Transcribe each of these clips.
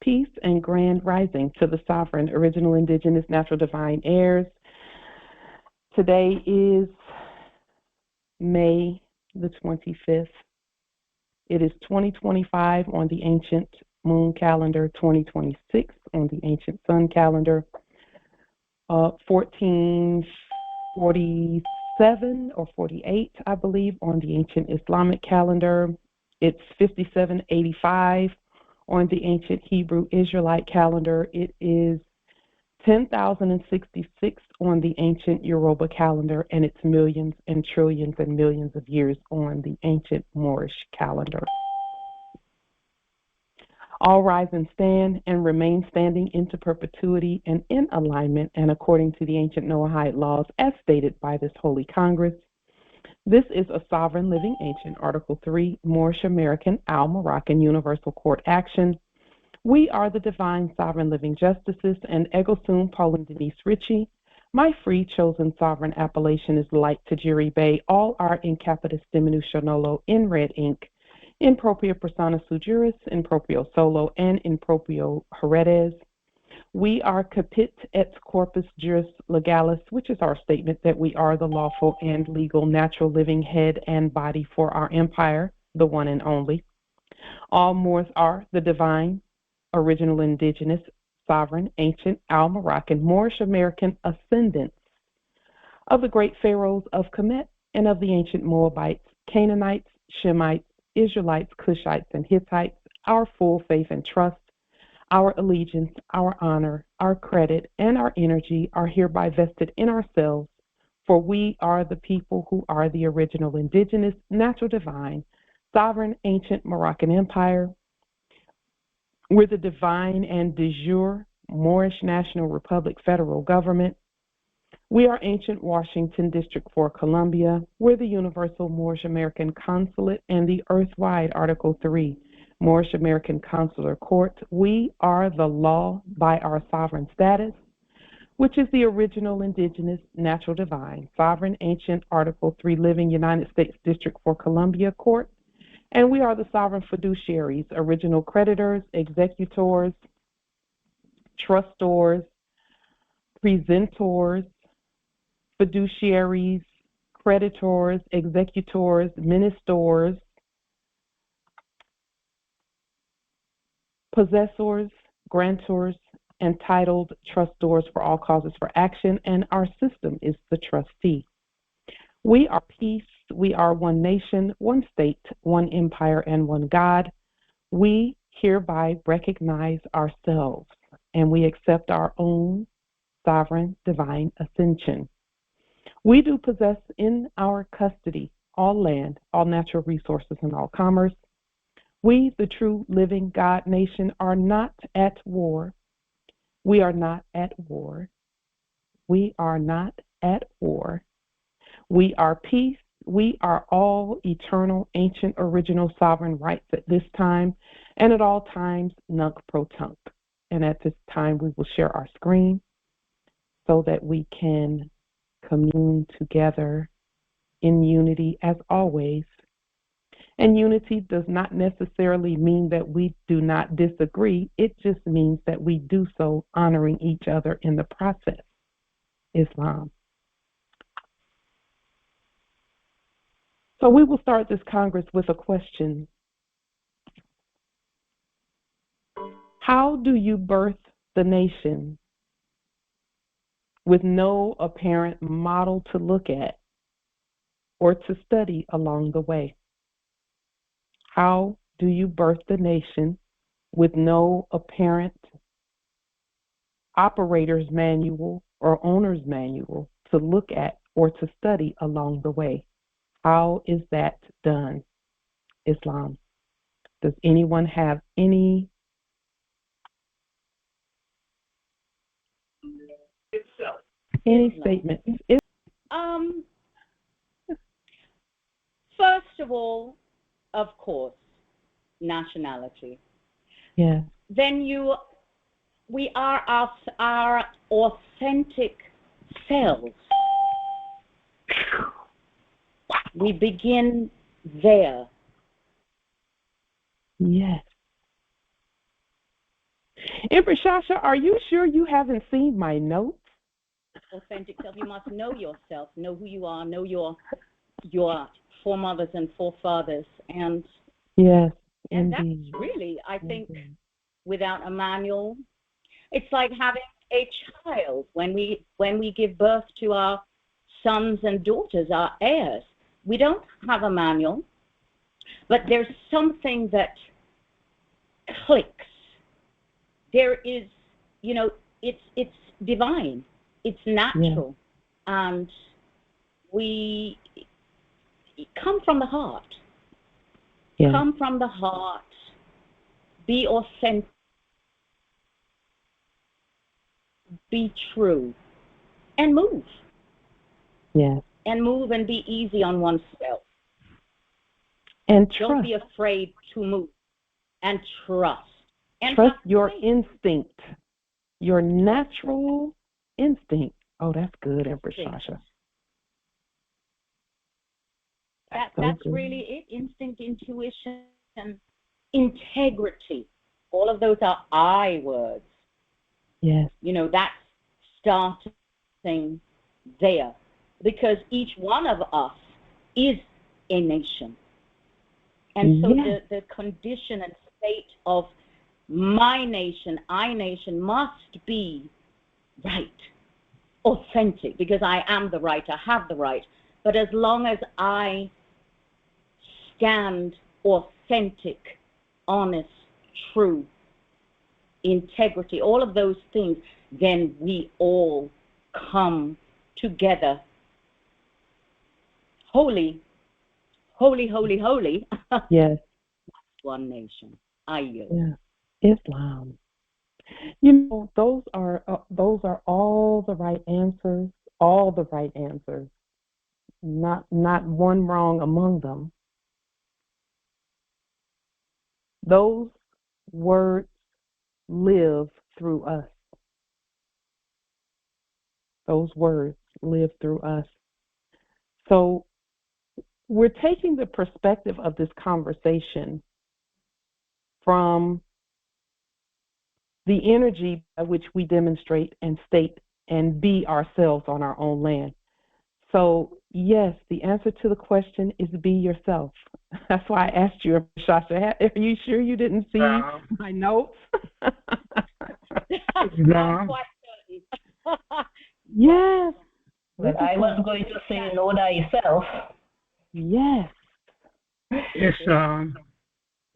peace, and grand rising to the sovereign, original, indigenous, natural, divine heirs. Today is May the 25th. It is 2025 on the ancient moon calendar, 2026 on the ancient sun calendar, 1447 or 48, I believe, on the ancient Islamic calendar. It's 5785 on the ancient Hebrew Israelite calendar. It is 10,066 on the ancient Yoruba calendar, and it's millions and trillions and millions of years on the ancient Moorish calendar. All rise and stand and remain standing into perpetuity and in alignment and according to the ancient Noahide laws as stated by this Holy Congress. This is a sovereign living ancient, Article 3, Moorish American Al-Moroccan Universal Court action. We are the divine sovereign living justices, and Eggleston Pauline Ritchie. My free chosen sovereign appellation is Light Tajiri Bay. All are in capitis diminution nolo in red ink, in propria persona sui juris, in proprio solo, and in proprio heredes. We are capit et corpus juris legalis, which is our statement that we are the lawful and legal natural living head and body for our empire, the one and only. All Moors are the divine, original, indigenous, sovereign, ancient, Al-Moroccan, Moorish American ascendants of the great pharaohs of Kemet and of the ancient Moabites, Canaanites, Shemites, Israelites, Cushites, and Hittites. Our full faith and trust, our allegiance, our honor, our credit, and our energy are hereby vested in ourselves, for we are the people who are the original, indigenous, natural, divine, sovereign, ancient Moroccan Empire. We're the divine and de jure Moorish National Republic federal government. We are ancient Washington District for Columbia. We're the universal Moorish American consulate and the earthwide Article 3 Moorish American Consular Court. We are the law by our sovereign status, which is the original, indigenous, natural, divine, sovereign, ancient Article 3 living United States District for Columbia Court. And we are the sovereign fiduciaries, original creditors, executors, trustors, presentors, fiduciaries, creditors, executors, ministers, possessors, grantors, entitled trustors for all causes for action, and our system is the trustee. We are peace. We are one nation, one state, one empire, and one God. We hereby recognize ourselves, and we accept our own sovereign divine ascension. We do possess in our custody all land, all natural resources, and all commerce. We, the true living God nation, are not at war. We are not at war. We are not at war. We are peace. We are all eternal, ancient, original sovereign rights at this time, and at all times, nunc pro tunc. And at this time, we will share our screen so that we can commune together in unity as always. And unity does not necessarily mean that we do not disagree. It just means that we do so honoring each other in the process. Islam. So we will start this Congress with a question. How do you birth the nation with no apparent model to look at or to study along the way? How do you birth the nation with no apparent operator's manual or owner's manual to look at or to study along the way? How is that done? Islam. Does anyone have any statements? First of all, of course, nationality. Yeah. Then we are our authentic selves. We begin there. Yes. Empress Shasha, are you sure you haven't seen my notes? Authentic self. You must know yourself, know who you are, know your foremothers and forefathers, and Yes, that's indeed. really, I think, Indeed. without a manual, it's like having a child. When we give birth to our sons and daughters, our heirs, we don't have a manual, but there's something that clicks. There is, it's divine, it's natural, and we come from the heart. Yes. Come from the heart, be authentic, be true, and move. Yes. And move and be easy on oneself. And Don't trust. be afraid to move. And trust. And Trust your instinct, your natural instinct. Oh, that's good, Empress Shasha. That's really it. Instinct, intuition, integrity. All of those are I words. Yes. That's starting there. Because each one of us is a nation. And so the condition and state of my nation, I nation, must be right, authentic, because I am the right, I have the right. But as long as I stand authentic, honest, true, integrity, all of those things, then we all come together. Holy, holy, holy, holy. Yes. One nation. I yield. Yeah. Islam. Those are all the right answers. All the right answers. Not one wrong among them. Those words live through us. Those words live through us. So we're taking the perspective of this conversation from the energy by which we demonstrate and state and be ourselves on our own land. So, yes, the answer to the question is be yourself. That's why I asked you, Shasha, are you sure you didn't see my notes? No. Yes. Well, I was going to say, know thyself. Yes. It's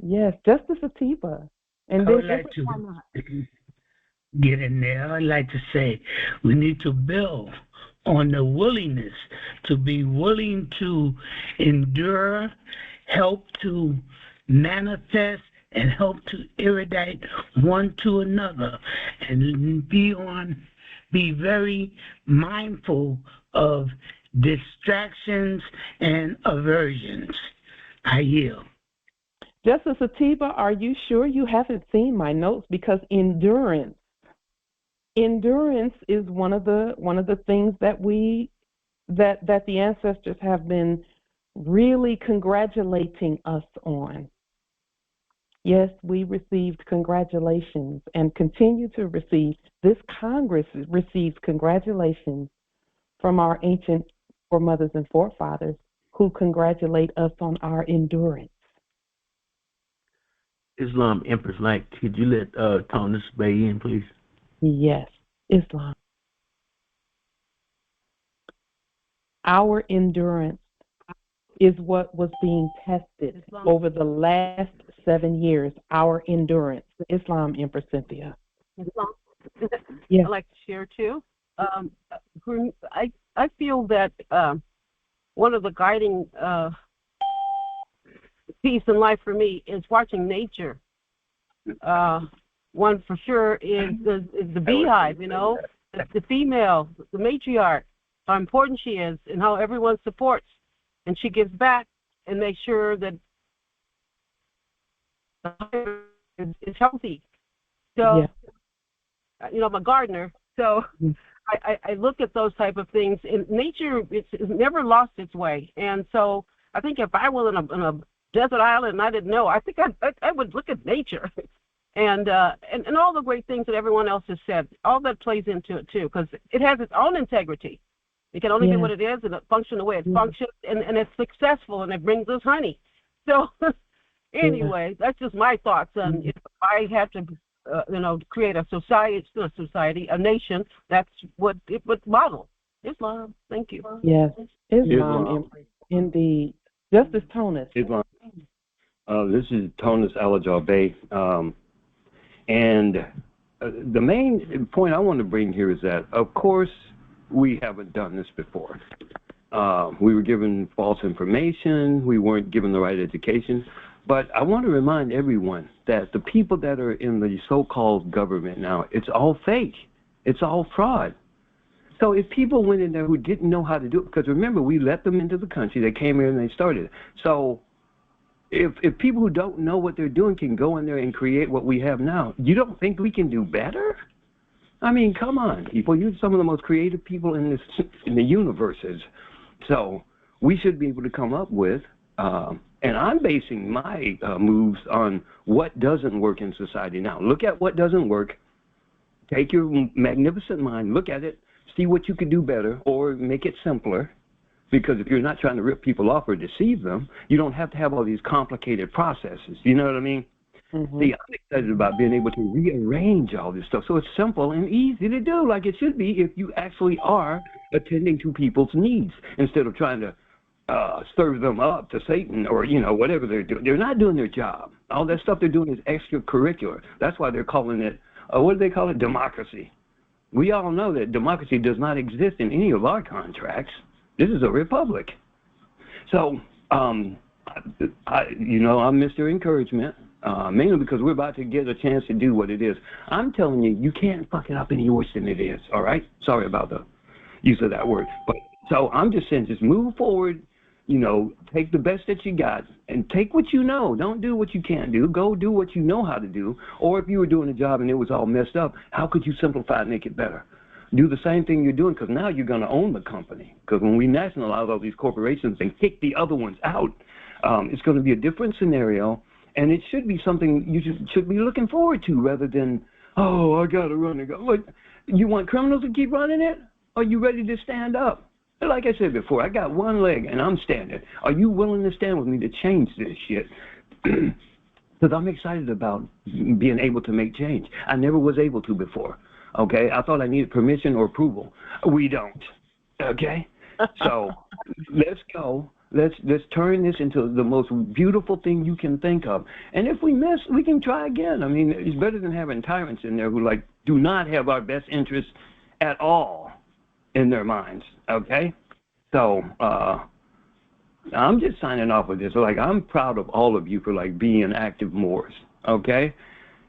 Yes, Justice Atiba. And I would like to get in there. I'd like to say we need to build on the willingness to be willing to endure, help to manifest, and help to irradiate one to another, and be very mindful of distractions and aversions. I yield. Justice Atiba, are you sure you haven't seen my notes? Because endurance is one of the things that that the ancestors have been really congratulating us on. Yes, we received congratulations and continue to receive. This Congress receives congratulations from our ancient foremothers and forefathers who congratulate us on our endurance. Islam Empress Light, could you let Thomas Bay in, please? Yes, Islam. Our endurance is what was being tested over the last 7 years. Our endurance. Islam, Empress Cynthia. Islam. Yes. I'd like to share too. I feel that one of the guiding piece in life for me is watching nature. One for sure is the beehive, the female, the matriarch, how important she is and how everyone supports and she gives back and makes sure that the hive is healthy. So, I'm a gardener, so I look at those type of things. And nature, it's never lost its way. And so I think if I was in a desert island and I didn't know, I think I would look at nature. and all the great things that everyone else has said. All that plays into it too, because it has its own integrity. It can only be what it is, and it functions the way it functions, and it's successful, and it brings us honey. So anyway, that's just my thoughts on if I had to, create a society. It's not a society, a nation. That's what it would model. Islam. Thank you. Yes, Islam. Indeed. Justice Tonis. Islam. This is Tonis Alajar Bey. And the main point I want to bring here is that, of course, we haven't done this before. We were given false information. We weren't given the right education. But I want to remind everyone that the people that are in the so-called government now, it's all fake. It's all fraud. So if people went in there who didn't know how to do it, because remember, we let them into the country. They came here and they started. So if people who don't know what they're doing can go in there and create what we have now, you don't think we can do better? I mean, come on, people. You're some of the most creative people in the universes. So we should be able to come up with, and I'm basing my moves on what doesn't work in society now. Look at what doesn't work. Take your magnificent mind, look at it, see what you could do better or make it simpler. Because if you're not trying to rip people off or deceive them, you don't have to have all these complicated processes. You know what I mean? See, I'm excited about being able to rearrange all this stuff so it's simple and easy to do, like it should be if you actually are attending to people's needs instead of trying to serve them up to Satan or, whatever they're doing. They're not doing their job. All that stuff they're doing is extracurricular. That's why they're calling it, what do they call it? Democracy. We all know that democracy does not exist in any of our contracts. This is a republic. So, I'm Mr. Encouragement, mainly because we're about to get a chance to do what it is. I'm telling you, you can't fuck it up any worse than it is, all right? Sorry about the use of that word. But so I'm just saying, just move forward, take the best that you got and take what you know. Don't do what you can't do. Go do what you know how to do. Or if you were doing a job and it was all messed up, how could you simplify and make it better? Do the same thing you're doing, because now you're going to own the company. Because when we nationalize all these corporations and kick the other ones out, it's going to be a different scenario, and it should be something you should be looking forward to rather than, oh, I got to run and go. What, you want criminals to keep running it? Are you ready to stand up? Like I said before, I got one leg and I'm standing. Are you willing to stand with me to change this shit? Because I'm excited about being able to make change. I never was able to before. Okay, I thought I needed permission or approval. We don't. Okay, so let's go. Let's turn this into the most beautiful thing you can think of. And if we miss, we can try again. I mean, it's better than having tyrants in there who do not have our best interests at all in their minds. Okay, so I'm just signing off with this. I'm proud of all of you for being active Moors. Okay.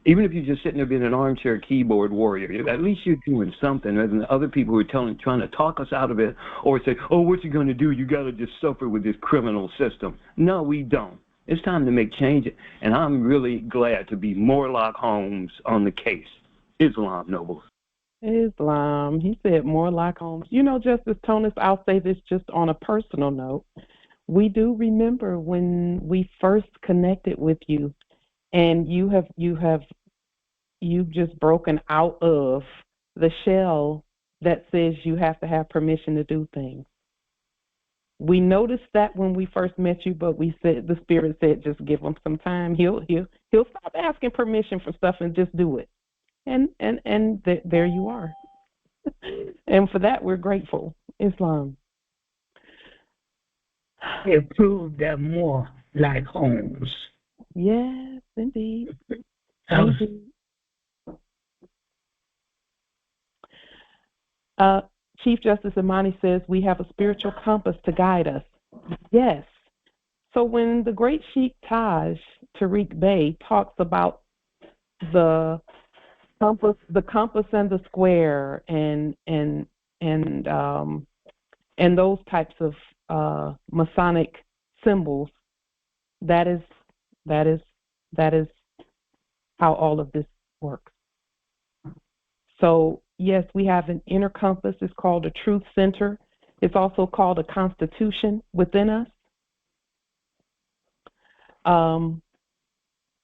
Even if you're just sitting there being an armchair keyboard warrior, at least you're doing something rather than other people who are trying to talk us out of it or say, oh, what you going to do? You got to just suffer with this criminal system. No, we don't. It's time to make change. And I'm really glad to be Morlock Holmes on the case. Islam, nobles. Islam. He said Morlock Holmes. Justice Tonis, I'll say this just on a personal note. We do remember when we first connected with you, and you've just broken out of the shell that says you have to have permission to do things. We noticed that when we first met you, but we said the Spirit said just give him some time. He'll stop asking permission for stuff and just do it. And there you are. And for that we're grateful. Islam. It proved that more like Holmes. Yes, indeed. Chief Justice Imani says we have a spiritual compass to guide us. Yes. So when the great Sheikh Taj Tariq Bey talks about the compass and the square and those types of Masonic symbols, that is how all of this works. So yes, we have an inner compass. It's called a truth center. It's also called a constitution within us.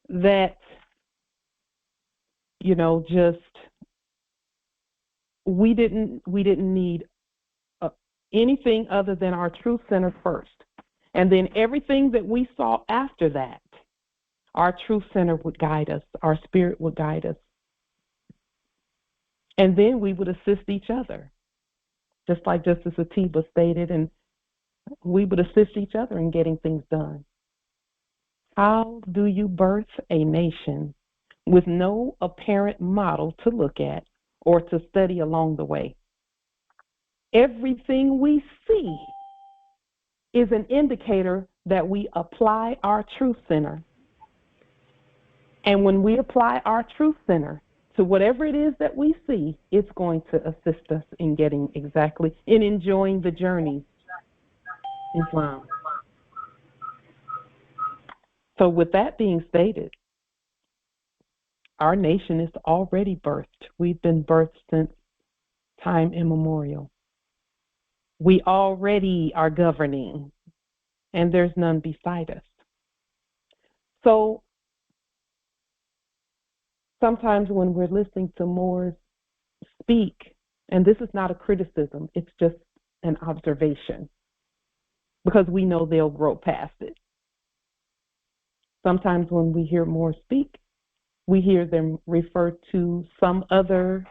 That just we didn't need anything other than our truth center first. And then everything that we saw after that, our truth center would guide us, our spirit would guide us. And then we would assist each other, just like Justice Atiba stated, and we would assist each other in getting things done. How do you birth a nation with no apparent model to look at or to study along the way? Everything we see is an indicator that we apply our truth center. And when we apply our truth center to whatever it is that we see, it's going to assist us in getting in enjoying the journey in Islam. So with that being stated, our nation is already birthed. We've been birthed since time immemorial. We already are governing, and there's none beside us. So sometimes when we're listening to Moors speak, and this is not a criticism, it's just an observation, because we know they'll grow past it. Sometimes when we hear Moors speak, we hear them refer to some other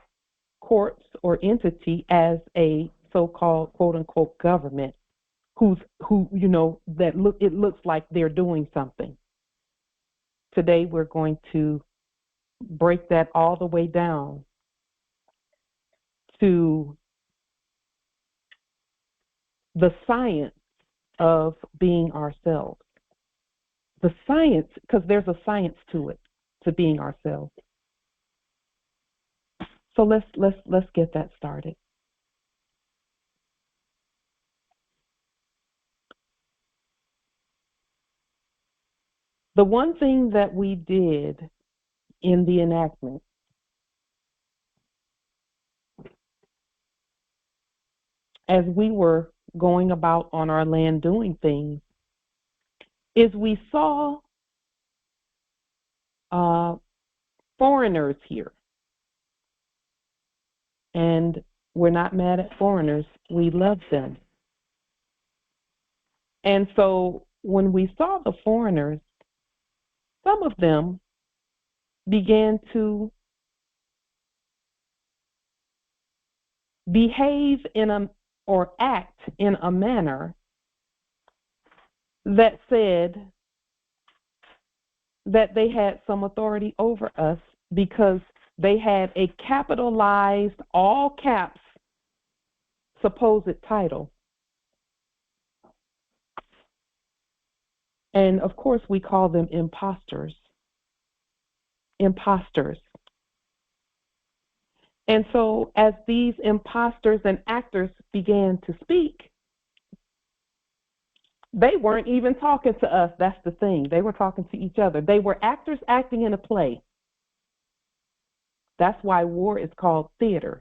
courts or entity as a so-called quote-unquote government it looks like they're doing something. Today we're going to break that all the way down to the science of being ourselves. The science, because there's a science to it, to being ourselves. So let's get that started. The one thing that we did in the enactment as we were going about on our land doing things is we saw foreigners here. And we're not mad at foreigners. We love them. And so when we saw the foreigners, some of them began to behave or act in a manner that said that they had some authority over us because they had a capitalized, all caps, supposed title. And of course, we call them impostors. Impostors. And so as these imposters and actors began to speak, they weren't even talking to us. That's the thing. They were talking to each other. They were actors acting in a play. That's why war is called theater,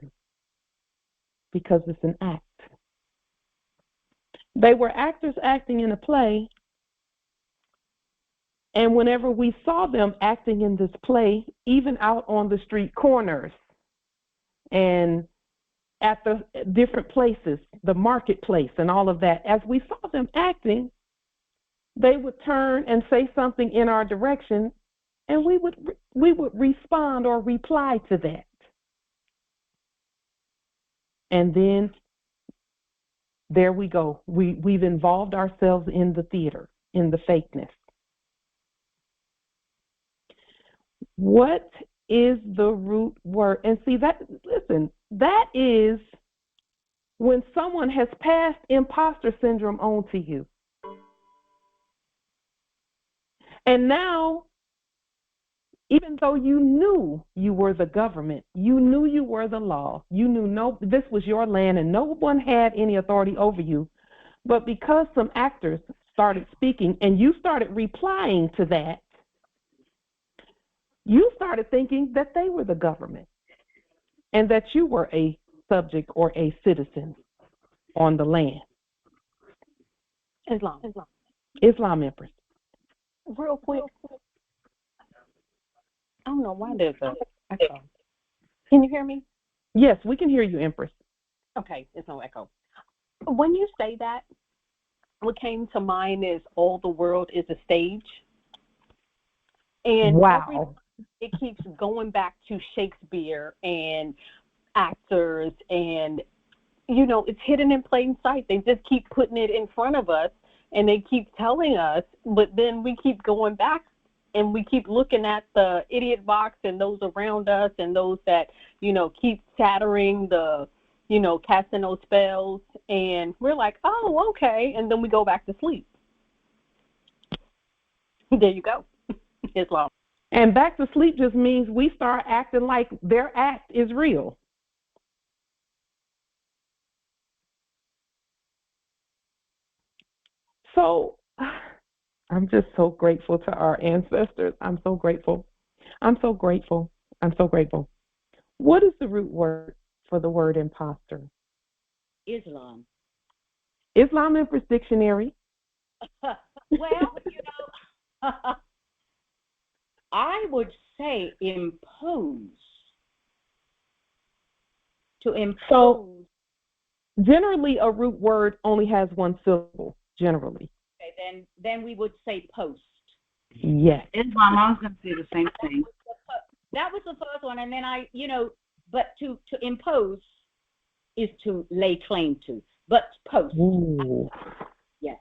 because it's an act. They were actors acting in a play, and whenever we saw them acting in this play, even out on the street corners and at the different places, the marketplace and all of that, as we saw them acting, they would turn and say something in our direction, and we would respond or reply to that. And then there we go. We've involved ourselves in the theater, in the fakeness. What is the root word? And see that, listen, that is when someone has passed imposter syndrome on to you. And now, even though you knew you were the government, you knew you were the law, you knew this was your land and no one had any authority over you, but because some actors started speaking and you started replying to that, you started thinking that they were the government and that you were a subject or a citizen on the land. Islam, Empress. Real quick. I don't know why there's a Echo. Can you hear me? Yes, we can hear you, Empress. Okay, there's no echo. When you say that, what came to mind is all the world is a stage. And wow. It keeps going back to Shakespeare and actors, and, you know, it's hidden in plain sight. They just keep putting it in front of us, and they keep telling us, but then we keep going back, and we keep looking at the idiot box and those around us and those that, you know, keep chattering the, you know, casting those spells, and we're like, oh, okay, and then we go back to sleep. There you go. Islam. And back to sleep just means we start acting like their act is real. So I'm just so grateful to our ancestors. I'm so grateful. I'm so grateful. I'm so grateful. What is the root word for the word imposter? Islam. Islam Empress Dictionary. Well, you know, I would say impose. To impose. So generally, a root word only has one syllable, generally. Okay, then we would say post. Yes. Islam, I was going to say the same thing. That was the first one, and then but to impose is to lay claim to, but post. Ooh. Yes.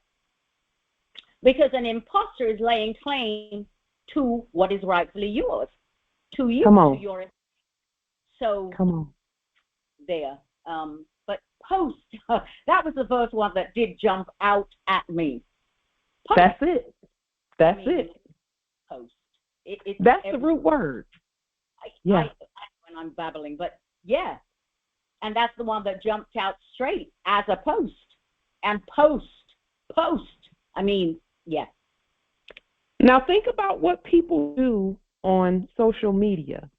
Because an imposter is laying claim to what is rightfully yours, to you, Come on. to your. So. Come on. There. But post, that was the first one that did jump out at me. Post. That's it. That's it. Post. That's the root word. When I'm babbling, but yeah. And that's the one that jumped out straight as a post. And post. I mean, yeah. Now think about what people do on social media.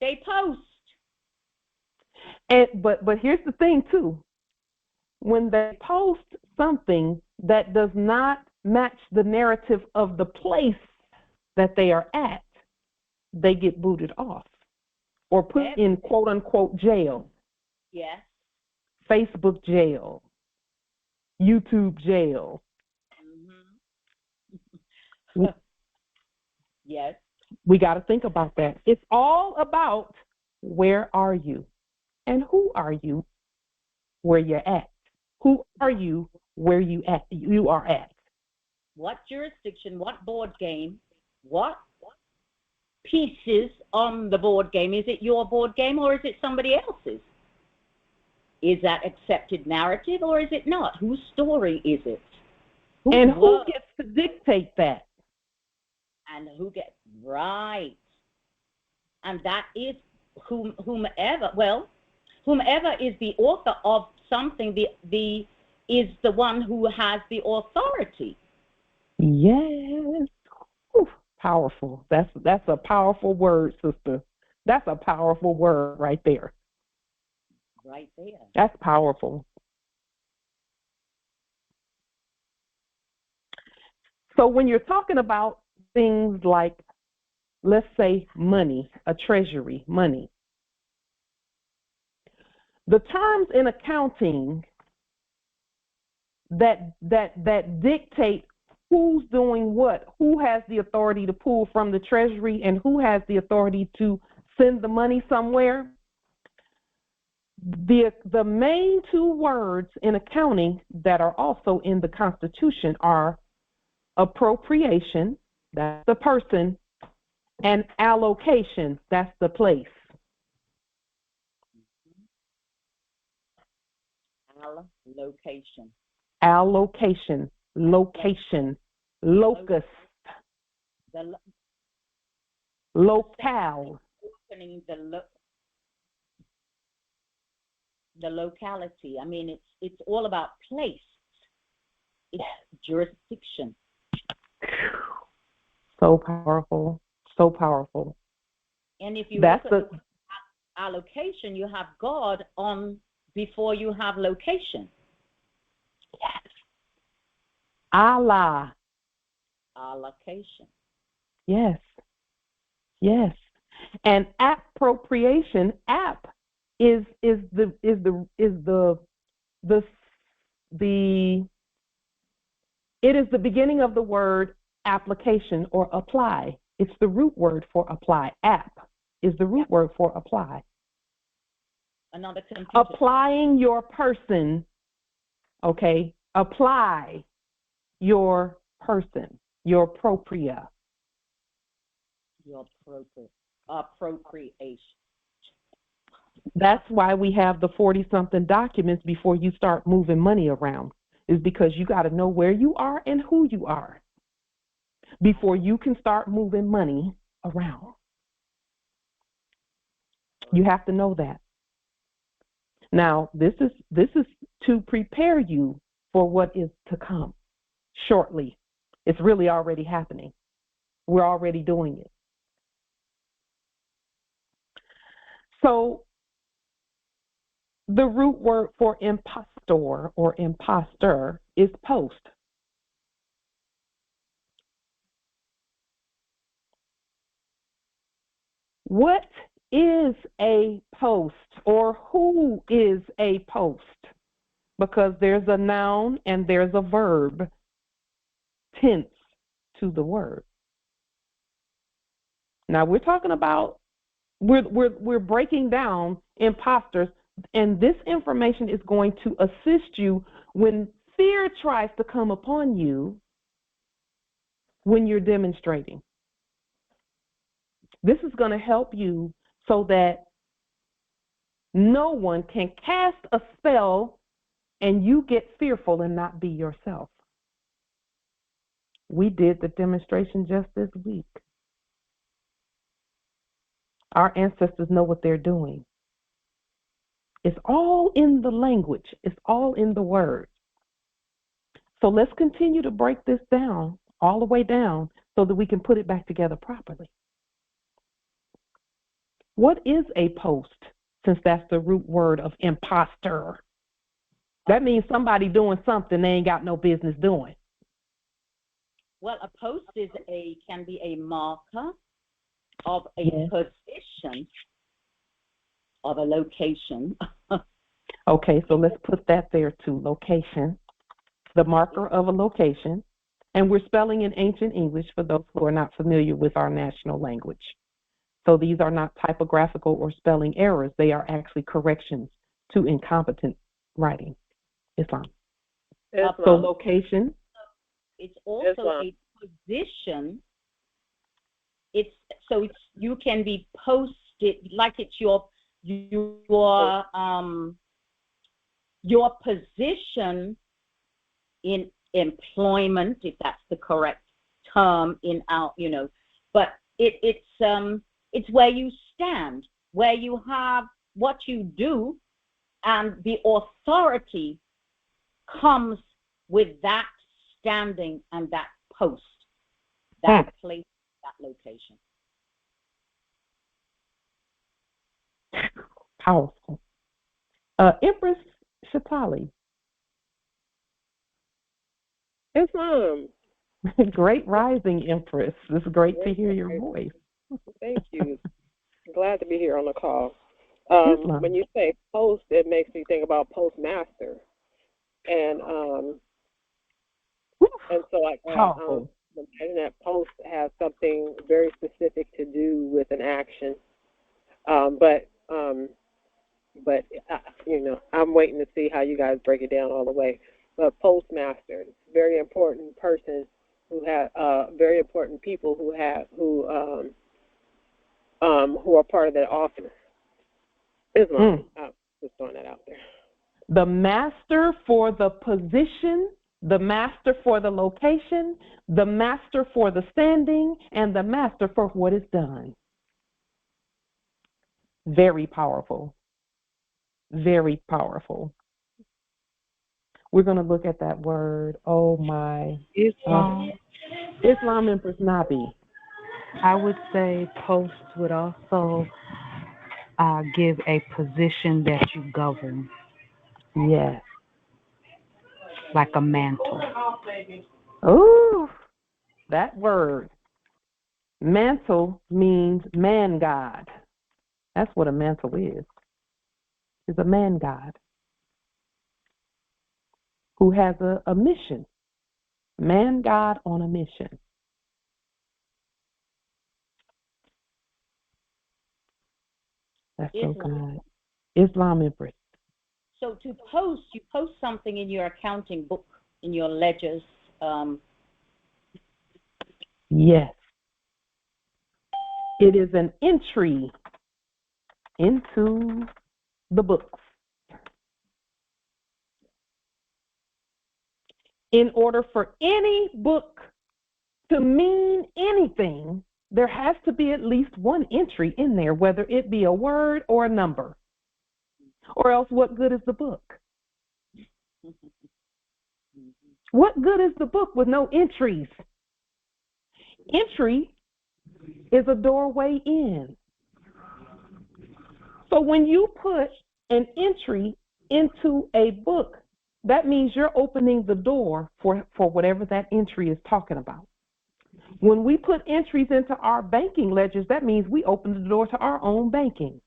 They post. But here's the thing too. When they post something that does not match the narrative of the place that they are at, they get booted off or put in quote unquote jail. Yes. Facebook jail. YouTube jail. Mm-hmm. Yes. We got to think about that. It's all about where are you and who are you where you're at. Who are you where you are at? What jurisdiction, what board game, what pieces on the board game? Is it your board game or is it somebody else's? Is that accepted narrative or is it not? Whose story is it? Who gets to dictate that? And who gets right? And that is whomever is the author of something, is the one who has the authority. Yes. Whew. Powerful. That's a powerful word, sister. That's a powerful word right there. Right there. That's powerful. So when you're talking about things like, let's say, money, a treasury, money, the terms in accounting that dictate who's doing what, who has the authority to pull from the treasury and who has the authority to send the money somewhere, the main two words in accounting that are also in the Constitution are appropriation, that's the person, and allocation, that's the place. Allocation, location, locus, locale. Opening the locality. I mean, it's all about place. It's jurisdiction. So powerful, so powerful. And if you look at allocation, you have God on before you have location. Yes. Allah. Allocation. Yes. Yes. And appropriation, app is the it is the beginning of the word application or apply. It's the root word for apply. App is the root word for apply. Another computer. Applying your person, okay? Apply your person, your propria. Your appropriation. That's why we have the 40-something documents before you start moving money around, is because you got to know where you are and who you are before you can start moving money around. You have to know that. Now, this is to prepare you for what is to come shortly. It's really already happening. We're already doing it. So the root word for impostor or imposter is post. What is a post, or who is a post? Because there's a noun and there's a verb tense to the word. Now we're talking about, we're breaking down imposters, and this information is going to assist you when fear tries to come upon you when you're demonstrating. This is going to help you so that no one can cast a spell and you get fearful and not be yourself. We did the demonstration just this week. Our ancestors know what they're doing. It's all in the language. It's all in the word. So let's continue to break this down, all the way down, so that we can put it back together properly. What is a post, since that's the root word of imposter? That means somebody doing something they ain't got no business doing. Well, a post can be a marker of a position, of a location. Okay, so let's put that there too, location. The marker of a location. And we're spelling in ancient English for those who are not familiar with our national language. So these are not typographical or spelling errors. They are actually corrections to incompetent writing. Islam. So location. It's also a position. You can be posted like it's your position in employment, if that's the correct term in our, but it's where you stand, where you have what you do, and the authority comes with that standing and that post, that place, that location. Powerful. Empress Shatali. Islam. Great rising, Empress. It's great to hear your voice. Thank you. Glad to be here on the call. When you say post, it makes me think about postmaster, and so like imagine that post has something very specific to do with an action, but I'm waiting to see how you guys break it down all the way. But postmaster, very important person who have very important people who are part of that office. Islam. Just throwing that out there. The master for the position, the master for the location, the master for the standing, and the master for what is done. Very powerful. Very powerful. We're going to look at that word. Oh, my. Islam. Islam Empress Nabi. I would say post would also give a position that you govern. Yes. Like a mantle. Oh, that word. Mantle means man god. That's what a mantle is. It's a man god who has a mission. Man god on a mission. That's so good. Islam, Empress. So to post, you post something in your accounting book, in your ledgers. Yes. It is an entry into the books. In order for any book to mean anything, there has to be at least one entry in there, whether it be a word or a number. Or else, what good is the book? What good is the book with no entries? Entry is a doorway in. So when you put an entry into a book, that means you're opening the door for whatever that entry is talking about. When we put entries into our banking ledgers, that means we open the door to our own banking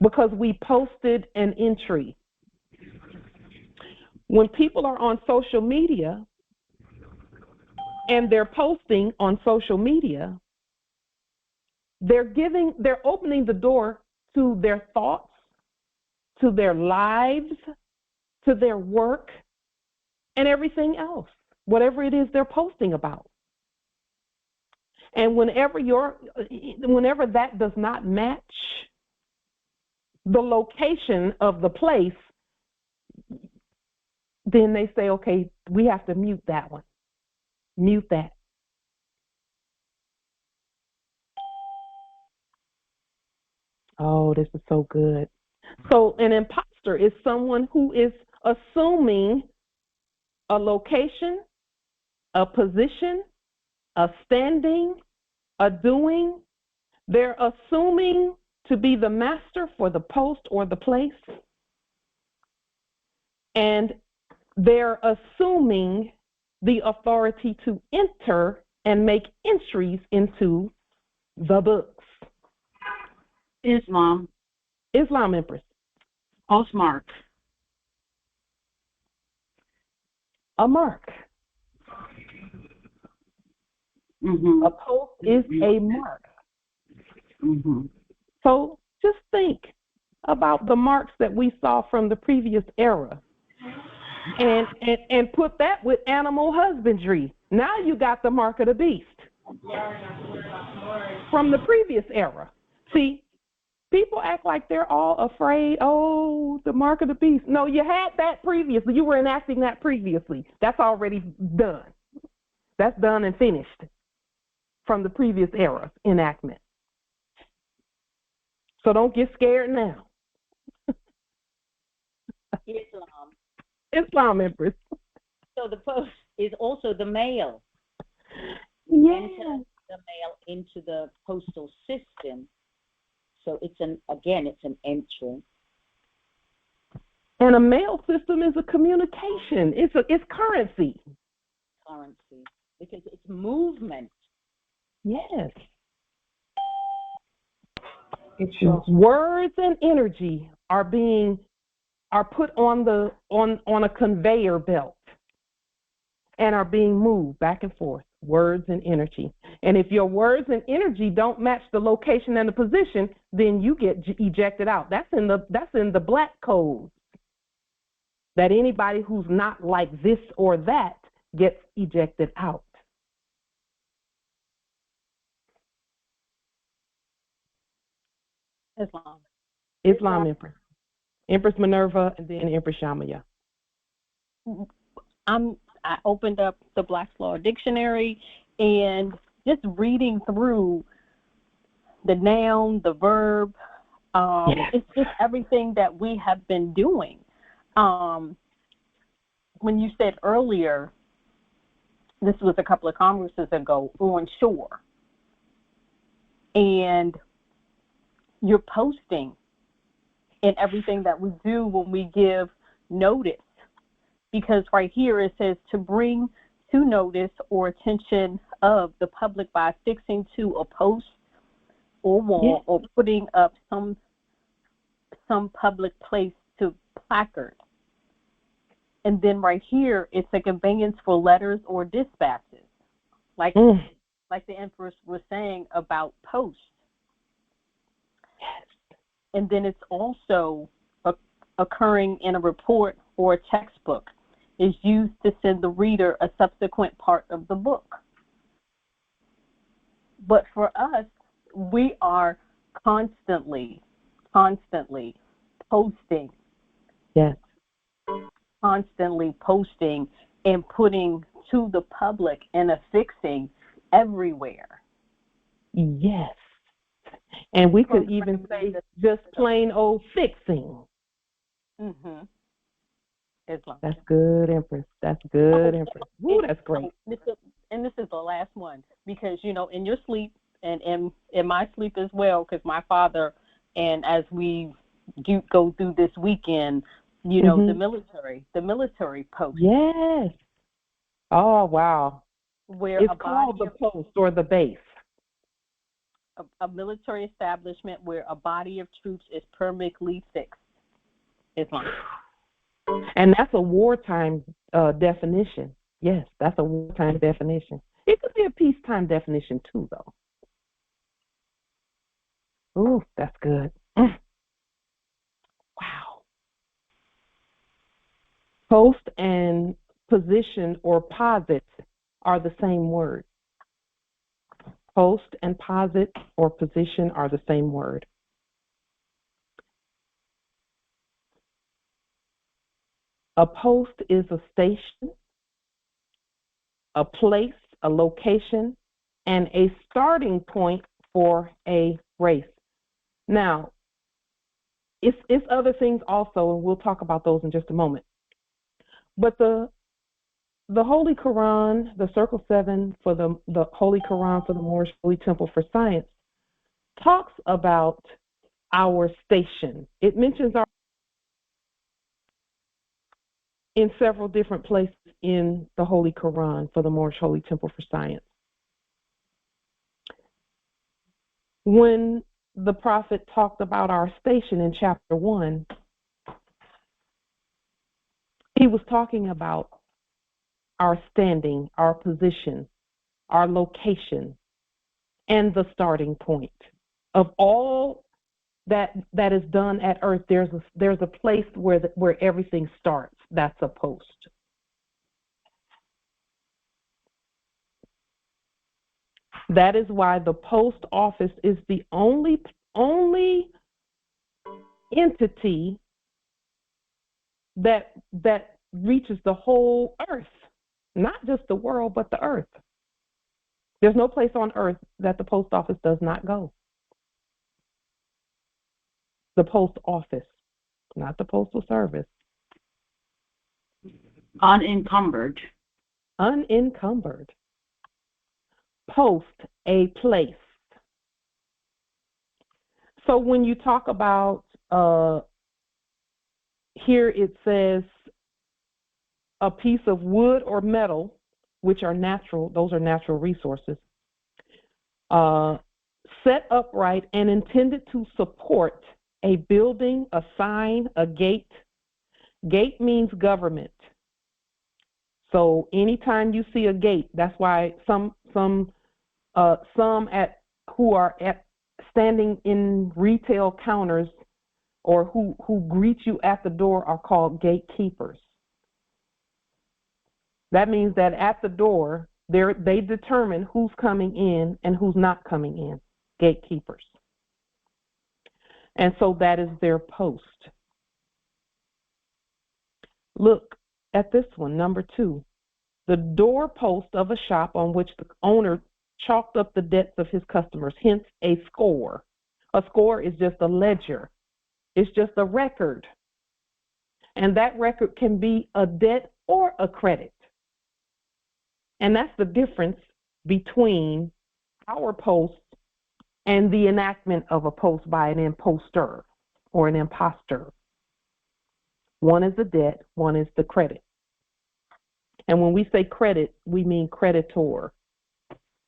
because we posted an entry. When people are on social media and they're posting on social media, they're opening the door to their thoughts, to their lives, to their work, and everything else, whatever it is they're posting about. And whenever that does not match the location of the place, then they say, okay, we have to mute that one. Mute that. Oh, this is so good. So an imposter is someone who is assuming a location, a position, a standing, a doing. They're assuming to be the master for the post or the place. And they're assuming the authority to enter and make entries into the books. Islam, Empress. Postmark. A mark. Mm-hmm. A post is a mark. Mm-hmm. So just think about the marks that we saw from the previous era and put that with animal husbandry. Now you got the mark of the beast from the previous era. See, people act like they're all afraid, oh, the mark of the beast. No, you had that previously. You were enacting that previously. That's already done. That's done and finished from the previous era enactment. So don't get scared now. Islam, Empress. So the post is also the mail. Yeah. Enter the mail into the postal system. So it's an entry. And a mail system is a communication. It's currency. Currency, because it's movement. Yes. Words and energy are put on a conveyor belt and are being moved back and forth. Words and energy. And if your words and energy don't match the location and the position, then you get ejected out. That's in the black code. That anybody who's not like this or that gets ejected out. Islam, Empress. Empress Minerva, and then Empress Shamaya. I opened up the Black's Law Dictionary and just reading through the noun, the verb, it's just everything that we have been doing. When you said earlier, this was a couple of congresses ago, on shore, and you're posting in everything that we do when we give notice, because right here it says to bring to notice or attention of the public by affixing to a post or wall or putting up some public place to placard. And then right here, it's a conveyance for letters or dispatches, like the Empress was saying about post. And then it's also occurring in a report or a textbook, is used to send the reader a subsequent part of the book. But for us, we are constantly posting. Yes. Constantly posting and putting to the public and affixing everywhere. Yes. And we could even say just plain old fixing. Mm-hmm. That's good, Empress. That's good, Empress. Ooh, that's great. This is the last one, because, you know, in your sleep and in my sleep as well, because my father, and as we go through this weekend, you know, the military post. Yes. Oh, wow. Where it's called the post or the base. A military establishment where a body of troops is permanently fixed. Islam. And that's a wartime definition. Yes, that's a wartime definition. It could be a peacetime definition too, though. Ooh, that's good. Wow. Post and position or posit are the same word. Post and posit or position are the same word. A post is a station, a place, a location, and a starting point for a race. Now, it's other things also, and we'll talk about those in just a moment. But the Holy Quran, the Circle 7 for the Holy Quran for the Moorish Holy Temple for Science, talks about our station. It mentions our in several different places in the Holy Quran for the Moorish Holy Temple for Science. When the Prophet talked about our station in chapter 1, he was talking about our standing, our position, our location, and the starting point of all that is done at earth. There's a place where everything starts. That's a post. That is why the post office is the only entity that reaches the whole earth, not just the world, but the earth. There's no place on earth that the post office does not go. The post office, not the postal service. Unencumbered. Unencumbered. Post, a place. So when you talk about, here it says a piece of wood or metal, which are natural, those are natural resources, set upright and intended to support a building, a sign, a gate. Gate means government. So anytime you see a gate, that's why some who are standing in retail counters or who greet you at the door are called gatekeepers. That means that at the door, they determine who's coming in and who's not coming in, gatekeepers. And so that is their post. Look at this one, number 2. The doorpost of a shop on which the owner chalked up the debts of his customers, hence a score. A score is just a ledger. It's just a record. And that record can be a debt or a credit. And that's the difference between our post and the enactment of a post by an imposter or an impostor. One is the debt, one is the credit. And when we say credit, we mean creditor.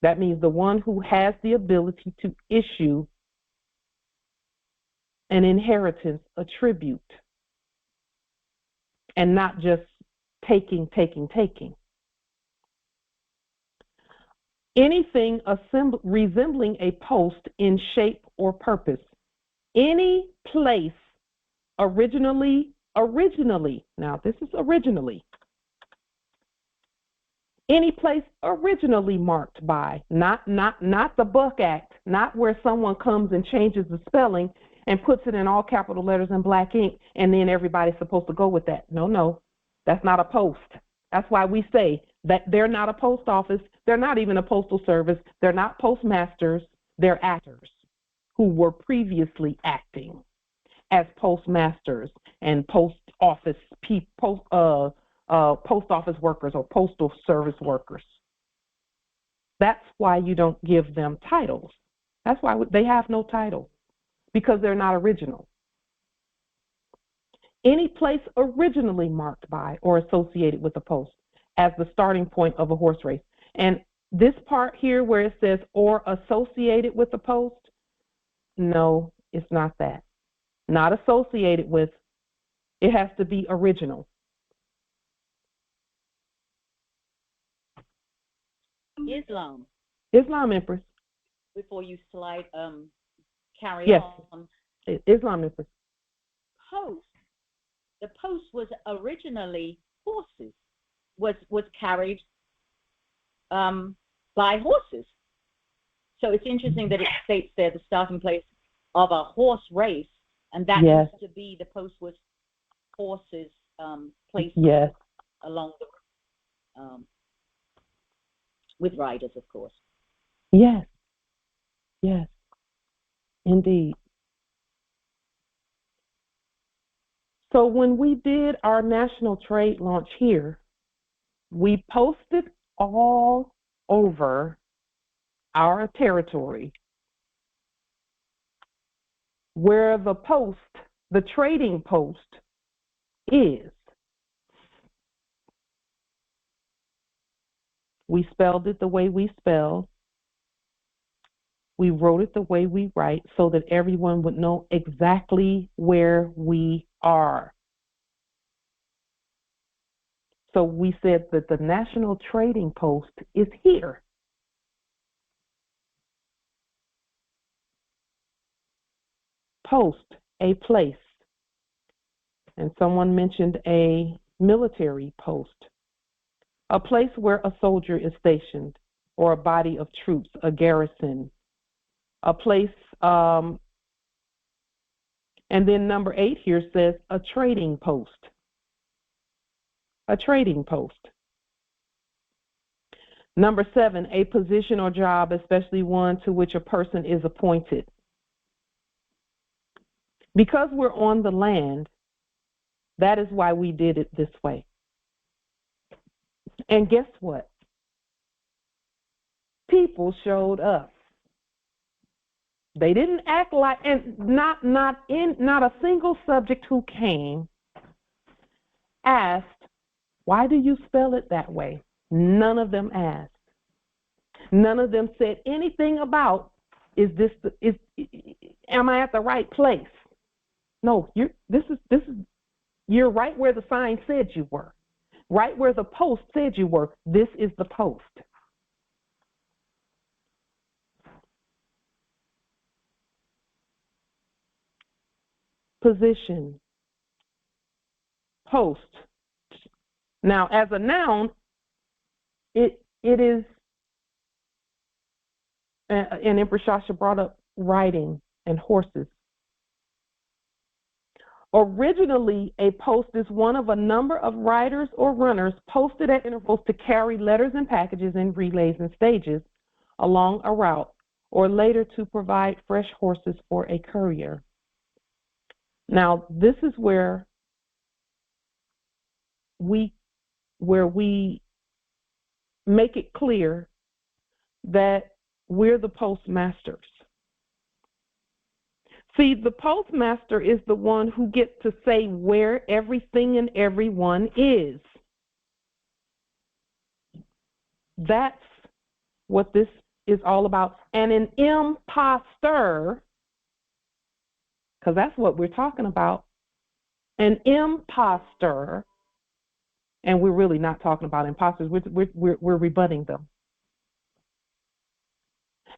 That means the one who has the ability to issue an inheritance, a tribute, and not just taking. Anything resembling a post in shape or purpose. Any place originally, now this is originally, any place originally marked by, not the Buck Act, not where someone comes and changes the spelling and puts it in all capital letters in black ink, and then everybody's supposed to go with that. No, that's not a post. That's why we say that they're not a post office, they're not even a postal service, they're not postmasters, they're actors who were previously acting as postmasters and post office workers or postal service workers. That's why you don't give them titles. That's why they have no title, because they're not original. Any place originally marked by or associated with a post as the starting point of a horse race. And this part here where it says or associated with a post, no, it's not that. Not associated with, it has to be original. Islam, Empress. Before you slide, carry yes. on. Islam, Empress. Post. The post was originally horses, was carried by horses. So it's interesting that it states there the starting place of a horse race, and that used to be, the post was horses placed along the with riders, of course. Yes, indeed. So when we did our national trade launch here, we posted all over our territory where the post, the trading post, is. We spelled it the way we spell. We wrote it the way we write so that everyone would know exactly where we are. So we said that the national trading post is here. Post, a place. And someone mentioned a military post. A place where a soldier is stationed, or a body of troops, a garrison. A place, and then number 8 here says a trading post. A trading post. Number 7, a position or job, especially one to which a person is appointed. Because we're on the land, that is why we did it this way. And guess what? People showed up. They didn't act like, and not a single subject who came asked, why do you spell it that way? None of them asked. None of them said anything about, am I at the right place? No, you're right where the sign said you were. Right where the post said you were. This is the post. Position. Post. Now, as a noun, it is, and Empress Shasha brought up riding and horses. Originally, a post is one of a number of riders or runners posted at intervals to carry letters and packages in relays and stages along a route, or later to provide fresh horses for a courier. Now, this is where we make it clear that we're the postmasters. See, the postmaster is the one who gets to say where everything and everyone is. That's what this is all about. And an impostor, because that's what we're talking about, an impostor, and we're really not talking about imposters, we're rebutting them.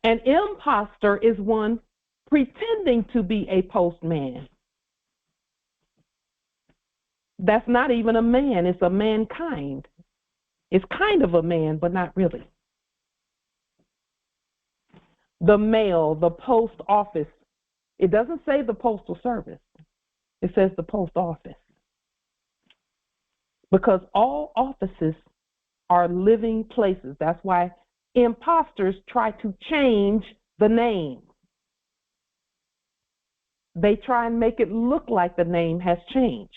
An impostor is one pretending to be a postman. That's not even a man, it's a mankind. It's kind of a man, but not really. The mail, the post office. It doesn't say the postal service. It says the post office. Because all offices are living places. That's why imposters try to change the name. They try and make it look like the name has changed.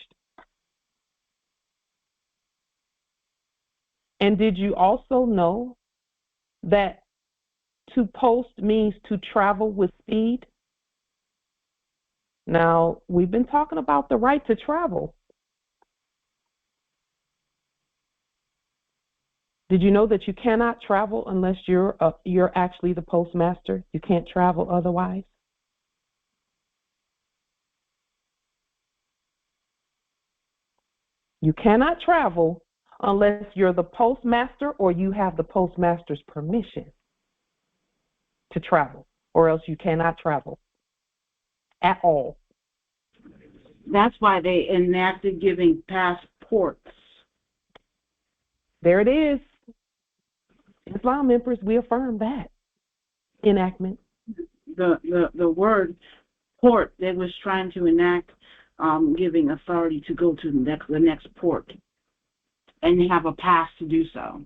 And did you also know that to post means to travel with speed? Now, we've been talking about the right to travel. Did you know that you cannot travel unless you're actually the postmaster? You can't travel otherwise. You cannot travel unless you're the postmaster or you have the postmaster's permission to travel, or else you cannot travel at all. That's why they enacted giving passports. There it is. Islam Empress, we affirm that enactment. The word port, they was trying to enact giving authority to go to the next port and you have a pass to do so.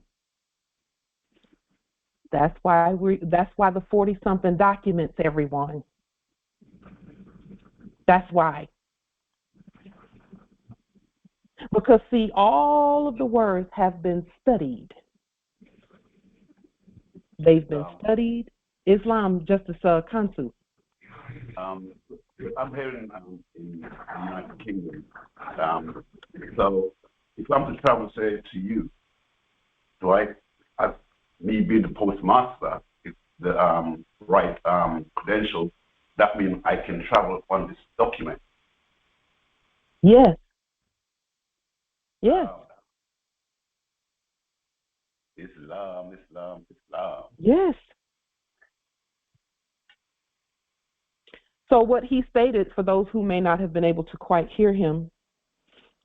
That's why the 40-something documents, everyone. That's why. Because, see, all of the words have been studied. They've been studied. Islam, Justice Consul. I'm here in the United Kingdom. So if I'm to travel, say, to you, do I, as me being the postmaster, if the right credential, that means I can travel on this document? Yes. Yes. Islam. Yes. So what he stated, for those who may not have been able to quite hear him,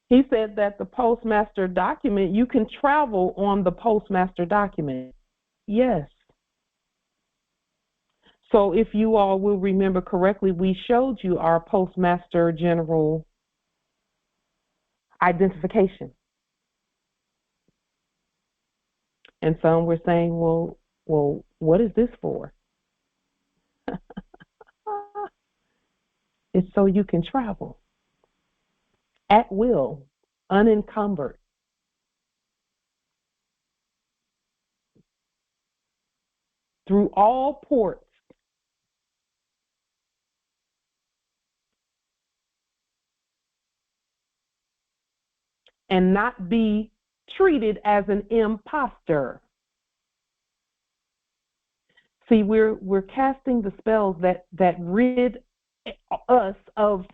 he said that the postmaster document, you can travel on the postmaster document. Yes. So if you all will remember correctly, we showed you our Postmaster General identification. And some were saying, well, what is this for? It's so you can travel at will, unencumbered. Through all ports. And not be treated as an imposter. See, we're casting the spells that rid us of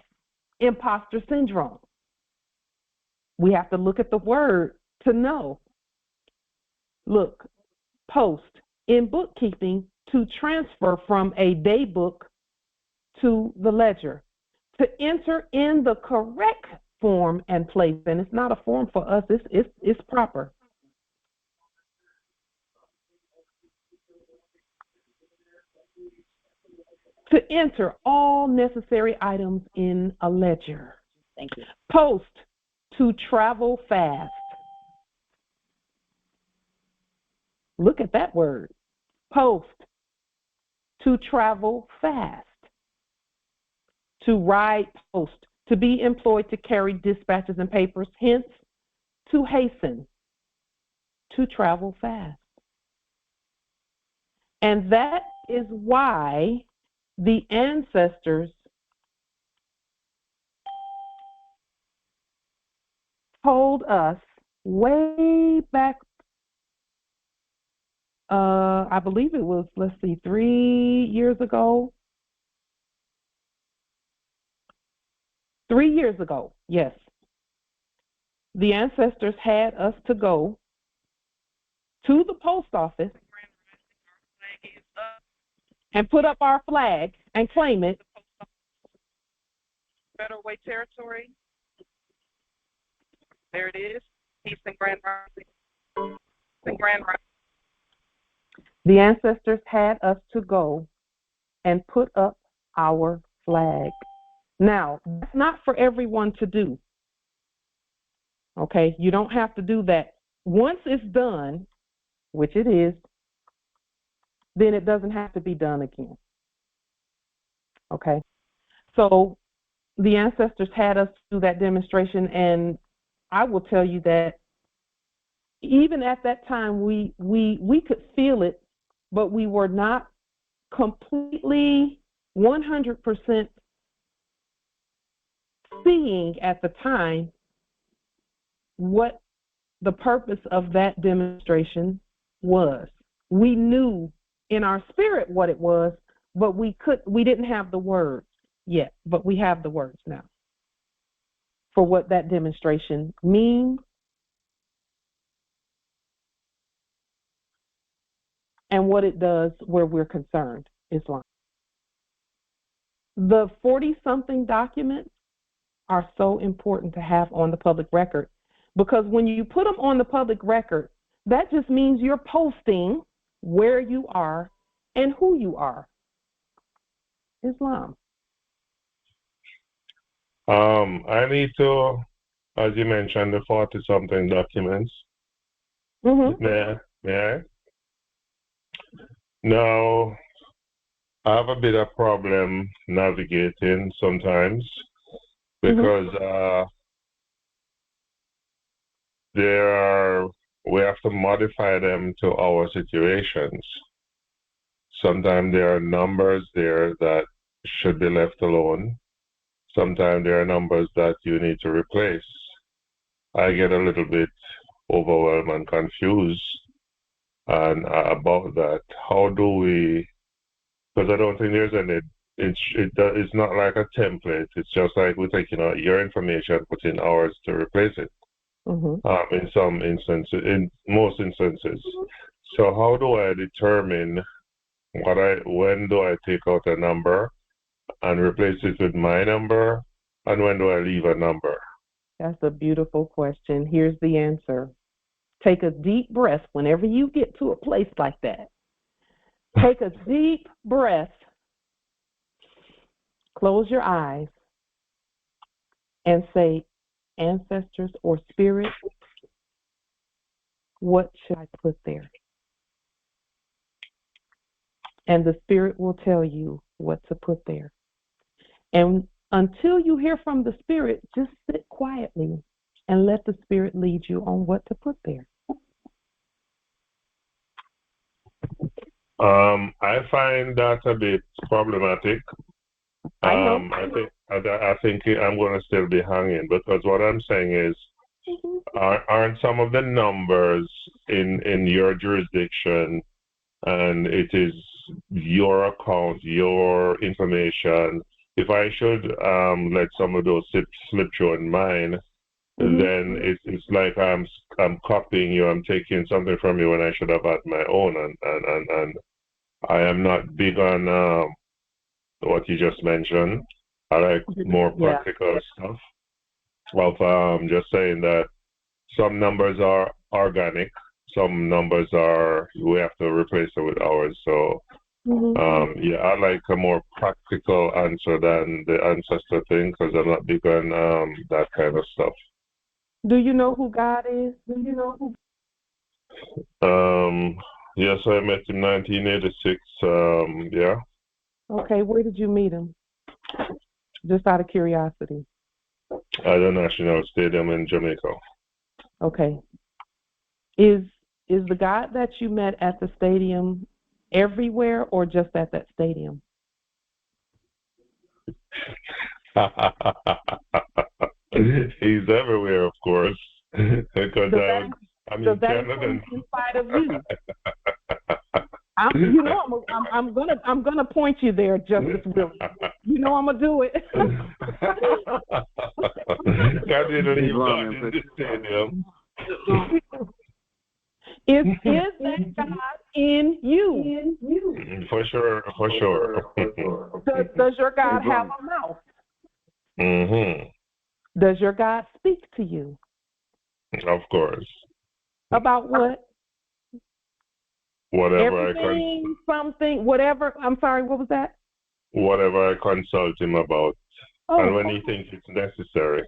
imposter syndrome. We have to look at the word to know. Look, post in bookkeeping, to transfer from a day book to the ledger, to enter in the correct form and place. And it's not a form for us, it's proper. To enter all necessary items in a ledger. Thank you. Post, to travel fast. Look at that word. Post, to travel fast. To ride post, to be employed to carry dispatches and papers, hence, to hasten, to travel fast. And that is why the ancestors told us way back I believe it was, 3 years ago. 3 years ago, yes. The ancestors had us to go to the post office and put up our flag and claim it. Federal Way Territory. There it is. Peace and Grand Rising. The ancestors had us to go and put up our flag. Now, that's not for everyone to do. Okay, you don't have to do that. Once it's done, which it is, then it doesn't have to be done again. Okay, so the ancestors had us do that demonstration, and I will tell you that even at that time, we could feel it, but we were not completely 100% seeing at the time what the purpose of that demonstration was. We knew in our spirit what it was, but we didn't have the words yet, but we have the words now for what that demonstration means and what it does where we're concerned, Islam. The 40-something documents are so important to have on the public record, because when you put them on the public record, that just means you're posting where you are and who you are. Islam. I need to, as you mentioned, the 40-something documents. Mm-hmm. May I? Now, I have a bit of problem navigating sometimes because we have to modify them to our situations. Sometimes there are numbers there that should be left alone. Sometimes there are numbers that you need to replace. I get a little bit overwhelmed and confused about that. How do we, because I don't think there's any, it's not like a template. It's just like we're taking out your information, putting ours to replace it. In some instances, in most instances. So how do I determine when do I take out a number and replace it with my number, and when do I leave a number? That's a beautiful question. Here's the answer. Take a deep breath whenever you get to a place like that. Take a deep breath, close your eyes, and say, ancestors or spirit, what should I put there? And the spirit will tell you what to put there. And until you hear from the spirit, just sit quietly and let the spirit lead you on what to put there. I find that a bit problematic. I know. I think I'm going to still be hanging, because what I'm saying is, aren't some of the numbers in your jurisdiction, and it is your account, your information. If I should let some of those slip through in mine, then it's like I'm copying you. I'm taking something from you when I should have had my own, and I am not big on what you just mentioned. I like more practical stuff. Of just saying that some numbers are organic, some numbers we have to replace it with ours. So I like a more practical answer than the ancestor thing, because I'm not big on that kind of stuff. Do you know who God is? Yes, I met him in 1986. Yeah. Okay, where did you meet him? Just out of curiosity. At the National Stadium in Jamaica. Okay. Is the God that you met at the stadium everywhere, or just at that stadium? He's everywhere, of course. Because does that include inside of you? I'm gonna point you there, Justice Willie. You know I'm gonna do it. God didn't leave God in the stadium. Is that God in you? For sure. Does your God have a mouth? Mm-hmm. Does your God speak to you? Of course. About what? Whatever Everything, something, whatever. I'm sorry, what was that? Whatever I consult him about. And when he thinks it's necessary.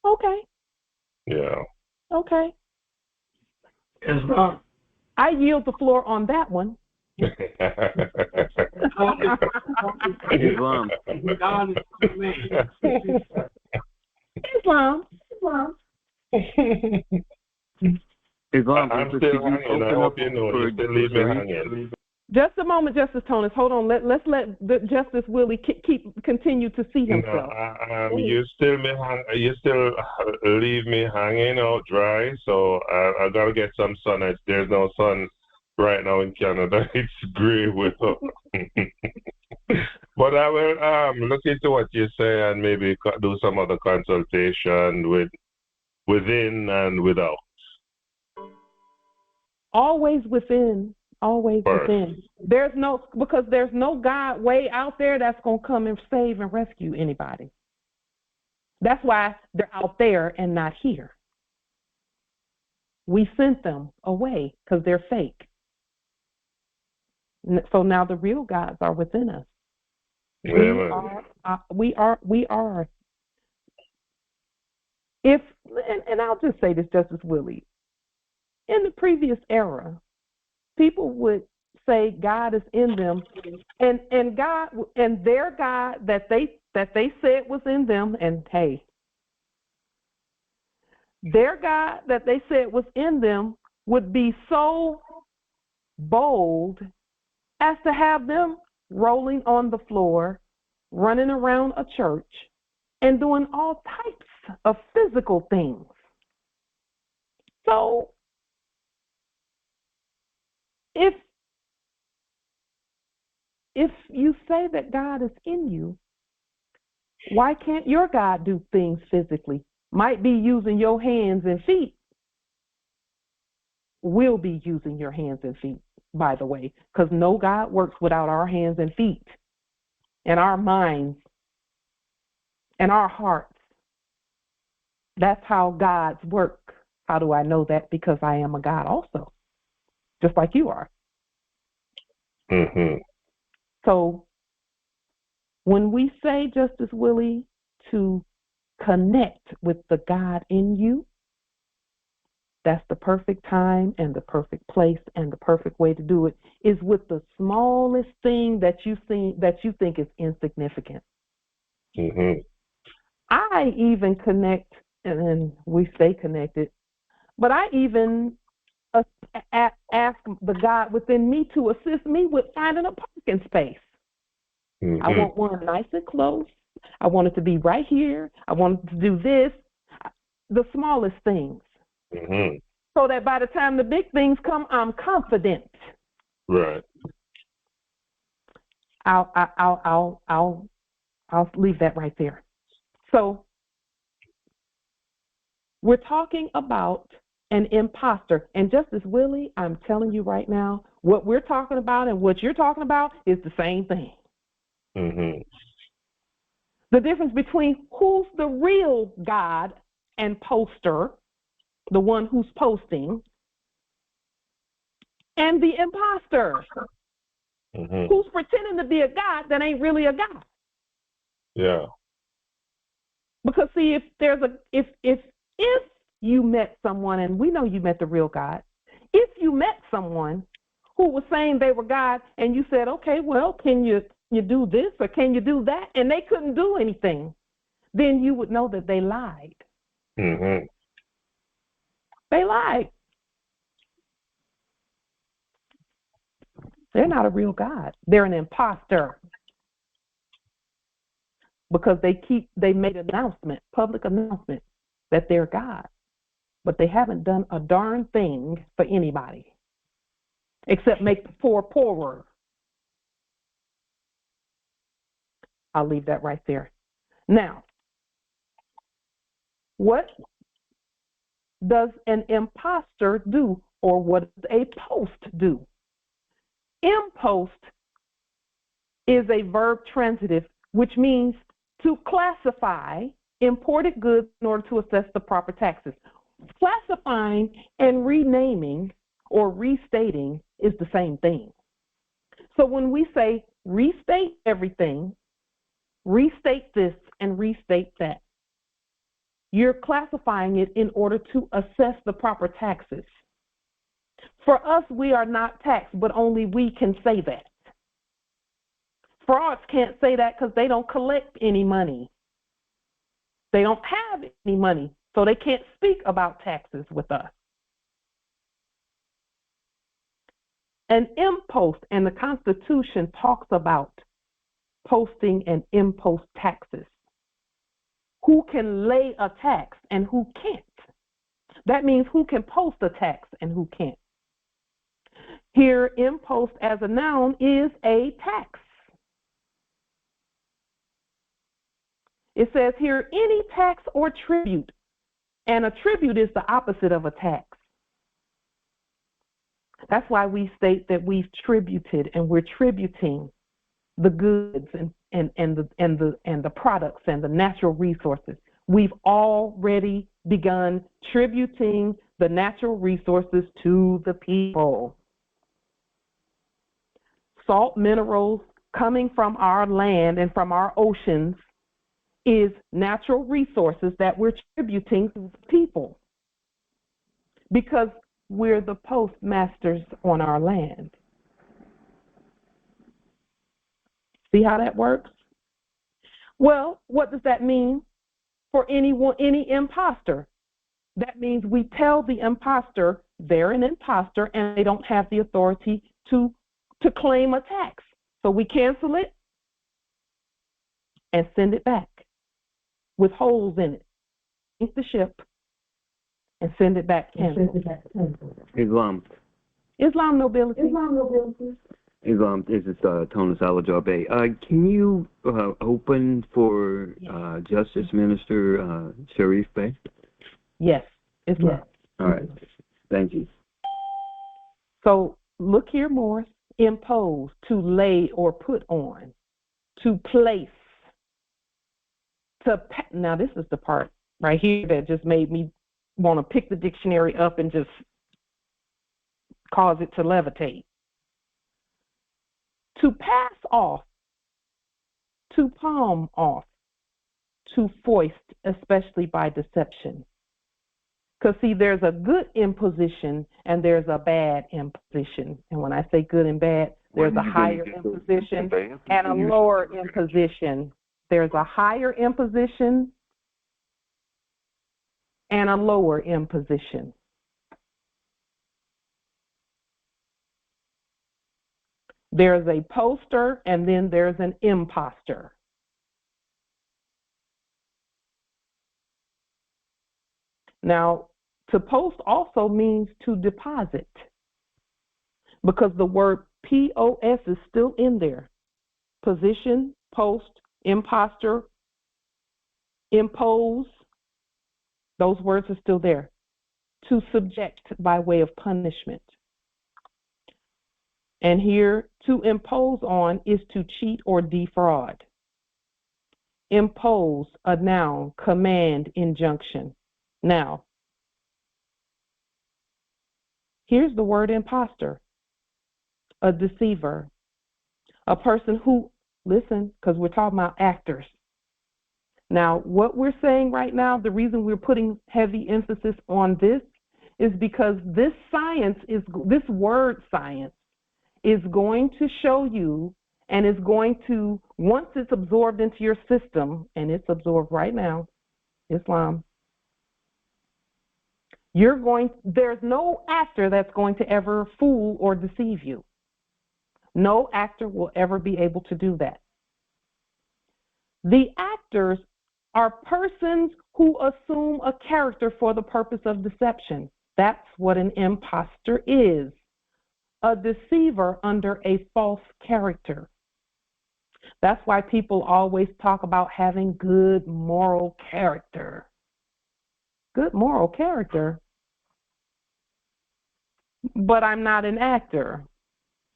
Okay. Yeah. Okay. I yield the floor on that one. Islam. Islam, I'm still hanging. I hope you know. You still leave me hanging. Just a moment, Justice Tonis. Hold on. Let's let the Justice Willie continue to see himself. No, you still leave me hanging out dry. So I gotta get some sun. There's no sun right now in Canada. It's gray weather. But I will look into what you say and maybe do some other consultation within and without. Always within. Always within. There's no God way out there that's going to come and save and rescue anybody. That's why they're out there and not here. We sent them away because they're fake. So now the real gods are within us. We are. And I'll just say this, Justice Willie. In the previous era, people would say God is in them, and God and their God that they said was in them, and hey, their God that they said was in them would be so bold as to have them rolling on the floor, running around a church, and doing all types of physical things. So if you say that God is in you, why can't your God do things physically? Might be using your hands and feet. Will be using your hands and feet, by the way, because no God works without our hands and feet and our minds and our hearts. That's how gods work. How do I know that? Because I am a God also, just like you are. Mm-hmm. So when we say, Justice Willie, to connect with the God in you, that's the perfect time and the perfect place and the perfect way to do it is with the smallest thing that you think is insignificant. Mm-hmm. I even connect, and we stay connected, but I even ask the God within me to assist me with finding a parking space. Mm-hmm. I want one nice and close. I want it to be right here. I want it to do this, the smallest things. Mm-hmm. So that by the time the big things come, I'm confident. Right. I'll leave that right there. So we're talking about an imposter. And Justice Willie, I'm telling you right now, what we're talking about and what you're talking about is the same thing. Mm-hmm. The difference between who's the real God and poster, the one who's posting, and the imposter, mm-hmm. who's pretending to be a God that ain't really a God. Yeah. Because see, if you met someone, and we know you met the real God, if you met someone who was saying they were God, and you said, okay, well, can you do this or can you do that, and they couldn't do anything, then you would know that they lied. Mm-hmm. They lied. They're not a real God. They're an imposter. Because they made an announcement, public announcement, that they're God. But they haven't done a darn thing for anybody. except make the poor poorer. I'll leave that right there. Now, what does an imposter do, or what does a post do? Impost is a verb transitive, which means to classify imported goods in order to assess the proper taxes. Classifying and renaming or restating is the same thing. So when we say restate everything, restate this and restate that, you're classifying it in order to assess the proper taxes. For us, we are not taxed, but only we can say that. Frauds can't say that because they don't collect any money. They don't have any money, so they can't speak about taxes with us. An impost, and the Constitution talks about posting and impost taxes. Who can lay a tax and who can't? That means who can post a tax and who can't. Here, impost as a noun is a tax. It says here, any tax or tribute, and a tribute is the opposite of a tax. That's why we state that we've tributed and we're tributing the goods and the products and the natural resources. We've already begun tributing the natural resources to the people. Salt minerals coming from our land and from our oceans is natural resources that we're tributing to the people because we're the postmasters on our land. See how that works? Well, what does that mean for any imposter? That means we tell the imposter they're an imposter and they don't have the authority to claim a tax. So we cancel it and send it back with holes in it. Sink the ship and send it back canceled. Islam. Islam nobility. Islam, this is Tony Salajar. Can you open for Justice Minister Sharif Bey? Yes, Islam. All right. Thank you. So look here, Morris. Impose, to lay or put on, to place, to now this is the part right here that just made me want to pick the dictionary up and just cause it to levitate. To pass off, to palm off, to foist, especially by deception. Because, see, there's a good imposition and there's a bad imposition. And when I say good and bad, there's a higher imposition and a lower imposition. There's a higher imposition and a lower imposition. There's a poster and then there's an imposter. Now, to post also means to deposit because the word POS is still in there. Position, post, imposter, impose, those words are still there. To subject by way of punishment. And here, to impose on is to cheat or defraud. Impose, a noun, command, injunction. Now, here's the word imposter, a deceiver, a person who, listen, because we're talking about actors. Now, what we're saying right now, the reason we're putting heavy emphasis on this is because this word science is going to show you and is going to, once it's absorbed into your system, and it's absorbed right now, Islam, there's no actor that's going to ever fool or deceive you. No actor will ever be able to do that. The actors are persons who assume a character for the purpose of deception. That's what an imposter is. a deceiver under a false character. That's why people always talk about having good moral character. Good moral character. But I'm not an actor.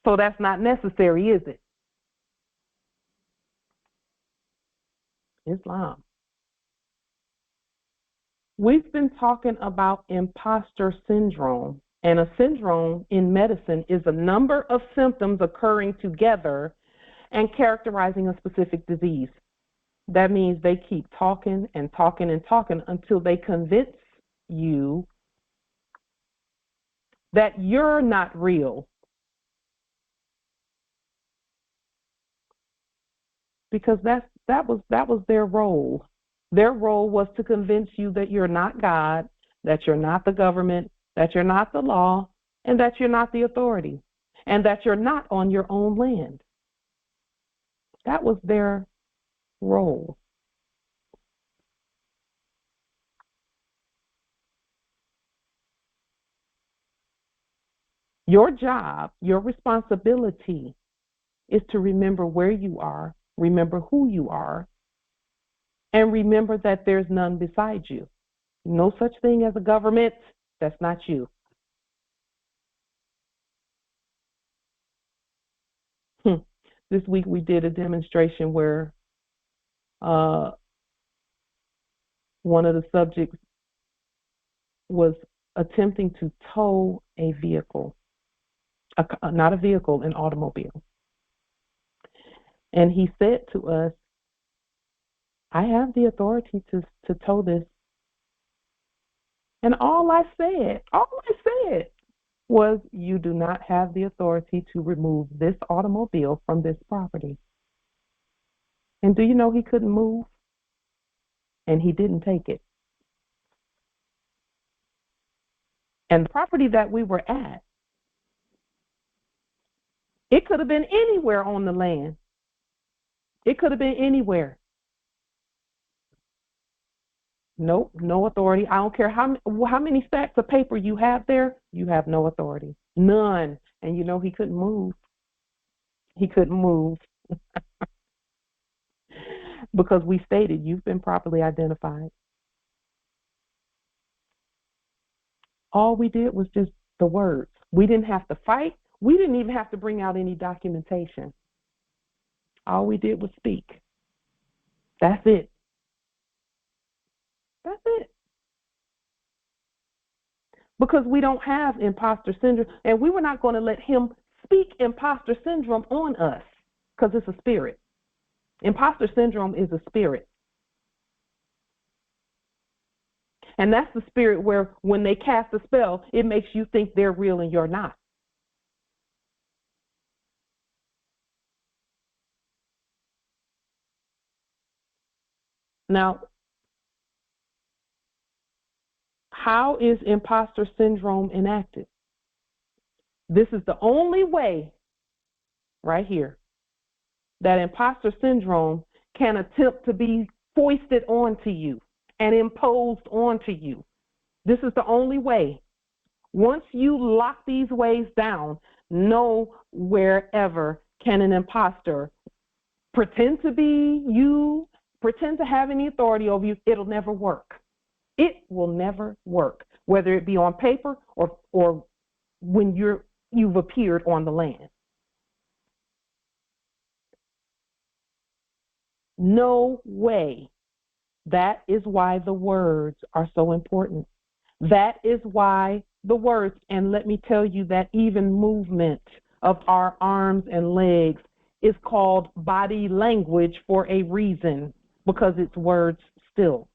So that's not necessary, is it? Islam. We've been talking about imposter syndrome, and a syndrome in medicine is a number of symptoms occurring together and characterizing a specific disease. That means they keep talking and talking and talking until they convince you that you're not real. Because that was their role. Their role was to convince you that you're not God, that you're not the government, that you're not the law, and that you're not the authority, and that you're not on your own land. That was their role. Your job, your responsibility is to remember where you are, remember who you are, and remember that there's none beside you. No such thing as a government. That's not you. This week we did a demonstration where one of the subjects was attempting to tow a vehicle, not a vehicle, an automobile. And he said to us, I have the authority to tow this. And all I said was, you do not have the authority to remove this automobile from this property. And do you know he couldn't move? And he didn't take it. And the property that we were at, it could have been anywhere on the land. It could have been anywhere. Nope, no authority. I don't care how many stacks of paper you have there, you have no authority. None. And you know he couldn't move. He couldn't move. Because we stated you've been properly identified. All we did was just the words. We didn't have to fight. We didn't even have to bring out any documentation. All we did was speak. That's it. That's it. Because we don't have imposter syndrome, and we were not going to let him speak imposter syndrome on us, because it's a spirit. Imposter syndrome is a spirit. And that's the spirit where when they cast a spell, it makes you think they're real and you're not. Now, how is imposter syndrome enacted? This is the only way, right here, that imposter syndrome can attempt to be foisted onto you and imposed onto you. This is the only way. Once you lock these ways down, nowhere ever can an imposter pretend to be you, pretend to have any authority over you. It'll never work. It will never work, whether it be on paper or when you've appeared on the land. No way. That is why the words are so important. That is why the words, and let me tell you that even movement of our arms and legs is called body language for a reason, because it's words still.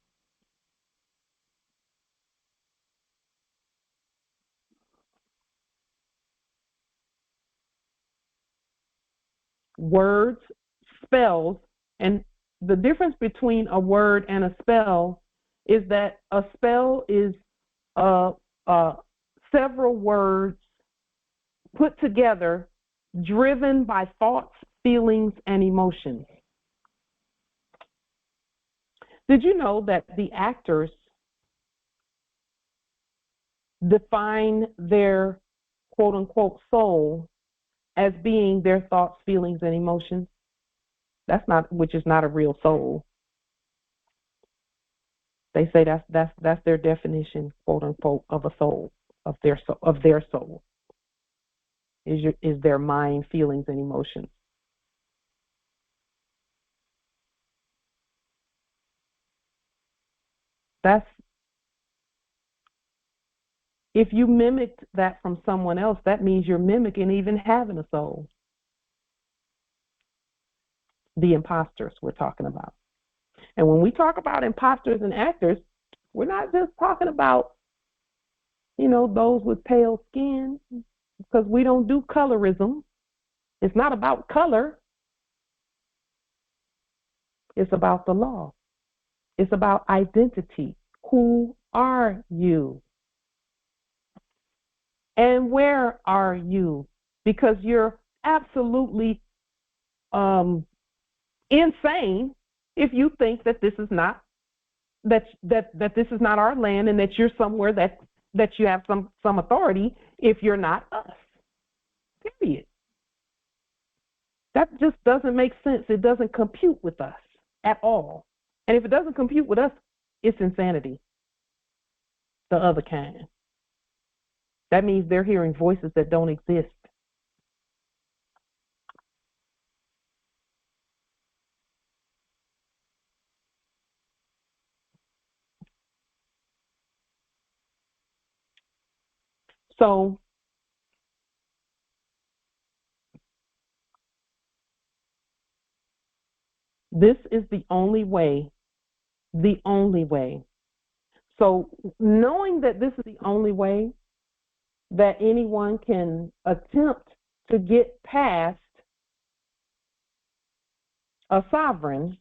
Words, spells, and the difference between a word and a spell is that a spell is several words put together, driven by thoughts, feelings, and emotions. Did you know that the actors define their quote unquote soul as being their thoughts, feelings, and emotions. Which is not a real soul. They say that's their definition, quote unquote, of a soul, of their soul. Is their mind, feelings, and emotions. If you mimicked that from someone else, that means you're mimicking even having a soul. The imposters we're talking about. And when we talk about imposters and actors, we're not just talking about, those with pale skin, because we don't do colorism. It's not about color. It's about the law. It's about identity. Who are you? And where are you? Because you're absolutely insane if you think that this is not that this is not our land, and that you're somewhere that you have some authority if you're not us. Period. That just doesn't make sense. It doesn't compute with us at all. And if it doesn't compute with us, it's insanity. The other kind. That means they're hearing voices that don't exist. So this is the only way. So knowing that this is the only way that anyone can attempt to get past a sovereign,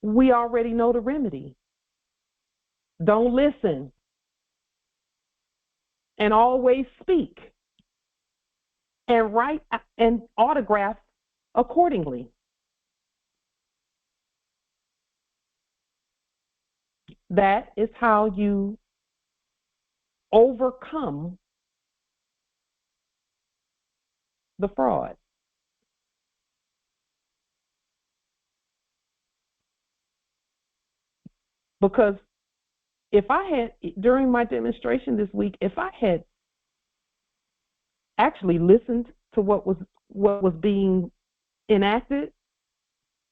we already know the remedy. Don't listen, and always speak, and write and autograph accordingly. That is how you overcome the fraud. Because if I had, during my demonstration this week, if I had actually listened to what was being enacted,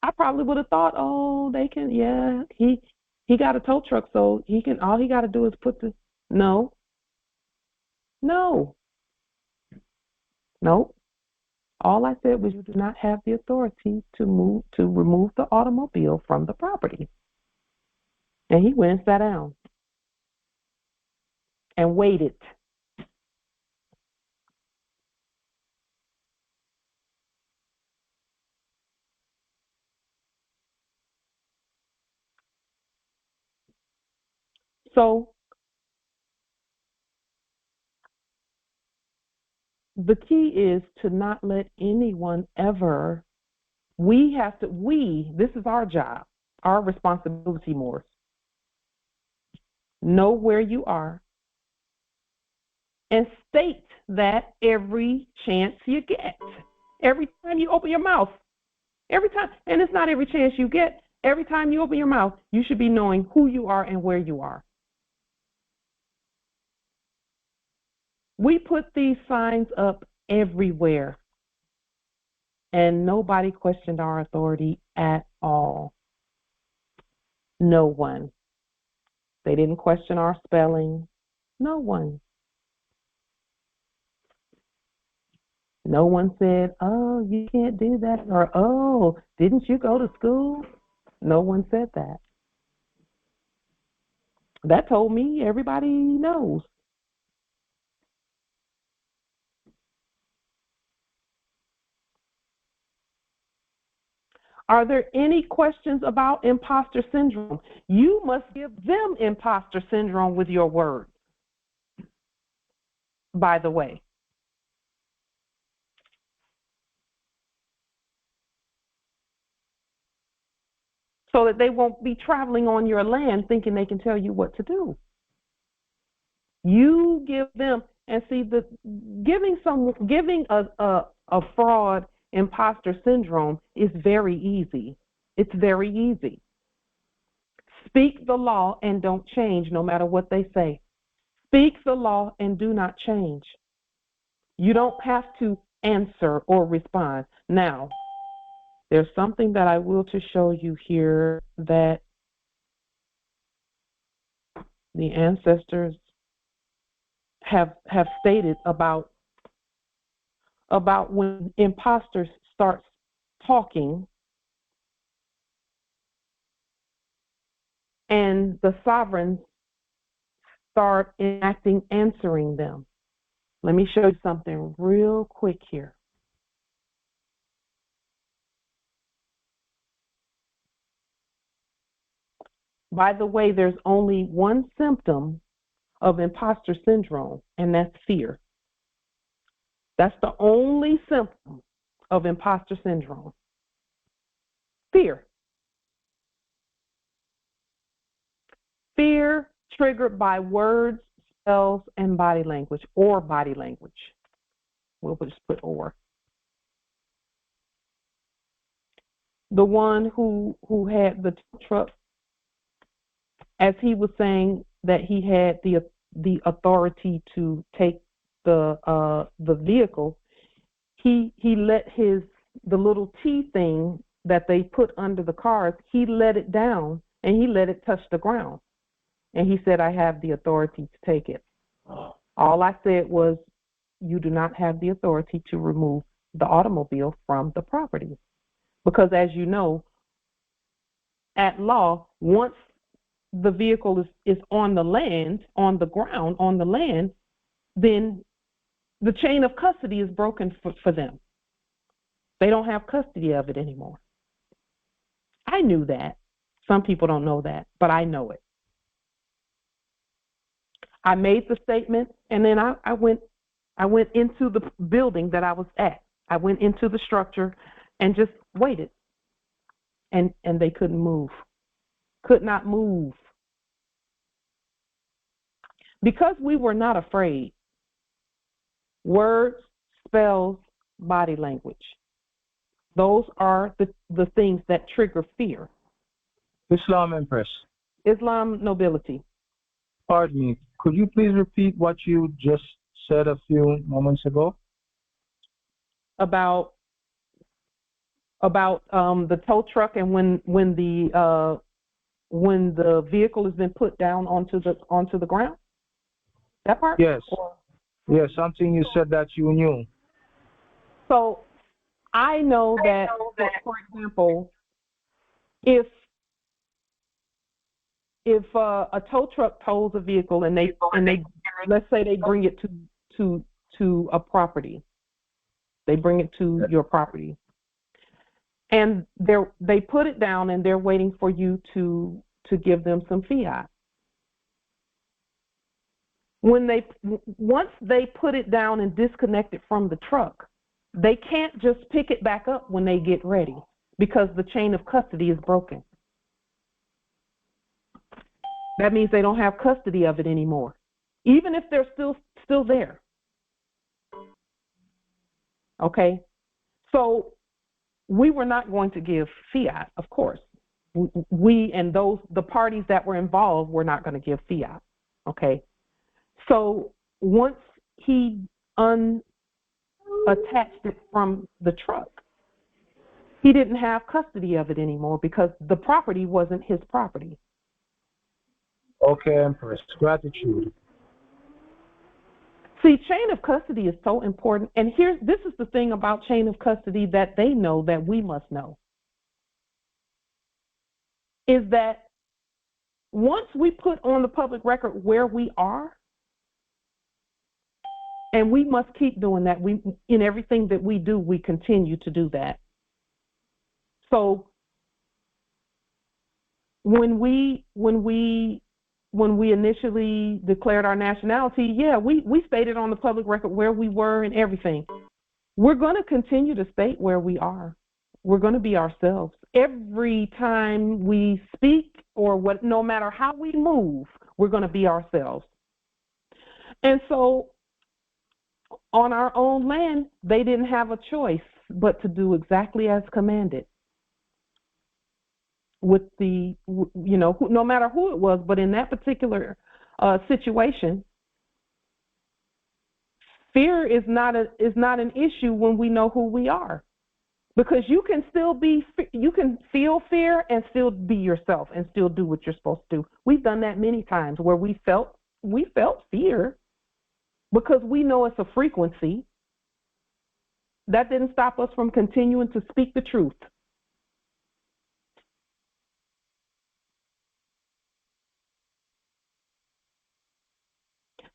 I probably would have thought, oh, they can, yeah, he got a tow truck, so all he got to do is put the, no. All I said was you do not have the authority to remove the automobile from the property. And he went and sat down and waited. So the key is to not let anyone ever, this is our job, our responsibility, Morris. Know where you are and state that every chance you get. Every time you open your mouth, every time, and it's not every chance you get, every time you open your mouth, you should be knowing who you are and where you are. We put these signs up everywhere, and nobody questioned our authority at all. No one. They didn't question our spelling. No one. No one said, oh, you can't do that, or, oh, didn't you go to school? No one said that. That told me everybody knows. Are there any questions about imposter syndrome? You must give them imposter syndrome with your words, by the way. So that they won't be traveling on your land thinking they can tell you what to do. You give them, and see, the giving a fraud imposter syndrome is very easy. It's very easy. Speak the law and don't change, no matter what they say. Speak the law and do not change. You don't have to answer or respond. Now, there's something that I will to show you here that the ancestors have stated about when imposters start talking and the sovereigns start enacting, answering them. Let me show you something real quick here. By the way, there's only one symptom of imposter syndrome, and that's fear. That's the only symptom of imposter syndrome. Fear. Fear triggered by words, spells, and body language, or body language. We'll just put or. The one who had the truck, as he was saying that he had the authority to take the vehicle, he let the little T thing that they put under the cars, he let it down and he let it touch the ground. And he said, I have the authority to take it. All I said was, you do not have the authority to remove the automobile from the property. Because as you know, at law, once the vehicle is on the land, on the ground, on the land, then the chain of custody is broken for them. They don't have custody of it anymore. I knew that. Some people don't know that, but I know it. I made the statement, and then I went into the building that I was at. I went into the structure and just waited. And they couldn't move. Could not move. Because we were not afraid. Words, spells, body language. Those are the things that trigger fear. Islam, Empress. Islam, nobility. Pardon me. Could you please repeat what you just said a few moments ago? About the tow truck and when the vehicle has been put down onto the ground? That part? Yes. Yes, something you said that you knew. So I know that, for example, if a tow truck tows a vehicle and they let's say they bring it to a property, they bring it to your property, and they put it down and they're waiting for you to give them some fiat. Once they put it down and disconnect it from the truck, they can't just pick it back up when they get ready because the chain of custody is broken. That means they don't have custody of it anymore, even if they're still there. Okay? So we were not going to give fiat, of course. We and the parties that were involved were not going to give fiat. Okay? So once he unattached it from the truck, he didn't have custody of it anymore because the property wasn't his property. Okay, Empress. Gratitude. See, chain of custody is so important. And this is the thing about chain of custody that they know that we must know. Is that once we put on the public record where we are, and we must keep doing that. In everything that we do, we continue to do that. So when we initially declared our nationality, we stated on the public record where we were and everything. We're going to continue to state where we are. We're going to be ourselves. Every time we speak or no matter how we move, we're going to be ourselves. And so on our own land, they didn't have a choice but to do exactly as commanded. With the, no matter who it was, but in that particular situation, fear is not an issue when we know who we are, because you can feel fear and still be yourself and still do what you're supposed to do. We've done that many times where we felt fear because we know it's a frequency. That didn't stop us from continuing to speak the truth.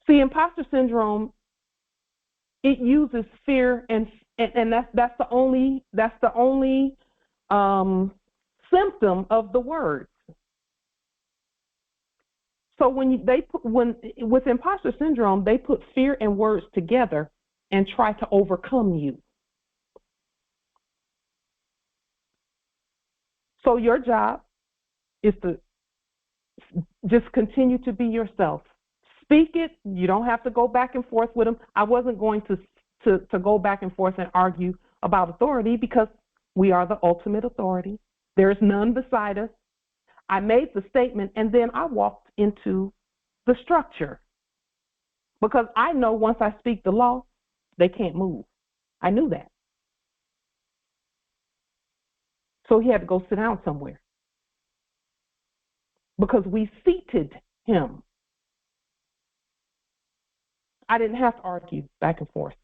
See, imposter syndrome, it uses fear, and that's the only symptom of the words. So with imposter syndrome, they put fear and words together and try to overcome you. So your job is to just continue to be yourself. Speak it. You don't have to go back and forth with them. I wasn't going to go back and forth and argue about authority, because we are the ultimate authority. There is none beside us. I made the statement, and then I walked into the structure, because I know once I speak the law, they can't move. I knew that. So he had to go sit down somewhere, because we seated him. I didn't have to argue back and forth.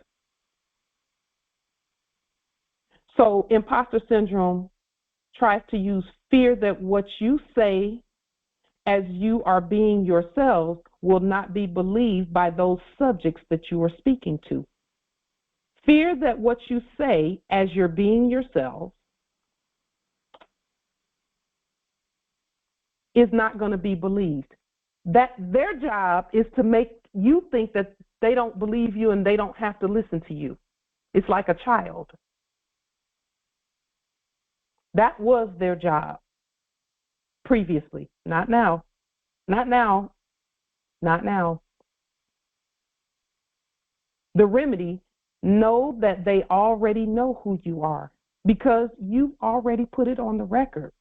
So imposter syndrome tries to use fear that what you say as you are being yourselves will not be believed by those subjects that you are speaking to. Fear that what you say as you're being yourselves is not going to be believed. That their job is to make you think that they don't believe you and they don't have to listen to you. It's like a child. That was their job previously. Not now. Not now. Not now. The remedy, know that they already know who you are, because you've already put it on the record.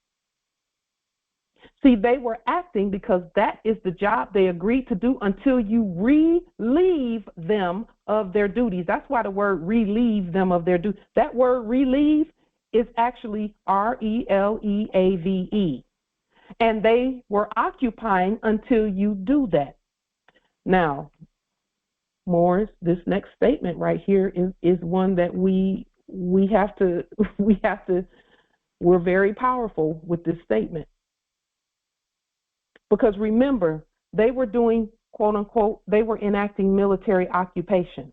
See, they were acting because that is the job they agreed to do until you relieve them of their duties. That's why the word relieve them of their duties. That word relieve is actually RELEAVE. And they were occupying until you do that. Now, Morris, this next statement right here is one that we have to we're very powerful with this statement. Because remember, they were doing, quote unquote, they were enacting military occupation.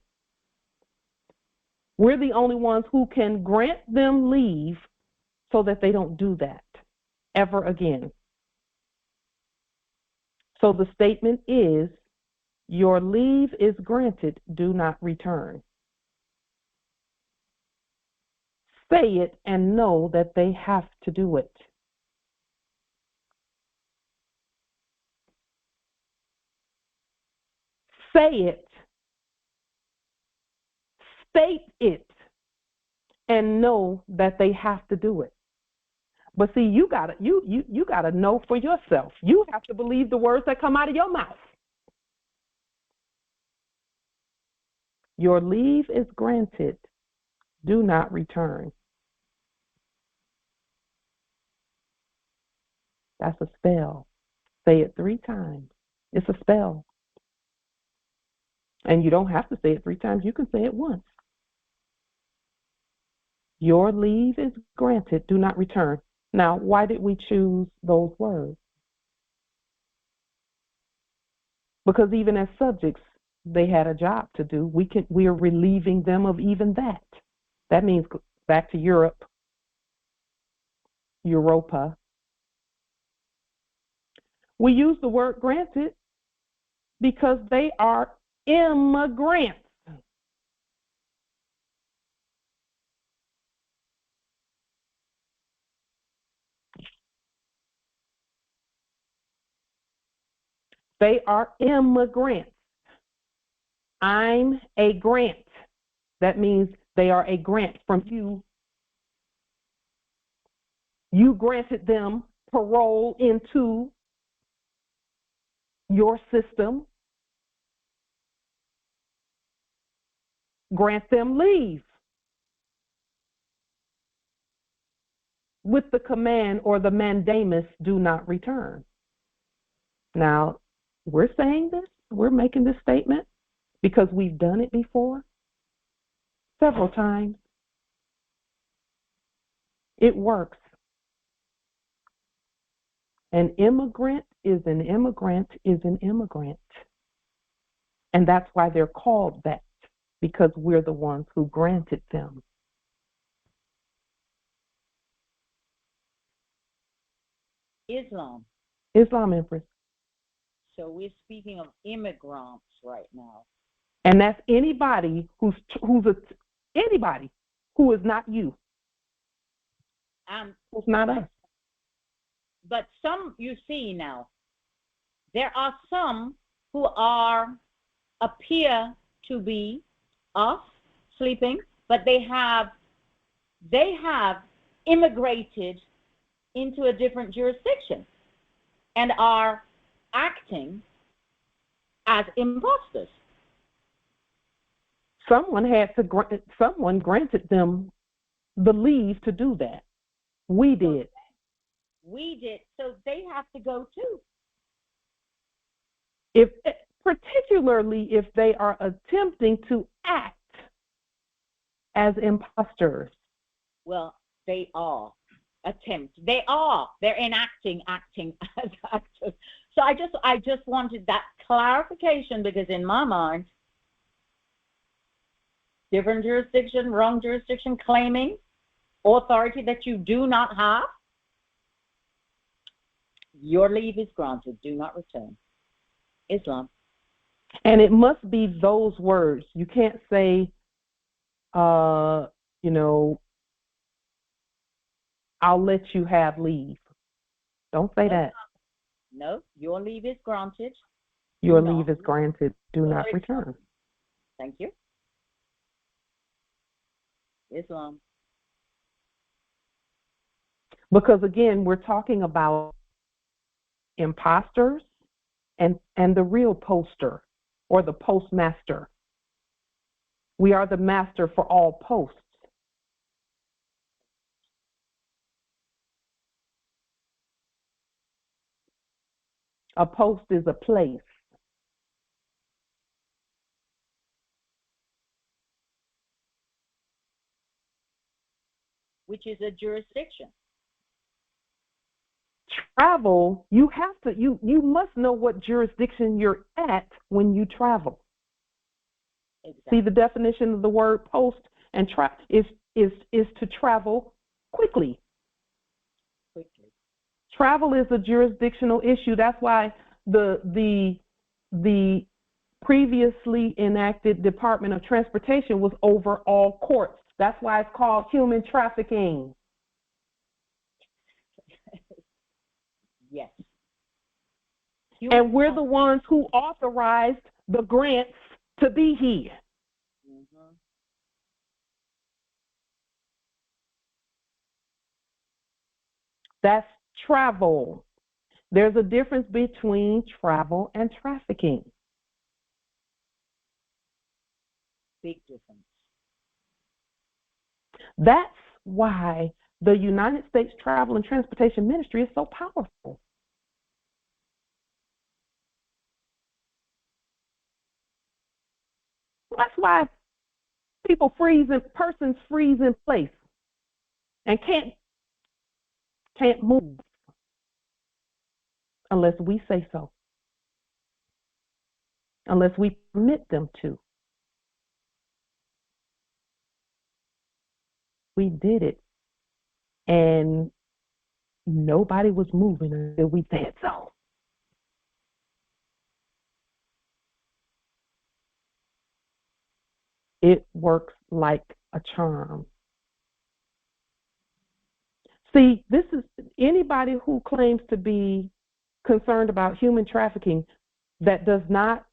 We're the only ones who can grant them leave so that they don't do that ever again. So the statement is, your leave is granted, do not return. Say it and know that they have to do it. Say it, state it, and know that they have to do it. But see, you gotta know for yourself. You have to believe the words that come out of your mouth. Your leave is granted. Do not return. That's a spell. Say it 3 times. It's a spell. And you don't have to say it 3 times. You can say it once. Your leave is granted. Do not return. Now, why did we choose those words? Because even as subjects, they had a job to do. We are relieving them of even that. That means back to Europe, Europa. We use the word granted because they are immigrants. They are immigrants. I'm a grant. That means they are a grant from you. You granted them parole into your system. Grant them leave with the command or the mandamus, do not return. Now, we're saying this, we're making this statement because we've done it before several times. It works. An immigrant is an immigrant is an immigrant. And that's why they're called that, because we're the ones who granted them. Islam. Islam, Empress. So we're speaking of immigrants right now. And that's anybody anybody who is not you. Who's not us. But some, you see now, there are some who appear to be us sleeping, but they have immigrated into a different jurisdiction and are acting as impostors. Someone granted them the leave to do that. We did. So they have to go too. Particularly if they are attempting to act as impostors. Well, they are They're enacting, acting as actors. So I just wanted that clarification, because in my mind, different jurisdiction, wrong jurisdiction, claiming authority that you do not have, your leave is granted, do not return. Islam. And it must be those words. You can't say, I'll let you have leave. Don't say that. No, your leave is granted. Your leave is granted. Do not return. Thank you. Islam. Because again, we're talking about imposters and the real poster or the postmaster. We are the master for all posts. A post is a place. Which is a jurisdiction. Travel, you must know what jurisdiction you're at when you travel. Exactly. See, the definition of the word post and is to travel quickly. Travel is a jurisdictional issue. That's why the previously enacted Department of Transportation was over all courts. That's why it's called human trafficking. Yes. And we're the ones who authorized the grants to be here. Mm-hmm. That's travel. There's a difference between travel and trafficking. Big difference. That's why the United States Travel and Transportation Ministry is so powerful. That's why persons freeze in place and can't move unless we say so, unless we permit them to. We did it, and nobody was moving until we said so. It works like a charm. See, this is anybody who claims to be concerned about human trafficking that does not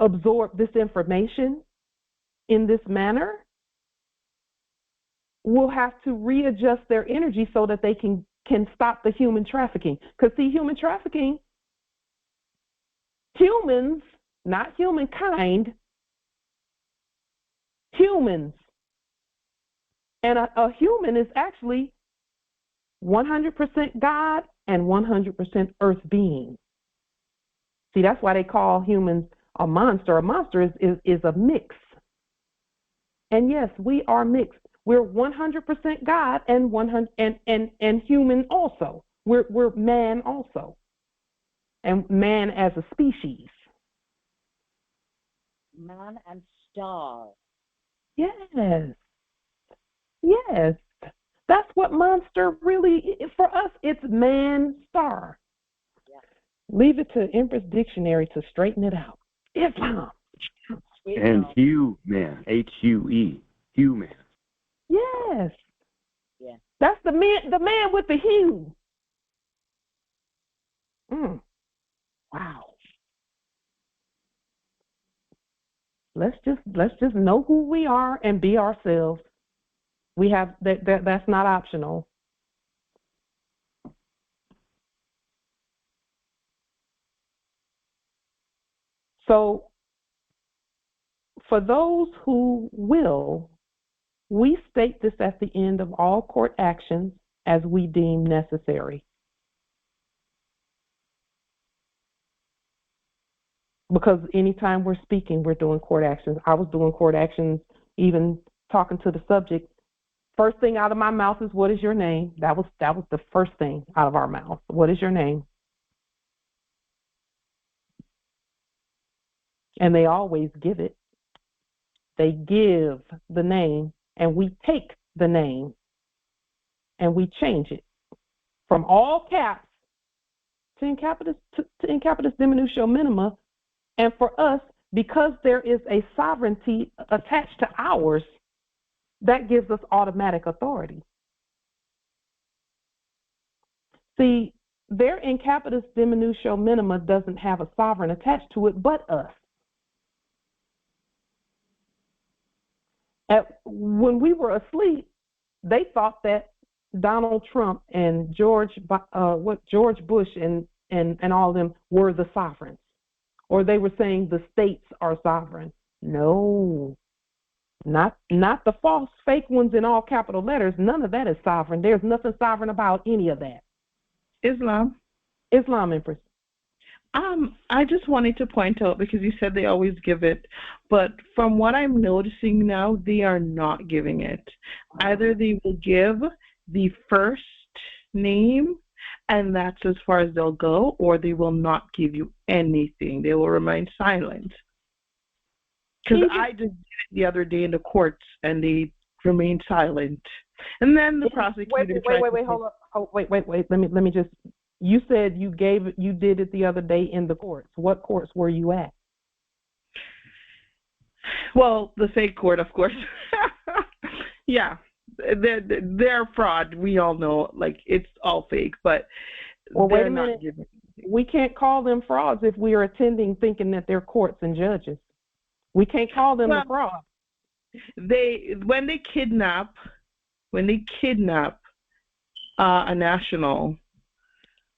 absorb this information in this manner will have to readjust their energy so that they can stop the human trafficking. Because, see, human trafficking, humans, not humankind, humans. And a human is actually 100% God and 100% earth being. See, that's why they call humans a monster. A monster is a mix. And yes, we are mixed. We're 100% God and 100 and human also. We're man also, and man as a species. Man and star. Yes, yes. That's what monster really, for us, it's man star. Yeah. Leave it to Empress Dictionary to straighten it out. Islam. And human, H-U-E, human. Yes. Yeah. That's the man with the hue. Wow. Let's just know who we are and be ourselves. We have that's not optional. So for those who will, we state this at the end of all court actions as we deem necessary. Because anytime we're speaking, we're doing court actions. I was doing court actions, even talking to the subject. First thing out of my mouth is, what is your name? That was the first thing out of our mouth. What is your name? And they always give it. They give the name, and we take the name, and we change it from all caps to in capitis diminutio minima. And for us, because there is a sovereignty attached to ours, that gives us automatic authority. See, their in capitis diminutio minima doesn't have a sovereign attached to it but us. When we were asleep, they thought that Donald Trump and George Bush and all of them were the sovereigns. Or they were saying the states are sovereign. No, not the false fake ones in all capital letters. None of that is sovereign. There's nothing sovereign about any of that. Islam, Empress. I just wanted to point out, because you said they always give it, but from what I'm noticing now, they are not giving it. Either they will give the first name, and that's as far as they'll go, or they will not give you anything. They will remain silent. Because I just did it the other day in the courts, and they remained silent. And then the prosecutor wait, hold up. Wait. Let me just. You said you did it the other day in the courts. What courts were you at? Well, the fake court, of course. Yeah. They're fraud. We all know, like, it's all fake, but well, wait a minute. We can't call them frauds if we are attending thinking that they're courts and judges. We can't call them a fraud. When they kidnap a national,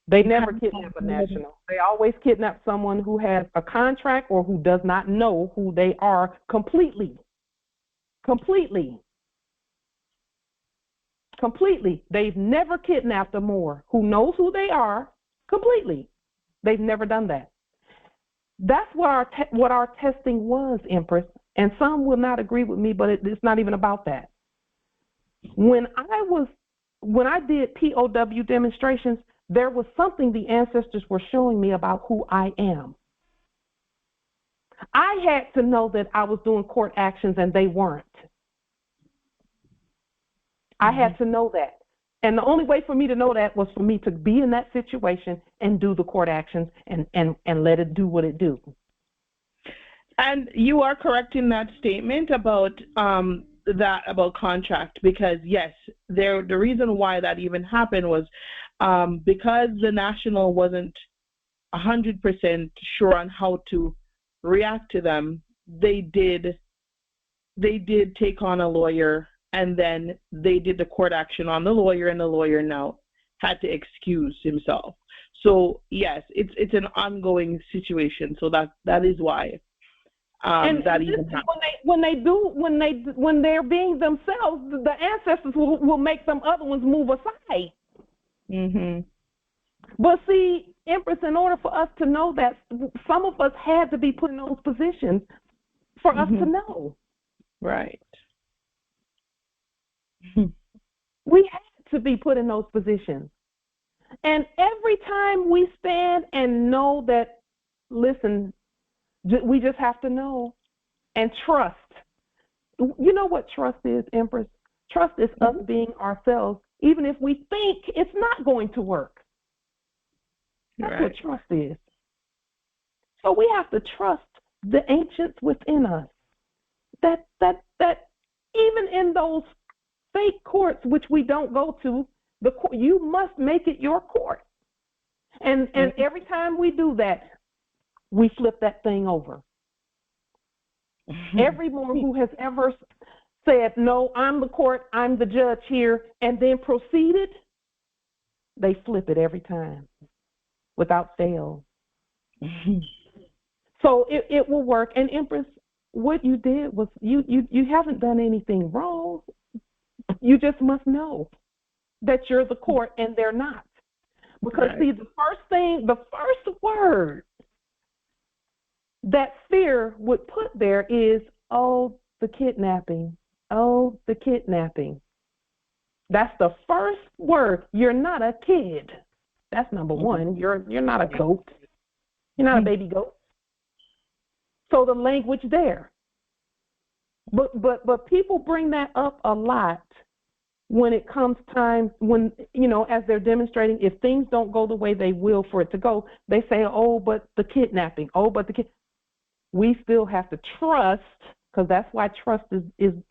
they never kidnap a national. They always kidnap someone who has a contract or who does not know who they are completely. They've never kidnapped a Moor who knows who they are completely. They've never done that. That's what our testing was, Empress. And some will not agree with me, but it's not even about that. When I did POW demonstrations, there was something the ancestors were showing me about who I am. I had to know that I was doing court actions and they weren't. I had to know that. And the only way for me to know that was for me to be in that situation and do the court actions and let it do what it do. And you are correct in that statement about about contract, because yes, the reason why that even happened was because the national wasn't 100% sure on how to react to them, they did take on a lawyer, and then they did the court action on the lawyer, and the lawyer now had to excuse himself. So yes, it's an ongoing situation. So that is why that even happens. When they're being themselves, the ancestors will make some other ones move aside. Mm-hmm. But see, Empress, in order for us to know that, some of us had to be put in those positions for us to know. Right. We had to be put in those positions. And every time we stand and know that, listen, we just have to know and trust. You know what trust is, Empress? Trust is us being ourselves, even if we think it's not going to work. That's what trust is. So we have to trust the ancients within us. That even in those fake courts, which we don't go to, you must make it your court. And every time we do that, we flip that thing over. Everyone who has ever said, no, I'm the court, I'm the judge here, and then proceeded, they flip it every time without fail. So it will work. And Empress, what you did was you haven't done anything wrong. You just must know that you're the court and they're not. Because see, the first word that fear would put there is, oh, the kidnapping. Oh, the kidnapping. That's the first word. You're not a kid. That's number one. You're not a goat. You're not a baby goat. So the language there. But people bring that up a lot when it comes time when, as they're demonstrating, if things don't go the way they will for it to go, they say, oh, but the kidnapping. Oh, but the we still have to trust, because that's why trust is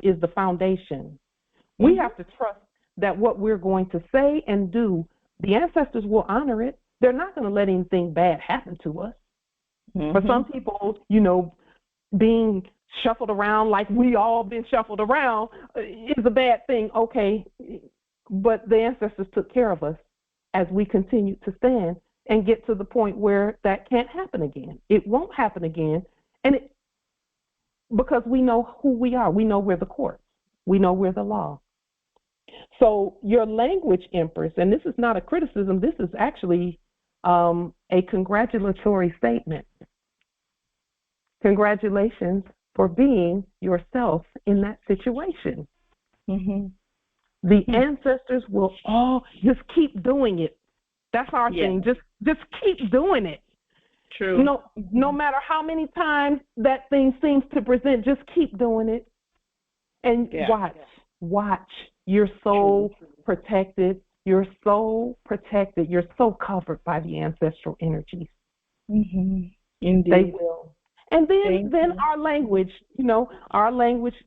the foundation. We have to trust that what we're going to say and do, the ancestors will honor it. They're not going to let anything bad happen to us. For some people, being shuffled around like we all been shuffled around is a bad thing. Okay, but the ancestors took care of us as we continue to stand and get to the point where that can't happen again. It won't happen again. And because we know who we are. We know we're the court. We know we're the law. So your language, Empress, and this is not a criticism, this is actually a congratulatory statement. Congratulations for being yourself in that situation. The ancestors will all just keep doing it. That's our thing. Just keep doing it. True. No matter how many times that thing seems to present, just keep doing it. And watch. You're so protected. You're so protected. You're so covered by the ancestral energies. Indeed. They will. And then our language,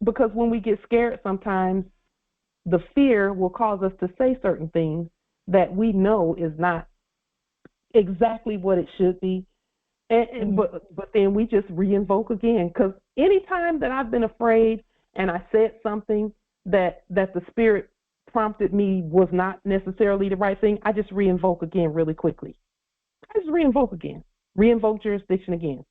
because when we get scared sometimes, the fear will cause us to say certain things that we know is not exactly what it should be. But then we just re-invoke again. Because anytime that I've been afraid and I said something that the spirit prompted me was not necessarily the right thing, I just re-invoke again really quickly. I just re-invoke again. Re-invoke jurisdiction again.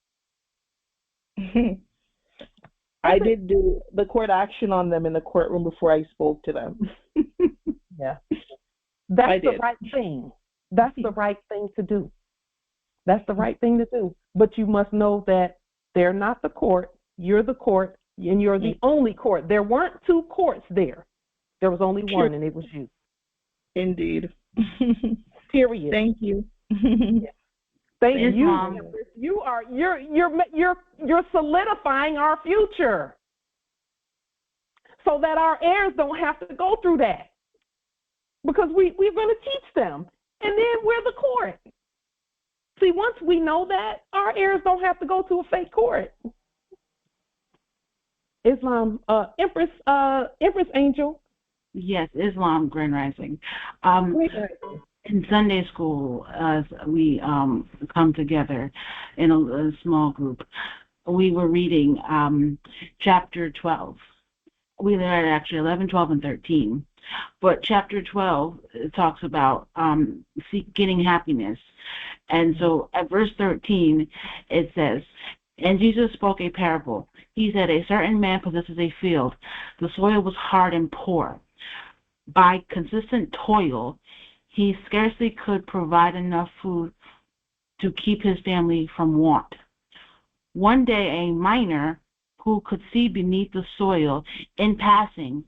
I did do the court action on them in the courtroom before I spoke to them. That's the right thing. That's the right thing to do. That's the right thing to do. But you must know that they're not the court. You're the court, and you're the only court. There weren't two courts there. There was only one, and it was you. Indeed. Period. Thank you. Thank you. You're solidifying our future, so that our heirs don't have to go through that, because we're going to teach them, and then we're the court. See, once we know that, our heirs don't have to go to a fake court. Islam, Empress Angel. Yes, Islam, Grand Rising. In Sunday school, as we come together in a small group, we were reading chapter 12. We read actually 11, 12, and 13. But chapter 12 talks about getting happiness. And so at verse 13, it says, and Jesus spoke a parable. He said, a certain man possesses a field. The soil was hard and poor. By consistent toil, he scarcely could provide enough food to keep his family from want. One day, a miner who could see beneath the soil in passing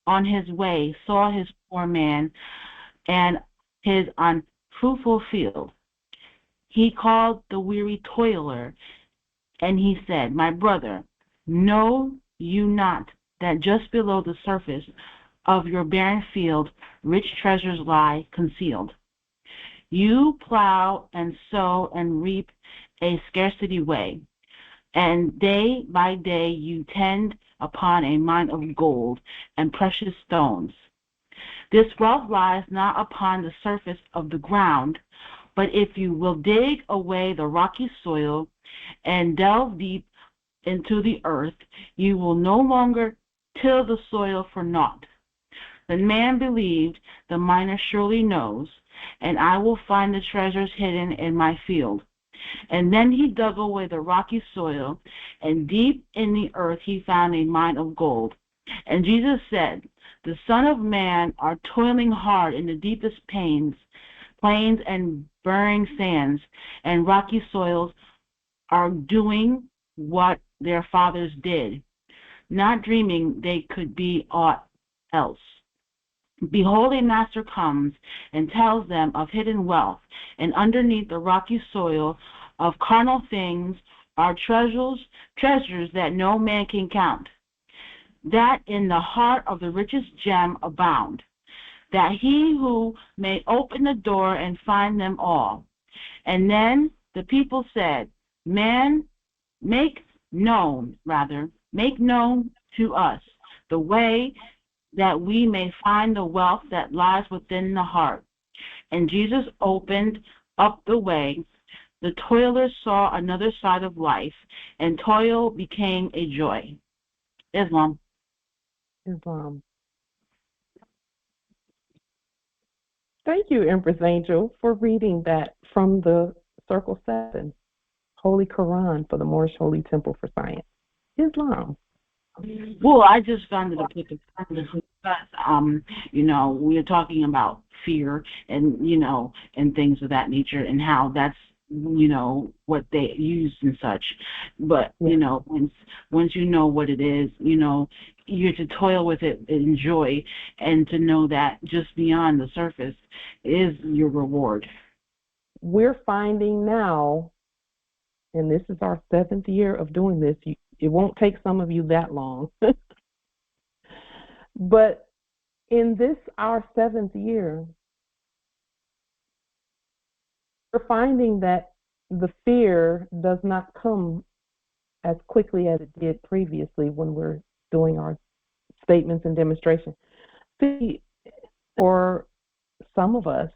on his way saw his poor man and his unfruitful field. He called the weary toiler, and he said, my brother, know you not that just below the surface of your barren field rich treasures lie concealed? You plow and sow and reap a scarcity way, and day by day you tend upon a mine of gold and precious stones. This wealth lies not upon the surface of the ground, but if you will dig away the rocky soil and delve deep into the earth, you will no longer till the soil for naught. The man believed, the miner surely knows, and I will find the treasures hidden in my field. And then he dug away the rocky soil, and deep in the earth he found a mine of gold. And Jesus said, the Son of Man are toiling hard in the deepest plains and burning sands, and rocky soils are doing what their fathers did, not dreaming they could be aught else. Behold, a master comes and tells them of hidden wealth, and underneath the rocky soil of carnal things are treasures that no man can count, that in the heart of the richest gem abound, that he who may open the door and find them all. And then the people said, make known to us the way that we may find the wealth that lies within the heart. And Jesus opened up the way. The toilers saw another side of life, and toil became a joy. Islam. Thank you, Empress Angel, for reading that from the Circle 7, Holy Quran for the Moorish Holy Temple for Science. Islam. Well, I just found it applicable because, we are talking about fear and, and things of that nature and how that's, what they use and such. But, once you know what it is, you're to toil with it, enjoy, and to know that just beyond the surface is your reward. We're finding now, and this is our 7th year of doing this, it won't take some of you that long. But in this, our 7th year, we're finding that the fear does not come as quickly as it did previously when we're doing our statements and demonstrations. See, for some of us,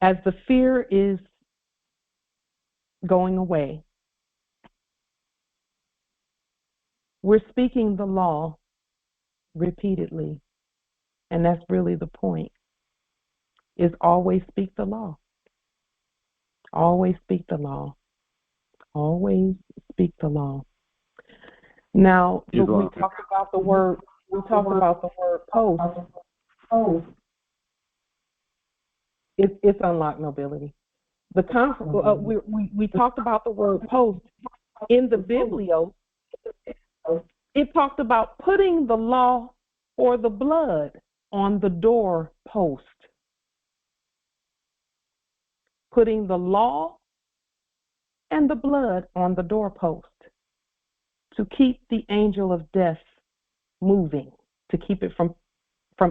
as the fear is going away, we're speaking the law repeatedly, and that's really the point, is always speak the law. Always speak the law. Always speak the law. Now, we talked about the word post. It's unlocked nobility. We talked about the word post. In the Biblio, it talked about putting the law or the blood on the door post. Putting the law and the blood on the doorpost to keep the angel of death moving, to keep it from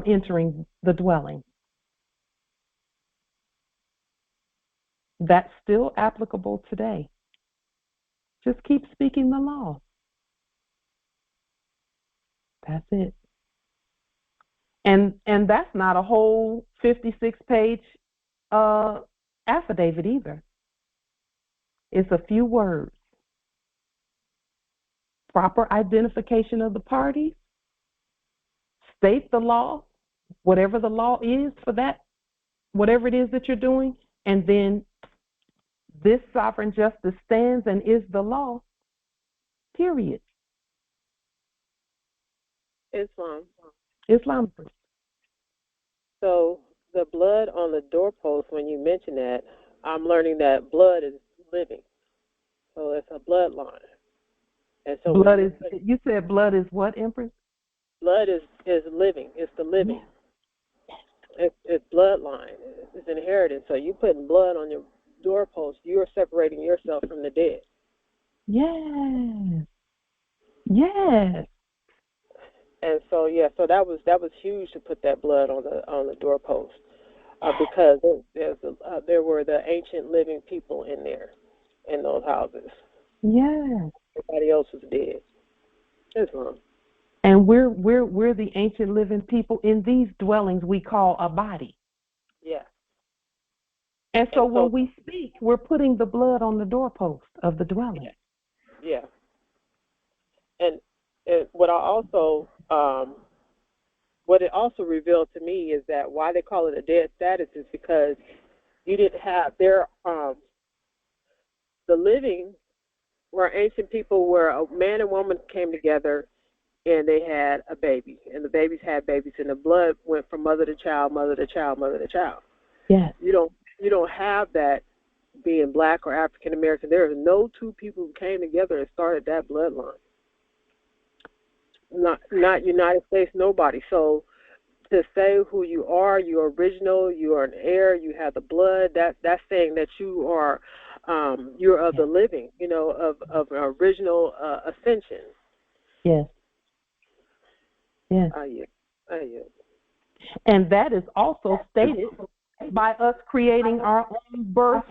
entering the dwelling. That's still applicable today. Just keep speaking the law. That's it. And that's not a whole 56-page affidavit either. It's a few words. Proper identification of the parties, state the law, whatever the law is for that, whatever it is that you're doing, and then this sovereign justice stands and is the law, period. Islam. So the blood on the doorpost, when you mention that, I'm learning that blood is living. So it's a bloodline. And so blood is, you said blood is what, Empress? Blood is living. It's the living. It's bloodline. It's inheritance. So you putting blood on your doorpost, you're separating yourself from the dead. Yes. Yes. And so so that was huge to put that blood on the doorpost, because there were the ancient living people in there, in those houses. Yes. Everybody else was dead. Islam. And we're the ancient living people in these dwellings we call a body. Yeah. And so when we speak, we're putting the blood on the doorpost of the dwelling. Yeah. And what it also revealed to me is that why they call it a dead status is because you didn't have the living were ancient people where a man and woman came together and they had a baby, and the babies had babies, and the blood went from mother to child, mother to child, mother to child. Yes. You don't have that being black or African American. There are no two people who came together and started that bloodline. Not United States, nobody. So to say who you are, you're original, you are an heir, you have the blood, that's saying that you are you're of the living, of original ascension. Yes. Yes. And that is also stated by us creating our own birth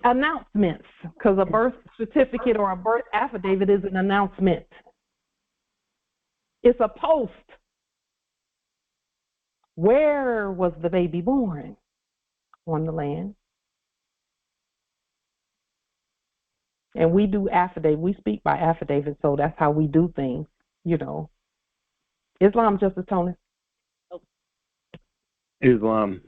announcements, because a birth certificate or a birth affidavit is an announcement. It's a post. Where was the baby born? On the land. And we do affidavit. We speak by affidavit, so that's how we do things, Islam, Justice Tony? Islam,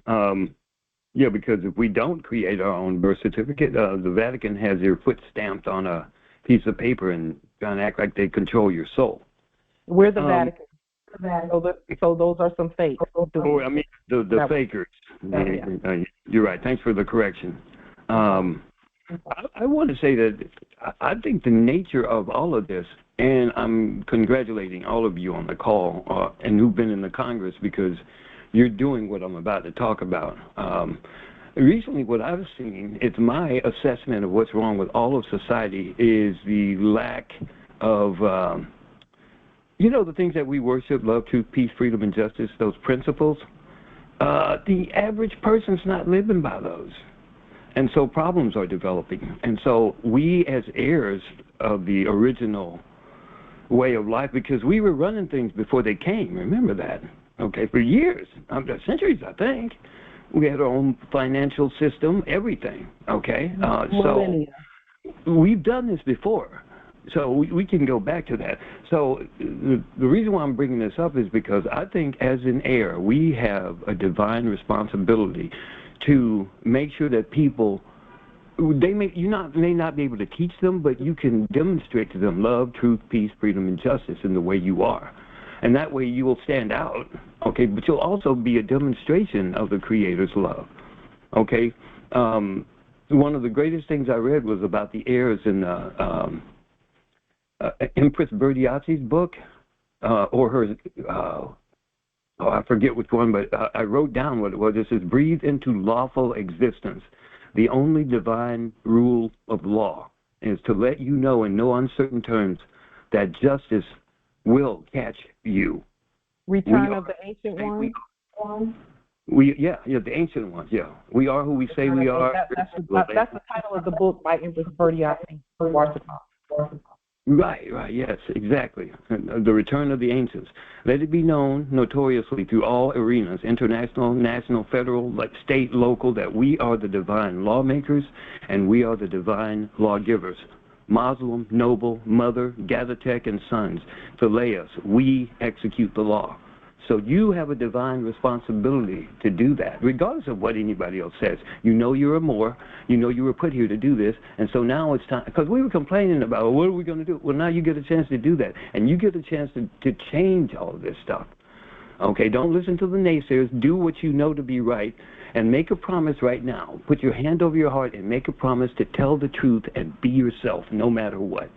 because if we don't create our own birth certificate, the Vatican has your foot stamped on a piece of paper and trying to act like they control your soul. We're the Vatican. So those are some fakes. The fakers. You're right. Thanks for the correction. I want to say that I think the nature of all of this, and I'm congratulating all of you on the call and who've been in the Congress, because you're doing what I'm about to talk about. Recently, what I've seen, it's my assessment of what's wrong with all of society, is the lack of, the things that we worship: love, truth, peace, freedom, and justice, those principles. The average person's not living by those. And so problems are developing. And so we, as heirs of the original way of life, because we were running things before they came, remember that, for years, centuries, I think. We had our own financial system, everything, so we've done this before. So we can go back to that. So the reason why I'm bringing this up is because I think as an heir, we have a divine responsibility to make sure that people, may not be able to teach them, but you can demonstrate to them love, truth, peace, freedom, and justice in the way you are. And that way you will stand out, but you'll also be a demonstration of the Creator's love, One of the greatest things I read was about the heirs in Empress Berdiazzi's book, or her, I forget which one, but I wrote down what it was. It says, breathe into lawful existence. The only divine rule of law is to let you know in no uncertain terms that justice will catch you. Return of the Ancient Ones? The Ancient Ones, We are who we say we are. That's the title of the book by Empress Berdiazzi. Right, yes, exactly. The return of the ancients. Let it be known notoriously through all arenas, international, national, federal, like state, local, that we are the divine lawmakers and we are the divine lawgivers. Muslim, noble, mother, Gazatek, and sons, Phileas, we execute the law. So you have a divine responsibility to do that, regardless of what anybody else says. You know you're a Moor. You know you were put here to do this. And so now it's time, because we were complaining about, well, what are we going to do? Well, now you get a chance to do that. And you get a chance to change all of this stuff. Okay, don't listen to the naysayers. Do what you know to be right. And make a promise right now. Put your hand over your heart and make a promise to tell the truth and be yourself no matter what.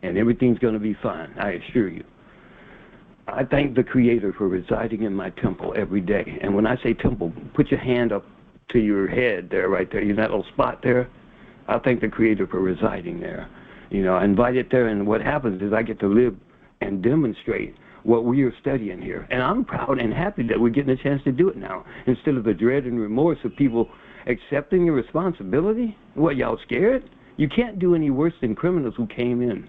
And everything's going to be fine, I assure you. I thank the Creator for residing in my temple every day. And when I say temple, put your hand up to your head there, right there. You know that little spot there? I thank the Creator for residing there. You know, I invite it there, and what happens is I get to live and demonstrate what we are studying here. And I'm proud and happy that we're getting a chance to do it now, instead of the dread and remorse of people accepting your responsibility. What, y'all scared? You can't do any worse than criminals who came in,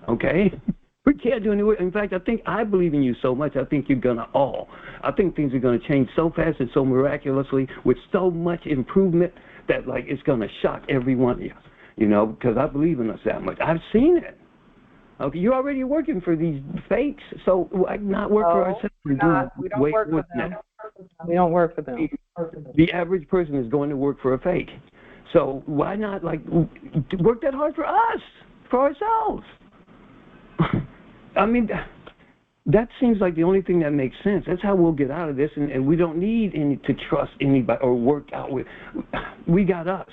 okay? We can't do any worse. In fact, I believe in you so much, I think you're going to all. I think things are going to change so fast and so miraculously with so much improvement that, like, it's going to shock every one of you, you know, because I believe in us that much. I've seen it. Okay, you're already working for these fakes, so why not work for ourselves? We don't work for them. We don't work for them. The average person is going to work for a fake. So why not, like, work that hard for us, for ourselves? I mean, that seems like the only thing that makes sense. That's how we'll get out of this, and we don't need to trust anybody or work out with. We got us,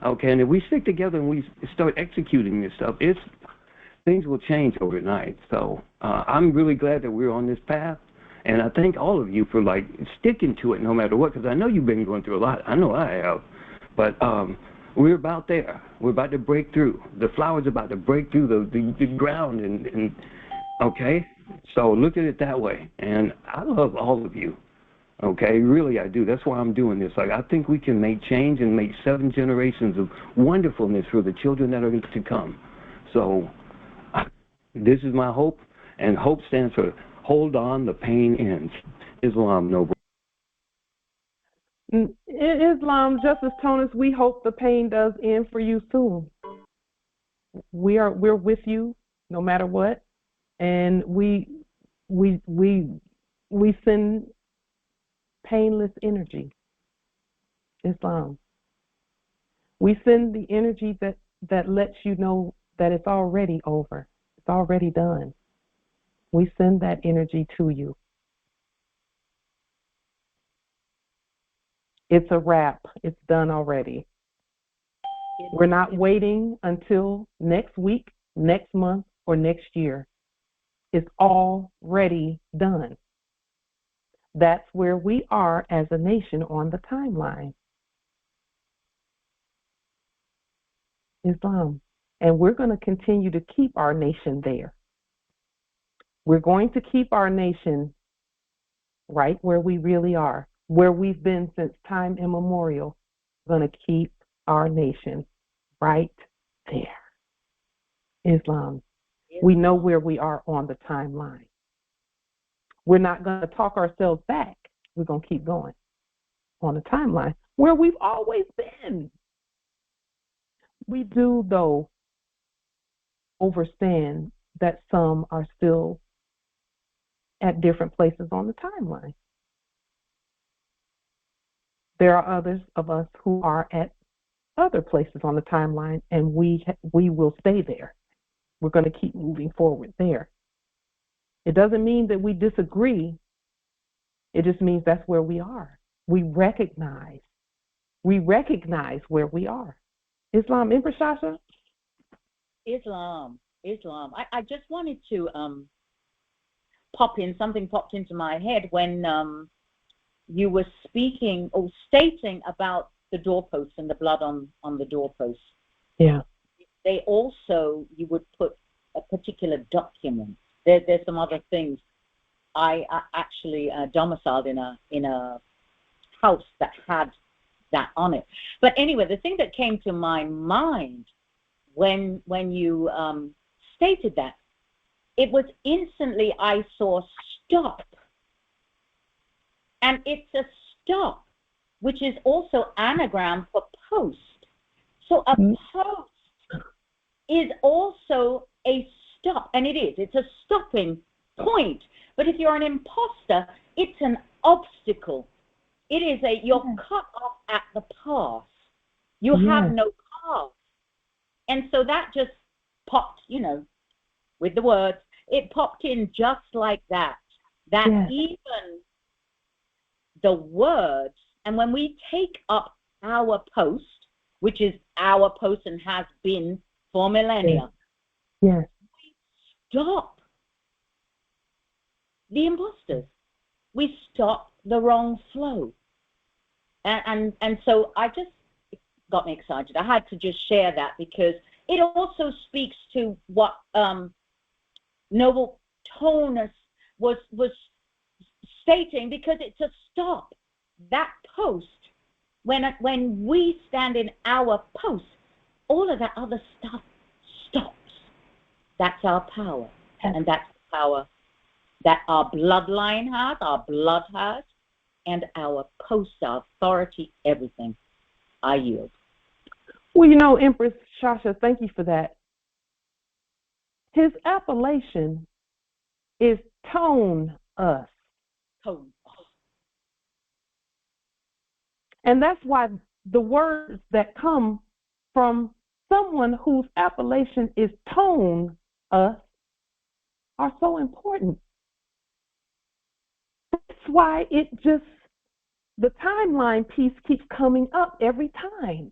okay? And if we stick together and we start executing this stuff, things will change overnight. So I'm really glad that we're on this path, and I thank all of you for, like, sticking to it no matter what, because I know you've been going through a lot. I know I have. But we're about there. We're about to break through. The flower's about to break through the ground, and okay? So look at it that way. And I love all of you, okay? Really, I do. That's why I'm doing this. Like, I think we can make change and make 7 generations of wonderfulness for the children that are to come. So this is my hope, and hope stands for hold on, the pain ends. Islam, noble. In Islam, Justice Tonus, we hope the pain does end for you soon. We're with you no matter what, and we send painless energy. Islam. We send the energy that lets you know that it's already over. It's already done. We send that energy to you. It's a wrap. It's done already. We're not waiting until next week, next month, or next year. It's already done. That's where we are as a nation on the timeline. Islam. And we're going to continue to keep our nation there. We're going to keep our nation right where we really are, where we've been since time immemorial. We're going to keep our nation right there. Islam. We know where we are on the timeline. We're not going to talk ourselves back. We're going to keep going on the timeline where we've always been. We do, though, understand that some are still at different places on the timeline. There are others of us who are at other places on the timeline, and we will stay there. We're going to keep moving forward there. It doesn't mean that we disagree. It just means that's where we are. We recognize where we are. Islam, Empress Shasha? Islam. I just wanted to something popped into my head when you were speaking or stating about the doorposts and the blood on the doorposts. Yeah. They also, you would put a particular document. There's some other things. I actually domiciled in a house that had that on it. But anyway, the thing that came to my mind when you stated that, it was instantly I saw stop. And it's a stop, which is also anagram for post. So a post is also a stop, and it's a stopping point. But if you're an imposter, it's an obstacle. It is you're cut off at the path. You have no path. And so that just popped, with the words, it popped in just like that. That even the words, and when we take up our post, which is our post and has been for millennia, we stop the imposters. We stop the wrong flow. And so it got me excited. I had to just share that because it also speaks to what Noble Tonus was stating, because it's a stop. That post, when we stand in our post, all of that other stuff stops. That's our power. And that's the power that our bloodline has, our blood has, and our post, our authority, everything. I yield. Well, Empress Shasha, thank you for that. His appellation is tone us. Tone. And that's why the words that come from someone whose appellation is tone us are so important. That's why the timeline piece keeps coming up every time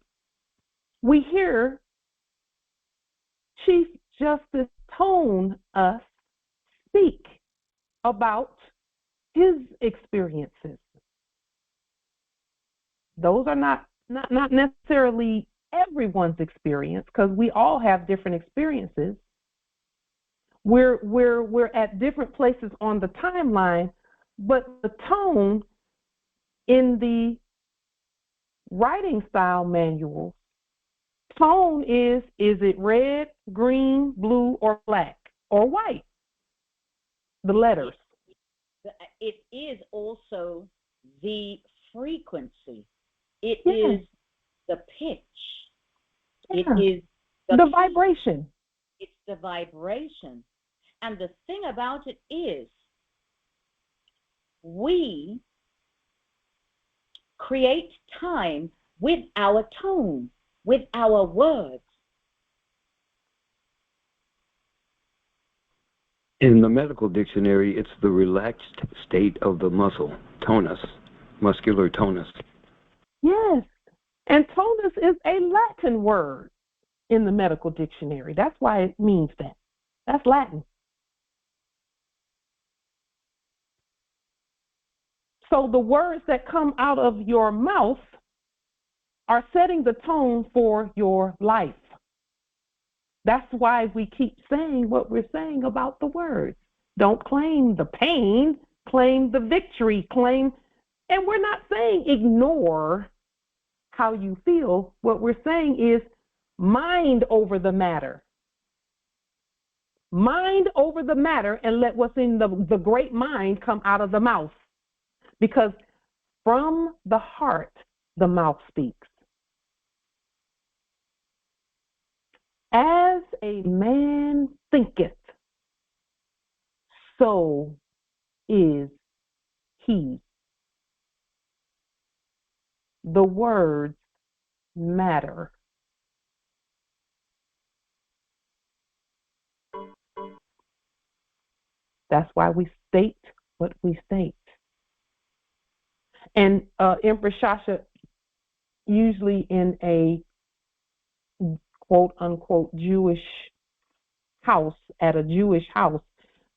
we hear Chief Justice tone us speak about his experiences. Those are not necessarily everyone's experience, because we all have different experiences. We're at different places on the timeline, but the tone in the writing style manual, tone is it red, green, blue, or black, or white? The letters. It is also the frequency. It is the pitch. It is the vibration. It's the vibration. And the thing about it is, we create time with our tone, with our words. In the medical dictionary, it's the relaxed state of the muscle, tonus, muscular tonus. Yes, and tonus is a Latin word in the medical dictionary. That's why it means that. That's Latin. So the words that come out of your mouth are setting the tone for your life. That's why we keep saying what we're saying about the words. Don't claim the pain, claim the victory, and we're not saying ignore how you feel. What we're saying is mind over the matter. Mind over the matter, and let what's in the great mind come out of the mouth. Because from the heart, the mouth speaks. As a man thinketh, so is he. The words matter. That's why we state what we state. And Empress Shasha, usually in a quote-unquote Jewish house, at a Jewish house,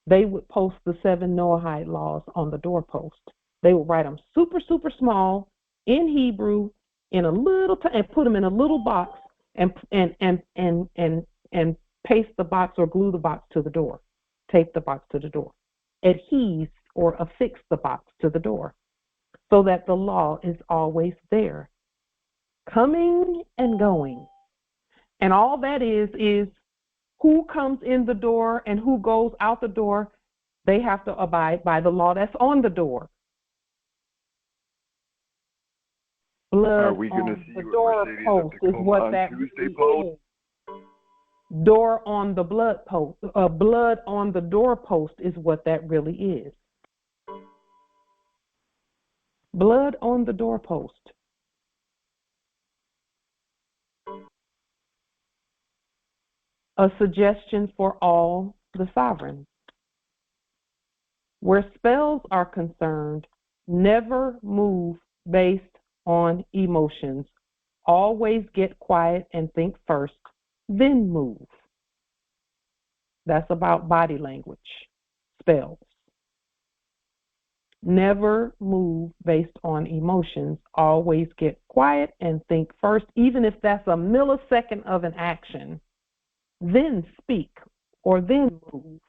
they would post the 7 Noahide laws on the doorpost. They would write them super, super small in Hebrew, in a little and put them in a little box, and paste the box or glue the box to the door, tape the box to the door, adhese or affix the box to the door, so that the law is always there, coming and going. And all that is who comes in the door and who goes out the door, they have to abide by the law that's on the door. Blood on the doorpost is what that really is. Door on the blood post, blood on the doorpost is what that really is. Blood on the doorpost. A suggestion for all the sovereigns. Where spells are concerned, never move based on emotions. Always get quiet and think first, then move. That's about body language, spells. Never move based on emotions. Always get quiet and think first, even if that's a millisecond of an action. Then speak or then move.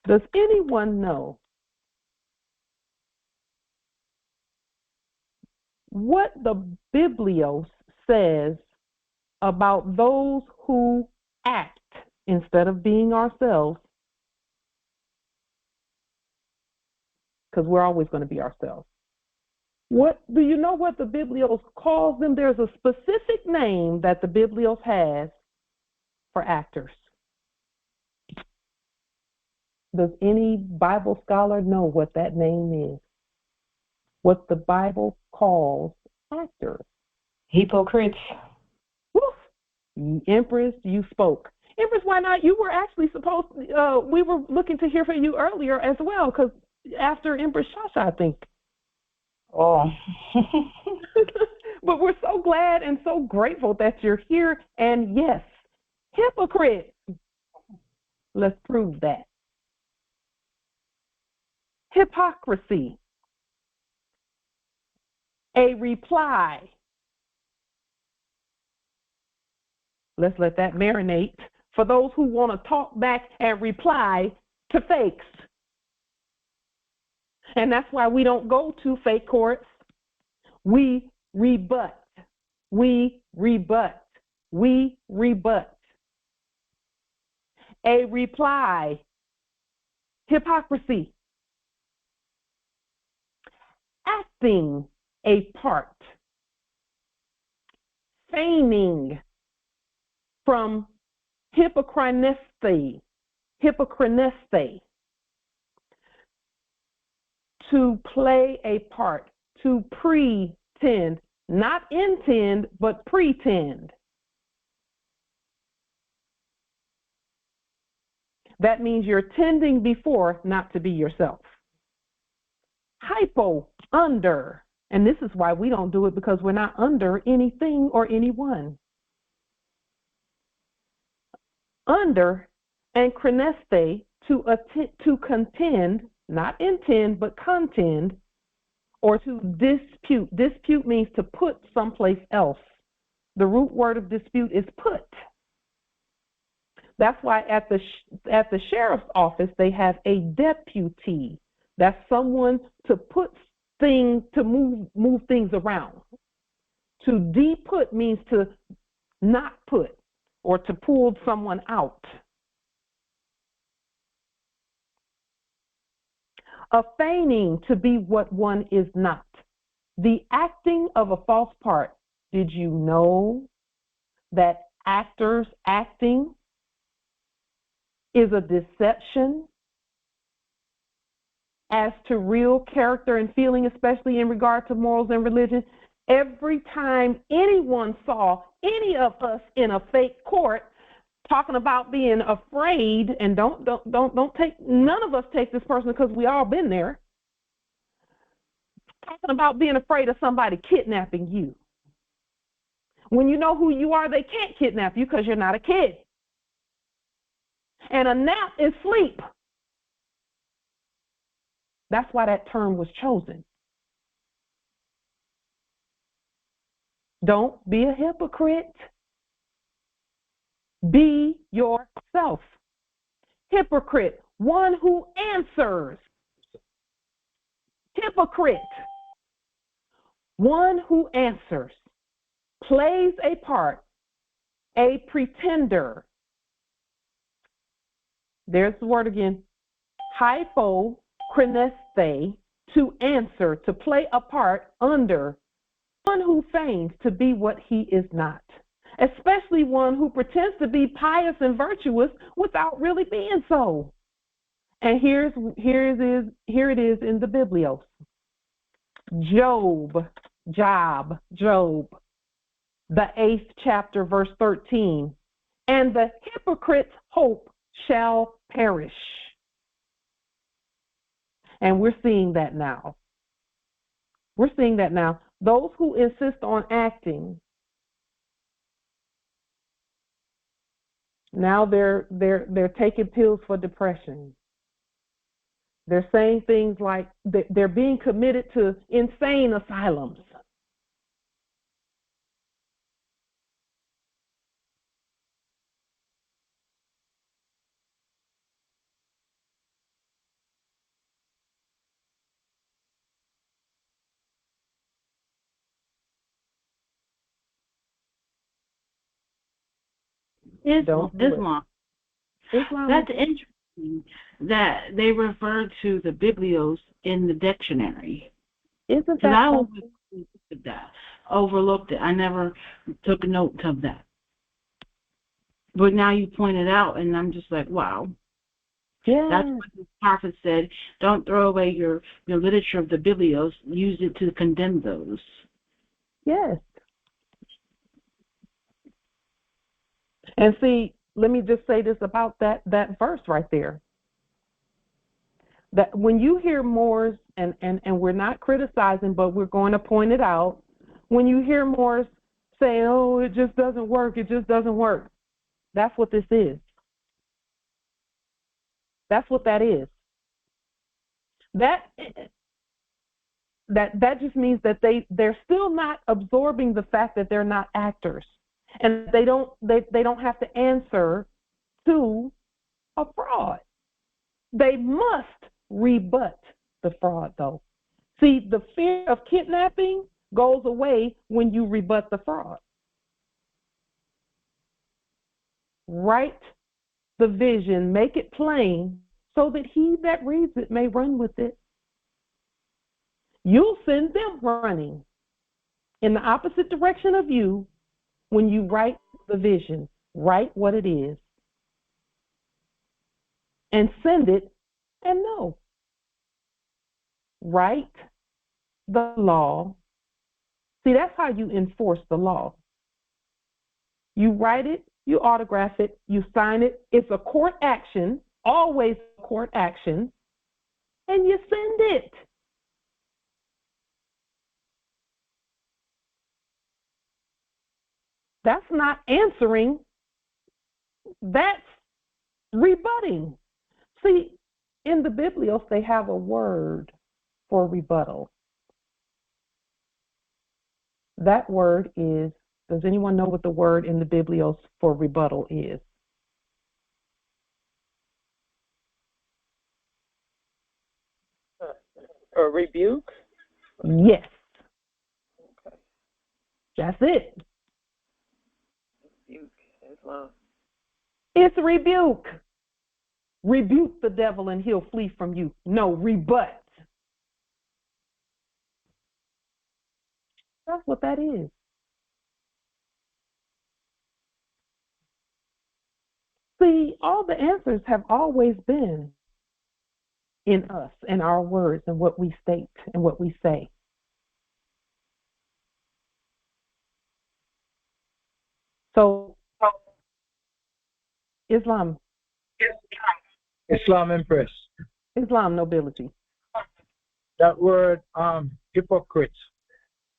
Does anyone know what the Biblios says about those who act instead of being ourselves? Because we're always going to be ourselves. What do you know what the Biblios calls them? There's a specific name that the Biblios has for actors. Does any Bible scholar know what that name is? What the Bible calls actors? Hypocrites. Woo! Empress, you spoke. Empress, why not? You were actually supposed we were looking to hear from you earlier as well, because after Empress Shasha, I think. Oh. But we're so glad and so grateful that you're here. And yes, hypocrite. Let's prove that. Hypocrisy. A reply. Let's let that marinate for those who want to talk back and reply to fakes. And that's why we don't go to fake courts. We rebut. We rebut. We rebut. A reply. Hypocrisy. Acting a part. Feigning. From hypocrisy. Hypocrisy. To play a part. To pretend. Not intend, but pretend. That means you're tending before not to be yourself. Hypo, under. And this is why we don't do it, because we're not under anything or anyone. Under and creneste, to contend, not intend, but contend, or to dispute. Dispute means to put someplace else. The root word of dispute is put. That's why at the sheriff's office they have a deputy. That's someone to put things, to move things around. To de-put means to not put or to pull someone out. A feigning, to be what one is not. The acting of a false part. Did you know that actors acting is a deception as to real character and feeling, especially in regard to morals and religion? Every time anyone saw any of us in a fake court talking about being afraid, and don't take, none of us take this person because we all been there, talking about being afraid of somebody kidnapping you. When you know who you are, they can't kidnap you because you're not a kid. And a nap is sleep. That's why that term was chosen. Don't be a hypocrite. Be yourself. Hypocrite, one who answers. Hypocrite, one who answers, plays a part, a pretender. There's the word again. Hypocrisy, to answer, to play a part under, one who feigns to be what he is not, especially one who pretends to be pious and virtuous without really being so. And here it is in the Biblios. Job, the 8th chapter, verse 13. And the hypocrite's hope shall perish. And we're seeing that now. Those who insist on acting, now they're taking pills for depression. They're saying things like they're being committed to insane asylums. Islam. Islam. That's interesting that they refer to the Biblios in the dictionary. Isn't that? I always overlooked it. I never took note of that. But now you pointed out, and I'm just like, wow. Yeah. That's what the prophet said. Don't throw away your literature of the Biblios. Use it to condemn those. Yes. And see, let me just say this about that verse right there. That when you hear Moors, and we're not criticizing, but we're going to point it out, when you hear Moors say, oh, it just doesn't work, that's what this is. That's what that is. That just means that they're still not absorbing the fact that they're not actors. And they don't have to answer to a fraud. They must rebut the fraud, though. See, the fear of kidnapping goes away when you rebut the fraud. Write the vision, make it plain, so that he that reads it may run with it. You'll send them running in the opposite direction of you when you write the vision. Write what it is and send it and know. Write the law. See, that's how you enforce the law. You write it, you autograph it, you sign it. It's a court action, always a court action, and you send it. That's not answering. That's rebutting. See, in the Biblios, they have a word for rebuttal. That word is, does anyone know what the word in the Biblios for rebuttal is? A rebuke? Yes. Okay. That's it. Rebuke, Islam. It's a rebuke. Rebuke the devil and he'll flee from you. No, rebut. That's what that is. See, all the answers have always been in us and our words and what we state and what we say. So, Islam. Islam, Empress. Islam, nobility. That word, hypocrite.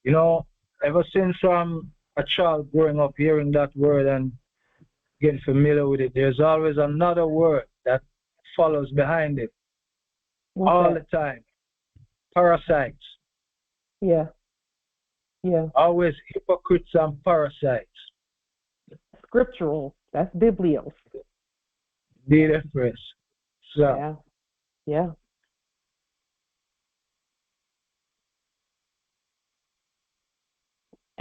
You know, ever since a child growing up hearing that word and getting familiar with it, there's always another word that follows behind it. All the time. Parasites. Yeah. Yeah. Always hypocrites and parasites. Scriptural. That's Biblios. Did Empress. So. Yeah. Yeah.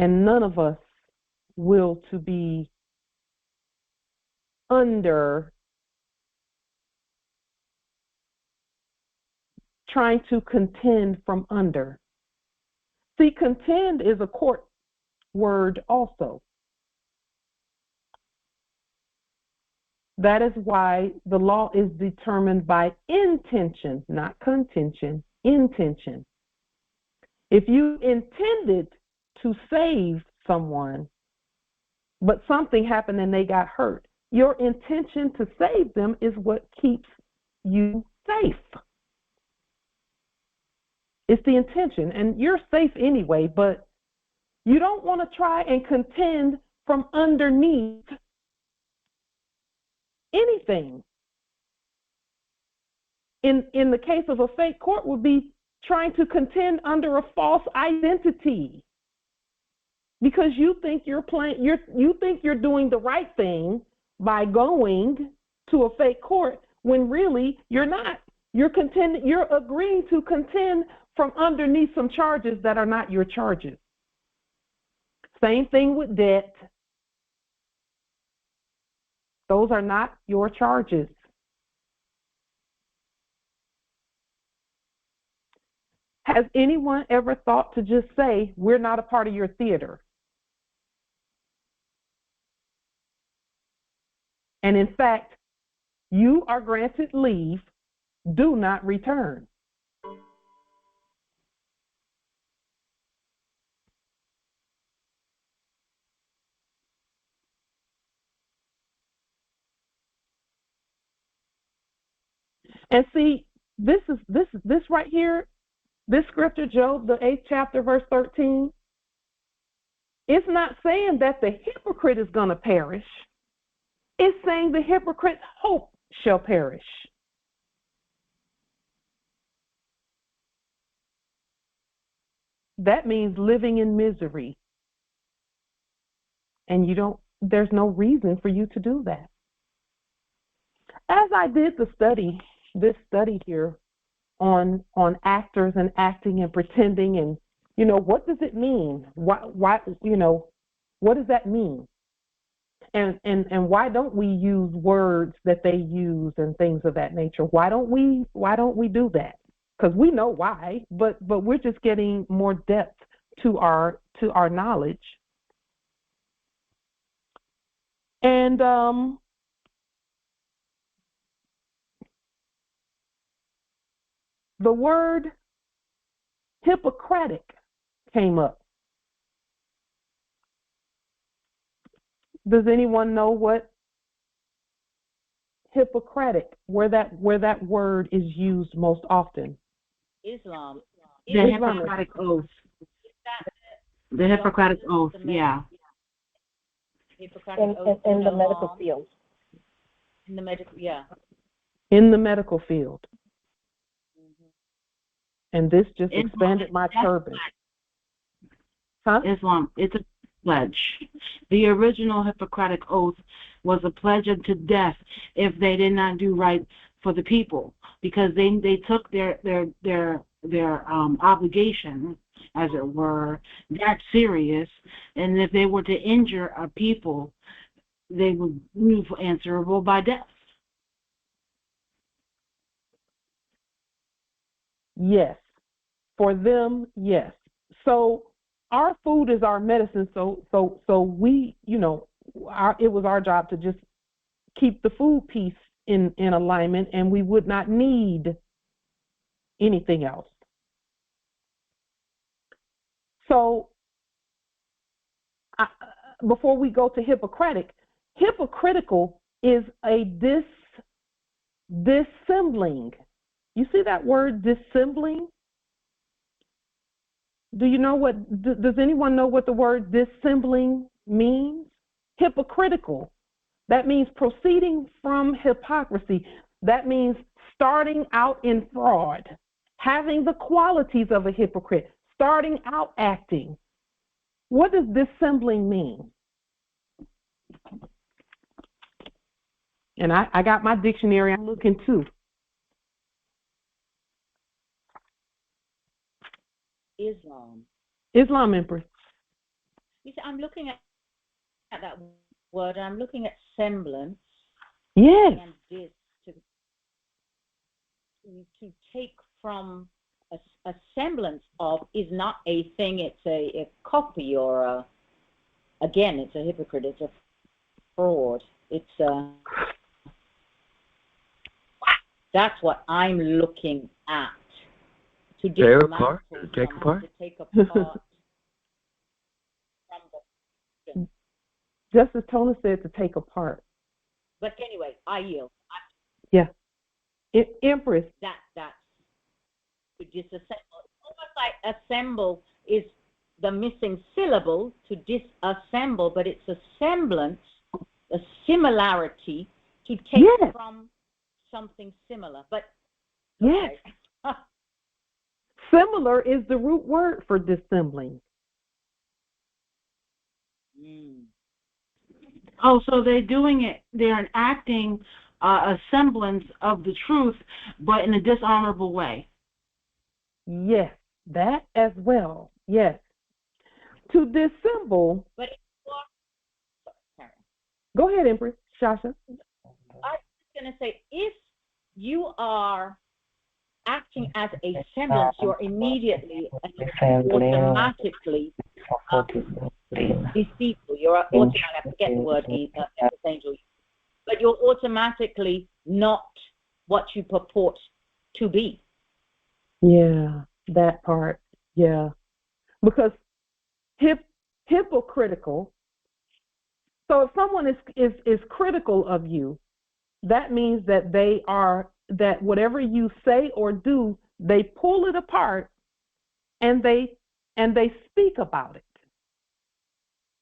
And none of us will to be under trying to contend from under. See, contend is a court word also. That is why the law is determined by intention, not contention, intention. If you intended to save someone, but something happened and they got hurt, your intention to save them is what keeps you safe. It's the intention, and you're safe anyway, but you don't want to try and contend from underneath anything. In the case of a fake court would be trying to contend under a false identity because you think you think you're doing the right thing by going to a fake court when really you're not. You're agreeing to contend from underneath some charges that are not your charges. Same thing with debt. Those are not your charges. Has anyone ever thought to just say, we're not a part of your theater? And in fact, you are granted leave, do not return. And see, this right here, this scripture, Job, the 8th chapter, verse 13, it's not saying that the hypocrite is going to perish. It's saying the hypocrite's hope shall perish. That means living in misery. And there's no reason for you to do that. As I did this study here on actors and acting and pretending, and what does it mean? Why what does that mean? And why don't we use words that they use and things of that nature? Why don't we do that? Because we know why, but we're just getting more depth to our knowledge. And the word Hippocratic came up. Does anyone know what Hippocratic, where that word is used most often? Islam. The Hippocratic Oath. The Hippocratic Oath, yeah. Hippocratic Oath in the medical field. In the medical, yeah. In the medical field. And this just expanded my turban. Huh? Islam, it's a pledge. The original Hippocratic Oath was a pledge unto death if they did not do right for the people, because they took their obligation, as it were, that serious, and if they were to injure a people, they would be answerable by death. Yes. For them, yes. So our food is our medicine. So we, it was our job to just keep the food piece in alignment, and we would not need anything else. So before we go to Hippocratic, hypocritical is a dissembling. You see that word, dissembling? Do you know does anyone know what the word dissembling means? Hypocritical. That means proceeding from hypocrisy. That means starting out in fraud, having the qualities of a hypocrite, starting out acting. What does dissembling mean? And I got my dictionary I'm looking too. Islam, Empress. You see, I'm looking at that word. I'm looking at semblance. Yes. And this to take from a semblance of is not a thing. It's a copy or again, it's a hypocrite. It's a fraud. It's that's what I'm looking at. To dismantle, take apart. To take apart. Just as Tona said, to take apart. But anyway, I yield. Yeah. Empress. That's to disassemble. It's almost like assemble is the missing syllable to disassemble, but it's a semblance, a similarity to take from something similar. But okay. Yes. Similar is the root word for dissembling. Oh, so they're doing it, they're enacting a semblance of the truth, but in a dishonorable way. Yes, that as well. Yes. To dissemble. But go ahead, Empress. Shasha. I was going to say, if you are acting as a semblance, you're immediately and automatically deceitful. You're automatically, I forget the word, angel, but you're automatically not what you purport to be. Yeah, that part. Yeah, because hypocritical. So if someone is critical of you, that means that that whatever you say or do, they pull it apart and they speak about it.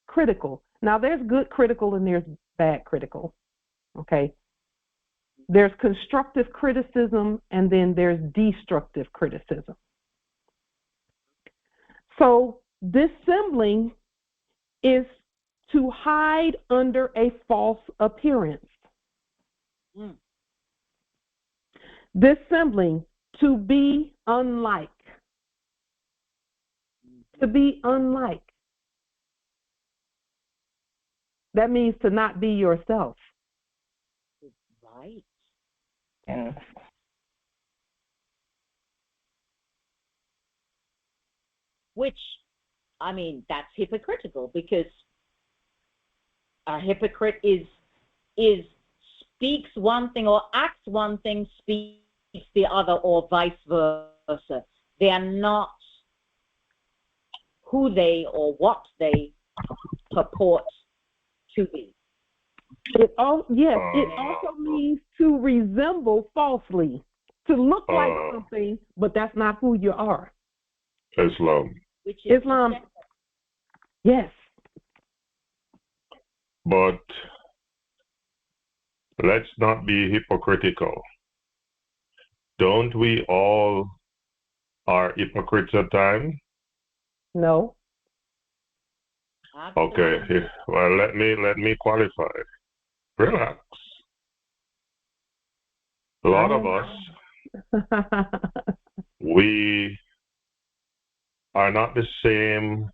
Critical. Now there's good critical and there's bad critical. Okay. There's constructive criticism and then there's destructive criticism. So dissembling is to hide under a false appearance. Dissembling, to be unlike. To be unlike. That means to not be yourself. Right. Yeah. Which, I mean, that's hypocritical, because a hypocrite speaks one thing or acts one thing, speaks the other, or vice versa. They are not who they or what they purport to be. It also means to resemble falsely, to look like something, but that's not who you are. Islam. Which is Islam. Yes. But let's not be hypocritical. Don't we all are hypocrites at times? No. Okay. Well, let me qualify. Relax. A lot of us, we are not the same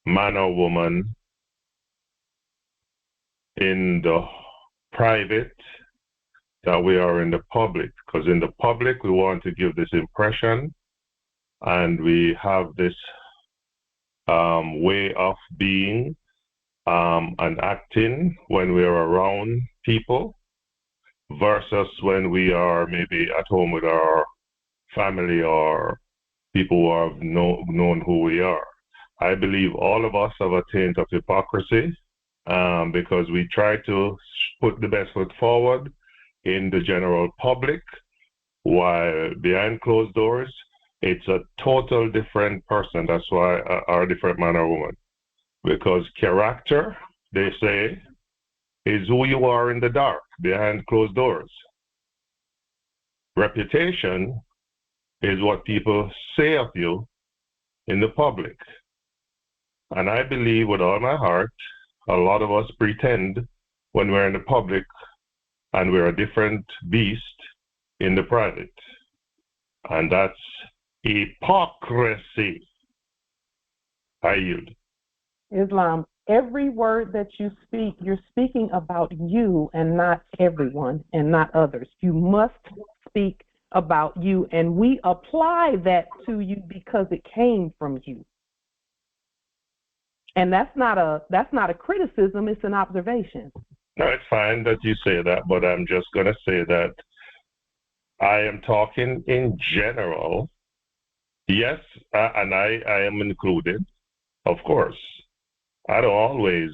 man or woman in the private that we are in the public. Because in the public, we want to give this impression, and we have this way of being and acting when we're around people, versus when we are maybe at home with our family or people who have known who we are. I believe all of us have a taint of hypocrisy because we try to put the best foot forward in the general public, while behind closed doors, it's a total different person. That's why are a different man or woman. Because character, they say, is who you are in the dark, behind closed doors. Reputation is what people say of you in the public. And I believe with all my heart, a lot of us pretend when we're in the public and we're a different beast in the private. And that's hypocrisy. I yield. Islam, every word that you speak, you're speaking about you and not everyone and not others. You must speak about you, and we apply that to you because it came from you. And that's not a criticism, it's an observation. No, it's fine that you say that, but I'm just going to say that I am talking in general. Yes, and I am included, of course. I don't always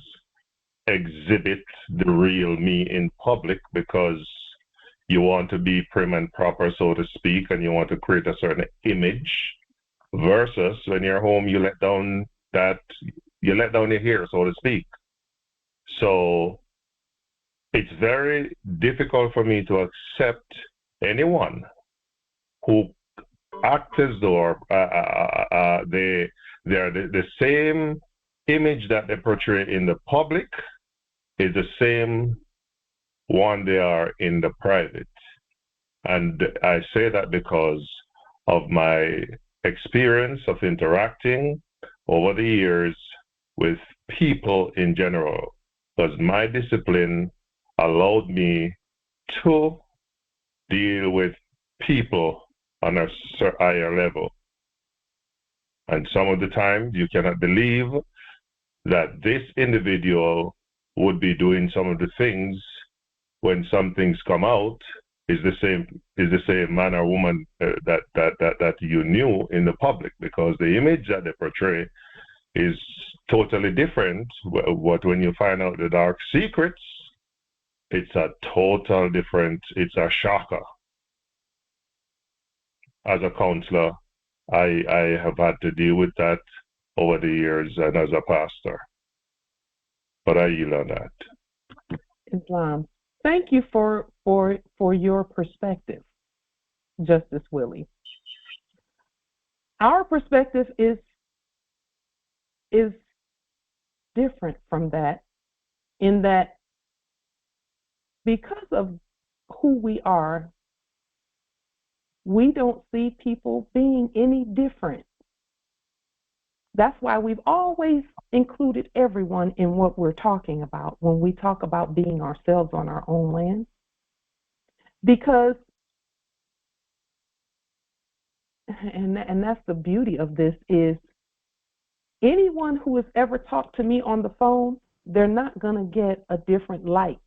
exhibit the real me in public because you want to be prim and proper, so to speak, and you want to create a certain image, versus when you're home, you let down your hair, so to speak. So it's very difficult for me to accept anyone who acts as though they're the same image that they portray in the public is the same one they are in the private. And I say that because of my experience of interacting over the years with people in general, because my discipline allowed me to deal with people on a higher level. And some of the times you cannot believe that this individual would be doing some of the things when some things come out is the same man or woman that you knew in the public, because the image that they portray is totally different. But when you find out the dark secrets, it's a total different, it's a shocker. As a counselor, I have had to deal with that over the years and as a pastor. But I yield on that. Islam, thank you for your perspective, Justice Willie. Our perspective is different from that, in that because of who we are, we don't see people being any different. That's why we've always included everyone in what we're talking about when we talk about being ourselves on our own land. Because, and that's the beauty of this, is anyone who has ever talked to me on the phone, they're not going to get a different light.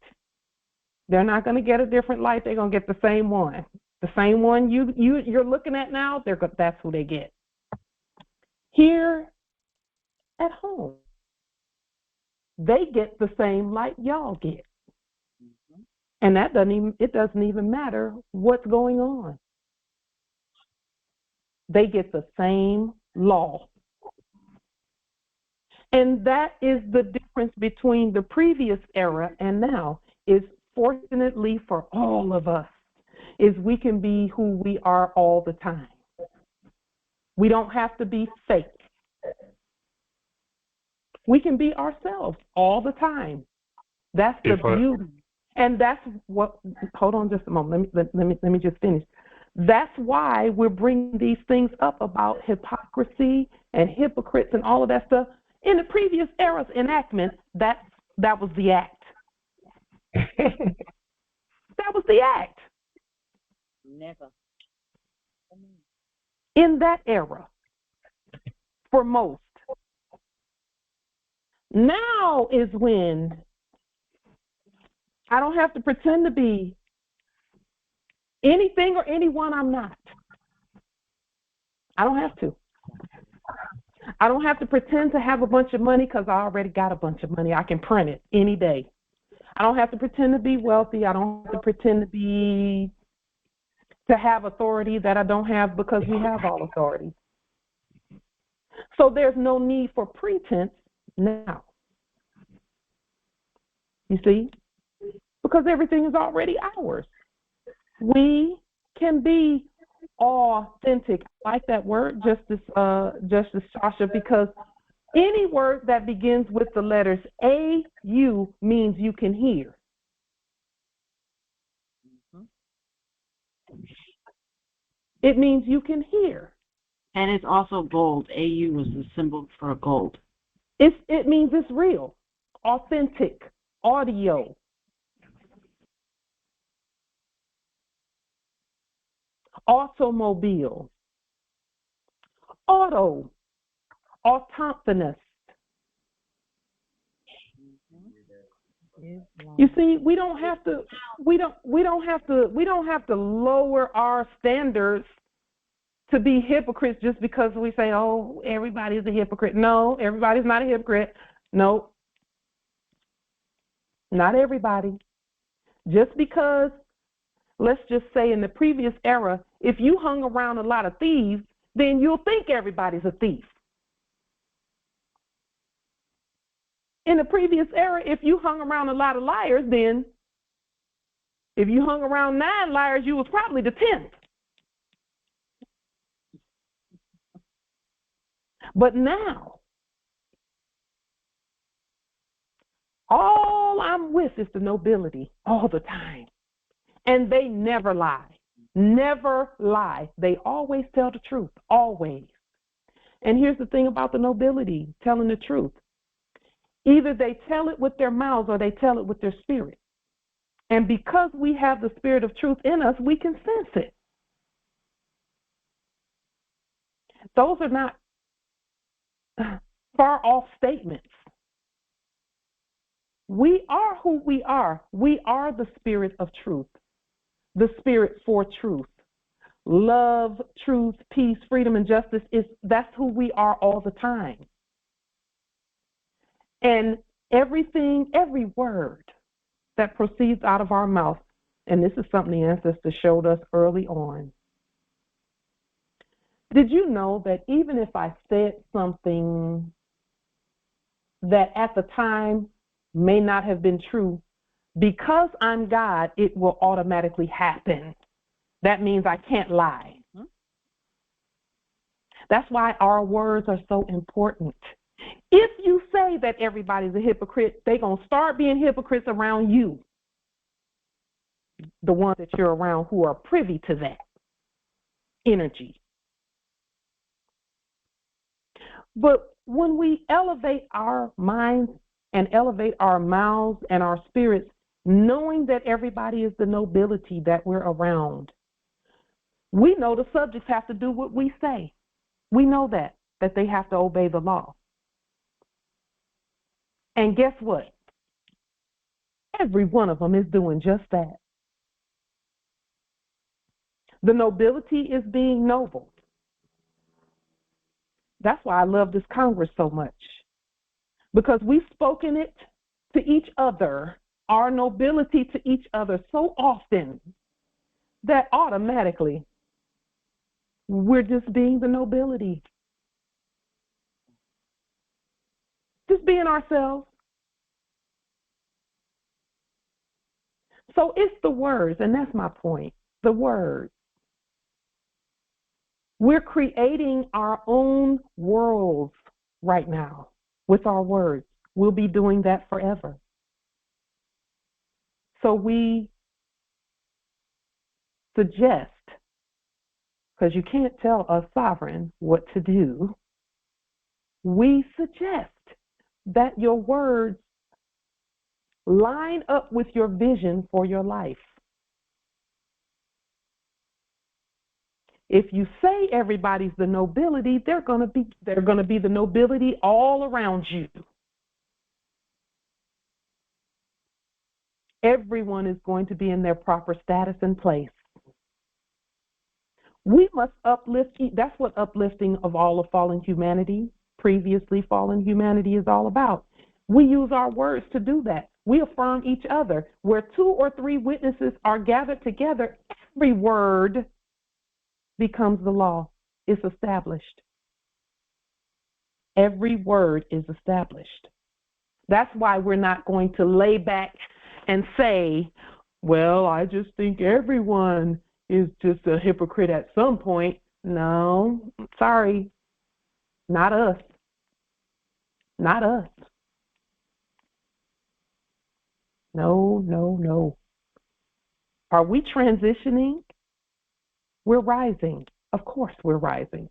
They're not going to get a different light. They're going to get the same one. The same one you're looking at now, that's who they get. Here at home, they get the same light y'all get. And it doesn't even matter what's going on. They get the same law. And that is the difference between the previous era and now, is fortunately for all of us, is we can be who we are all the time. We don't have to be fake. We can be ourselves all the time. That's the beauty. And that's what, hold on just a moment. Let me just finish. That's why we're bringing these things up about hypocrisy and hypocrites and all of that stuff. In the previous era's enactment, that was the act. That was the act. Never. In that era, for most. Now is when I don't have to pretend to be anything or anyone I'm not. I don't have to. I don't have to pretend to have a bunch of money because I already got a bunch of money. I can print it any day. I don't have to pretend to be wealthy. I don't have to pretend to have authority that I don't have, because we have all authority. So there's no need for pretense now. You see? Because everything is already ours. We can be authentic. I like that word, Justice Sasha, because any word that begins with the letters A-U means you can hear. It means you can hear. And it's also gold. AU is the symbol for gold. It means it's real, authentic, audio. Automobile, auto, autonomous. You see, we don't have to lower our standards to be hypocrites just because we say, oh, everybody's a hypocrite. No, everybody's not a hypocrite. No, not everybody. Just because, let's just say in the previous era, if you hung around a lot of thieves, then you'll think everybody's a thief. In the previous era, if you hung around a lot of liars, then if you hung around 9 liars, you was probably the 10th. But now, all I'm with is the nobility all the time. And they never lie. Never lie. They always tell the truth. Always. And here's the thing about the nobility, telling the truth. Either they tell it with their mouths or they tell it with their spirit. And because we have the spirit of truth in us, we can sense it. Those are not far off statements. We are who we are. We are the spirit of truth, the spirit for truth. Love, truth, peace, freedom, and justice, that's who we are all the time. And everything, every word that proceeds out of our mouth, and this is something the ancestors showed us early on. Did you know that even if I said something that at the time may not have been true, because I'm God, it will automatically happen? That means I can't lie. That's why our words are so important. If you say that everybody's a hypocrite, they're going to start being hypocrites around you, the ones that you're around who are privy to that energy. But when we elevate our minds and elevate our mouths and our spirits, knowing that everybody is the nobility that we're around, we know the subjects have to do what we say. We know that they have to obey the law. And guess what? Every one of them is doing just that. The nobility is being noble. That's why I love this Congress so much. Because we've spoken it to each other, our nobility to each other so often that automatically we're just being the nobility. Just being ourselves. So it's the words, and that's my point, the words. We're creating our own worlds right now with our words. We'll be doing that forever. So we suggest, because you can't tell a sovereign what to do, we suggest that your words line up with your vision for your life. If you say everybody's the nobility, they're going to be the nobility all around you. Everyone is going to be in their proper status and place. We must uplift. That's what uplifting of all of fallen humanity, previously fallen humanity, is all about. We use our words to do that. We affirm each other. Where 2 or 3 witnesses are gathered together, every word becomes the law. It's established. Every word is established. That's why we're not going to lay back and say, well, I just think everyone is just a hypocrite at some point. No, sorry, not us. Not us. No, no, no. Are we transitioning? We're rising. Of course we're rising.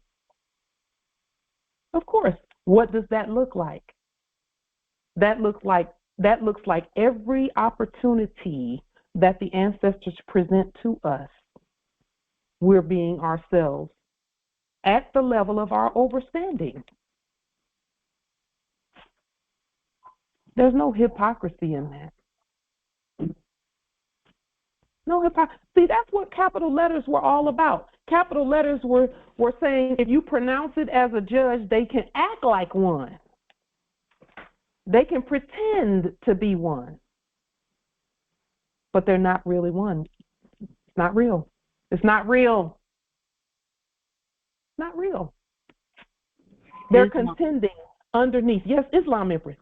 Of course. What does that look like? That looks like every opportunity that the ancestors present to us, we're being ourselves at the level of our overstanding. There's no hypocrisy in that. No hypocrisy. See, that's what capital letters were all about. Capital letters were saying if you pronounce it as a judge, they can act like one. They can pretend to be one. But they're not really one. It's not real. It's not real. It's not real. They're contending underneath. Yes, Islam, Empress.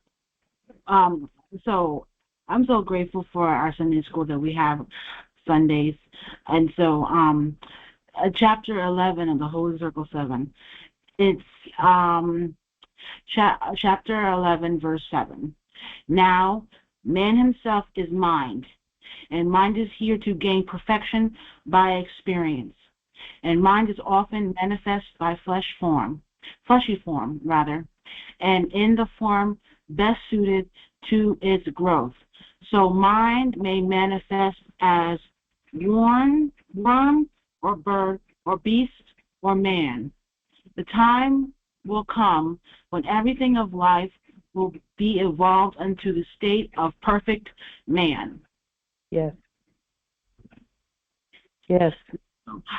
So I'm so grateful for our Sunday school that we have Sundays. And so chapter 11 of the Holy Circle 7, it's chapter 11, verse 7. Now, man himself is mind, and mind is here to gain perfection by experience. And mind is often manifest by fleshy form, and in the form best suited to its growth. So mind may manifest as worm or bird or beast or man. The time will come when everything of life will be evolved unto the state of perfect man. Yes. Yes.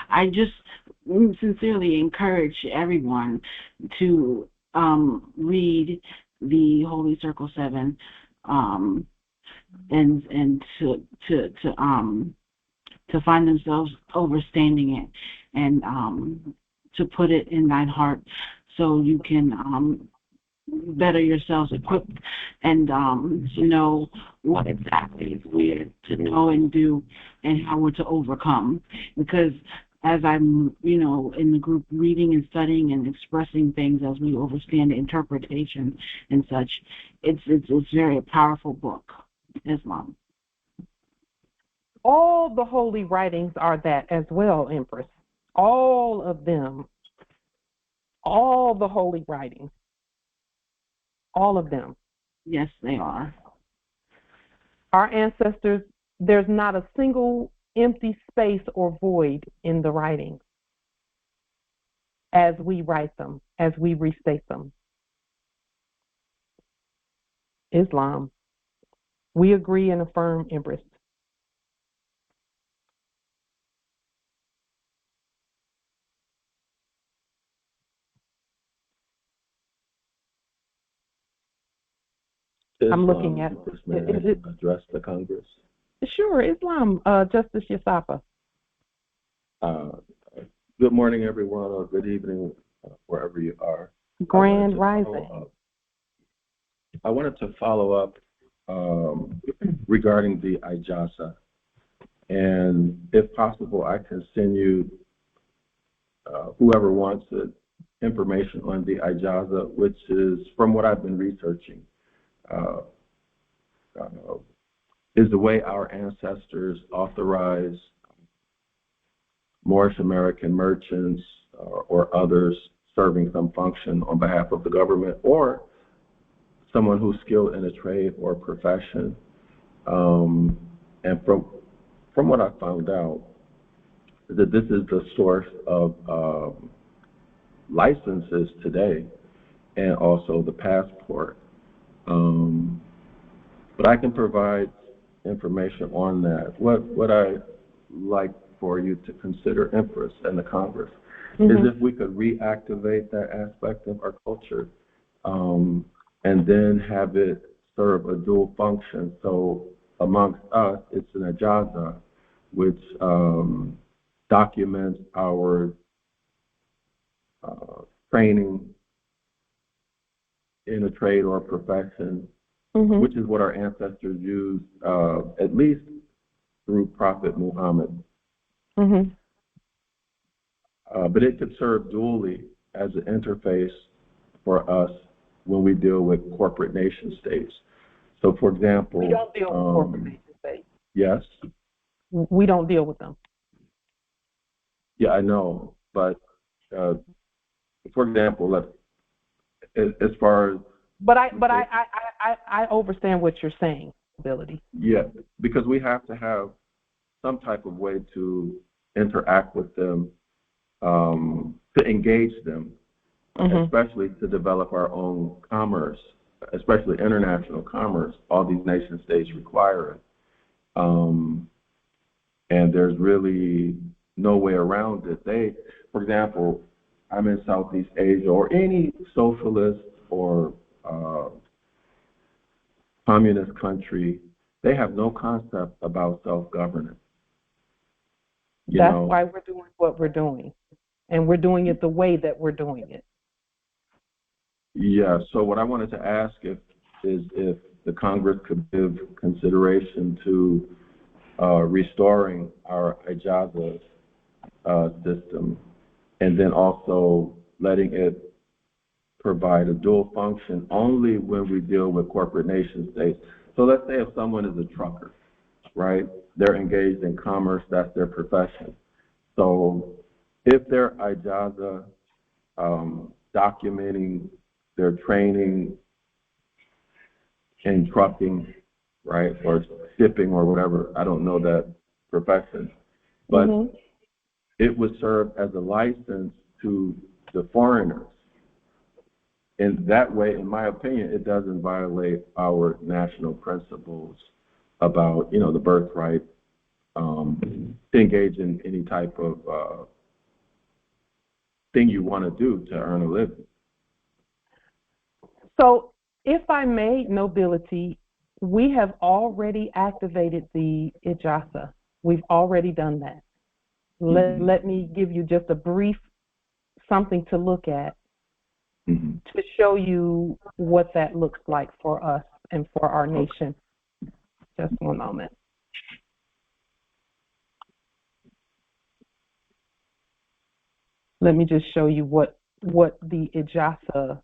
I just sincerely encourage everyone to read the Holy Circle 7 and to find themselves overstanding it and to put it in thine heart so you can better yourselves equipped and to know what exactly is weird to know and do and how we're to overcome. Because as I'm, in the group reading and studying and expressing things as we overstand the interpretation and such, it's very powerful book, Islam. All the holy writings are that as well, Empress. All of them. All the holy writings. All of them. Yes, they are. Our ancestors, there's not a single empty space or void in the writings as we write them, as we restate them. Islam. We agree and affirm, Empress. I'm looking at it. Address the Congress. Sure, Islam, Justice Yasafa. Good morning, everyone, or good evening, wherever you are. Grand Rising. I wanted to follow up regarding the ijasa, and if possible, I can send you whoever wants it information on the ijasa, which is from what I've been researching. Is the way our ancestors authorized Moorish American merchants or others serving some function on behalf of the government or someone who's skilled in a trade or profession. And from what I found out, that this is the source of licenses today and also the passport. But I can provide information on that. What I like for you to consider, Empress and the Congress, is if we could reactivate that aspect of our culture and then have it serve a dual function. So amongst us, it's an ijasa, which documents our training in a trade or profession, which is what our ancestors used, at least through Prophet Muhammad. But it could serve dually as an interface for us when we deal with corporate nation states. So, for example, we don't deal with corporate nation states. Yes. We don't deal with them. Yeah, I know, but for example, as far as But I I understand what you're saying, Ability. Yeah, because we have to have some type of way to interact with them, to engage them, especially to develop our own commerce, especially international commerce. All these nation states require it. And there's really no way around it. For example, I'm in Southeast Asia, or any socialist or communist country, they have no concept about self-governance. That's why we're doing what we're doing, and we're doing it the way that we're doing it. Yeah, so what I wanted to ask is if the Congress could give consideration to restoring our ijaza system, and then also letting it provide a dual function only when we deal with corporate nation states. So let's say if someone is a trucker, right? They're engaged in commerce, that's their profession. So if they're ijaza documenting their training in trucking, right, or shipping or whatever, I don't know that profession, but it would serve as a license to the foreigners. And that way, in my opinion, it doesn't violate our national principles about, the birthright, to engage in any type of thing you want to do to earn a living. So, if I may, Nobility, we have already activated the ijaza. We've already done that. Let me give you just a brief something to look at to show you what that looks like for us and for our nation. Just one moment. Let me just show you what the ijaza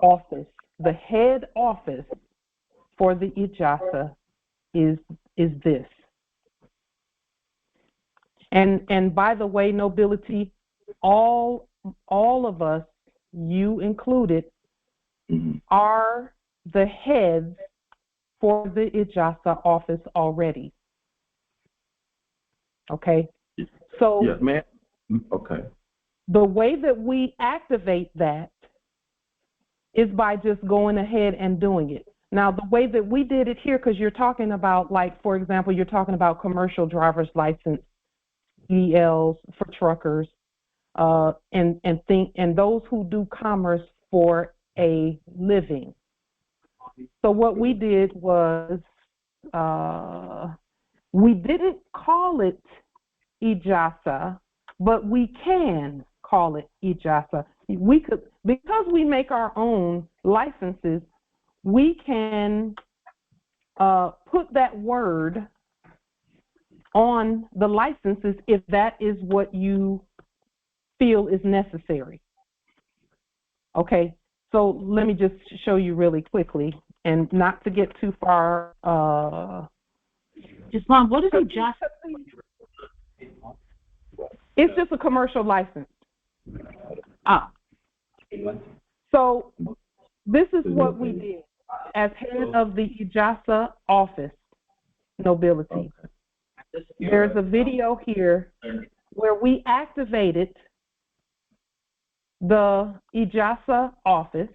office, the head office for the ijaza is this. And by the way, Nobility, all of us, you included, are the heads for the ijaza office already. Okay? So yes, ma'am. Okay. The way that we activate that is by just going ahead and doing it. Now, the way that we did it here, because you're talking about, like, for example, you're talking about commercial driver's license, ELs for truckers, and those who do commerce for a living. So what we did was we didn't call it ijaza, but we can call it ijaza. We could, because we make our own licenses, we can put that word on the licenses if that is what you feel is necessary. Okay, so let me just show you really quickly, and not to get too far. Islam, what is ijaza? It's just a commercial license. So this is what we did as head of the ijaza office, Nobility. There's a video here where we activated the ijaza office.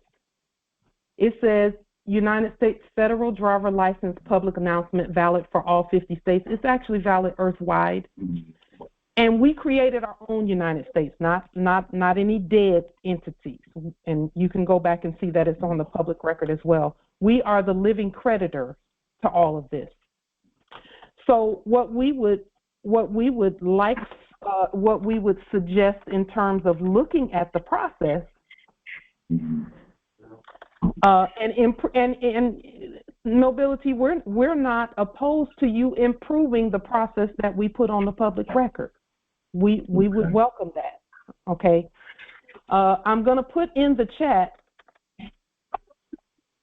It says United States Federal Driver License Public Announcement, valid for all 50 states. It's actually valid earthwide. And we created our own United States, not any dead entities. And you can go back and see that it's on the public record as well. We are the living creditor to all of this. So what we would suggest in terms of looking at the process, and Nobility, we're not opposed to you improving the process that we put on the public record. We would welcome that. Okay. I'm going to put in the chat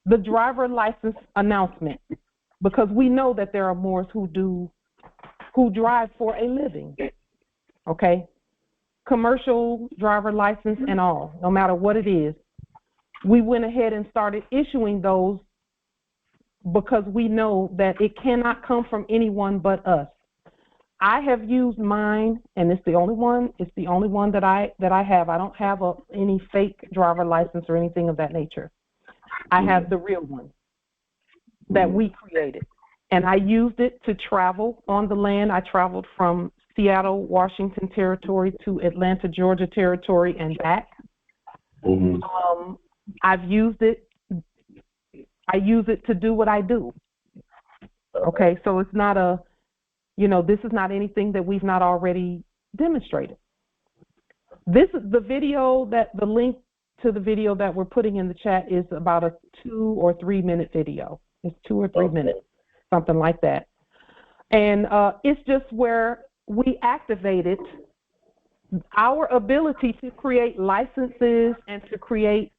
the driver license announcement, because we know that there are Moors who drive for a living. Okay. Commercial driver license and all, no matter what it is. we went ahead and started issuing those because we know that it cannot come from anyone but us. I have used mine, and it's the only one. It's the only one that I have. I don't have any fake driver license or anything of that nature. I have the real one that we created, and I used it to travel on the land. I traveled from Seattle, Washington Territory to Atlanta, Georgia Territory, and back. I've used it. I use it to do what I do. Okay, so it's not this is not anything that we've not already demonstrated. This is the video the link to the video that we're putting in the chat is about a 2 or 3 minute video. It's 2 or 3 minutes, something like that. And it's just where we activated our ability to create licenses and to create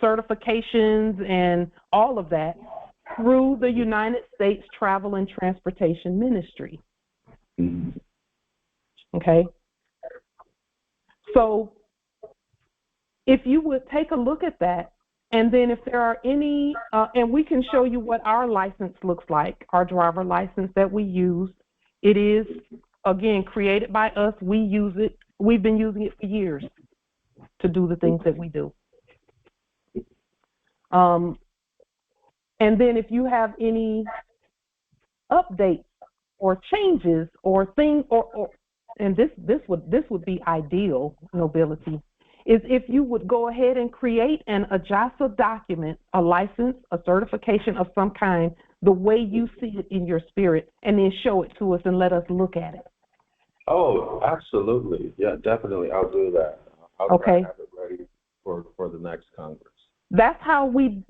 certifications and all of that through the United States Travel and Transportation Ministry. Okay? So if you would take a look at that, and then if there are any, and we can show you what our license looks like, our driver license that we use. It is, again, created by us. We use it. We've been using it for years to do the things that we do. And then if you have any updates or changes or things, and this would be ideal, nobility, is if you would go ahead and create an AJASA document, a license, a certification of some kind, the way you see it in your spirit, and then show it to us and let us look at it. Oh, absolutely. Yeah, definitely. I'll do that. I'll have it ready for the next Congress. That's how we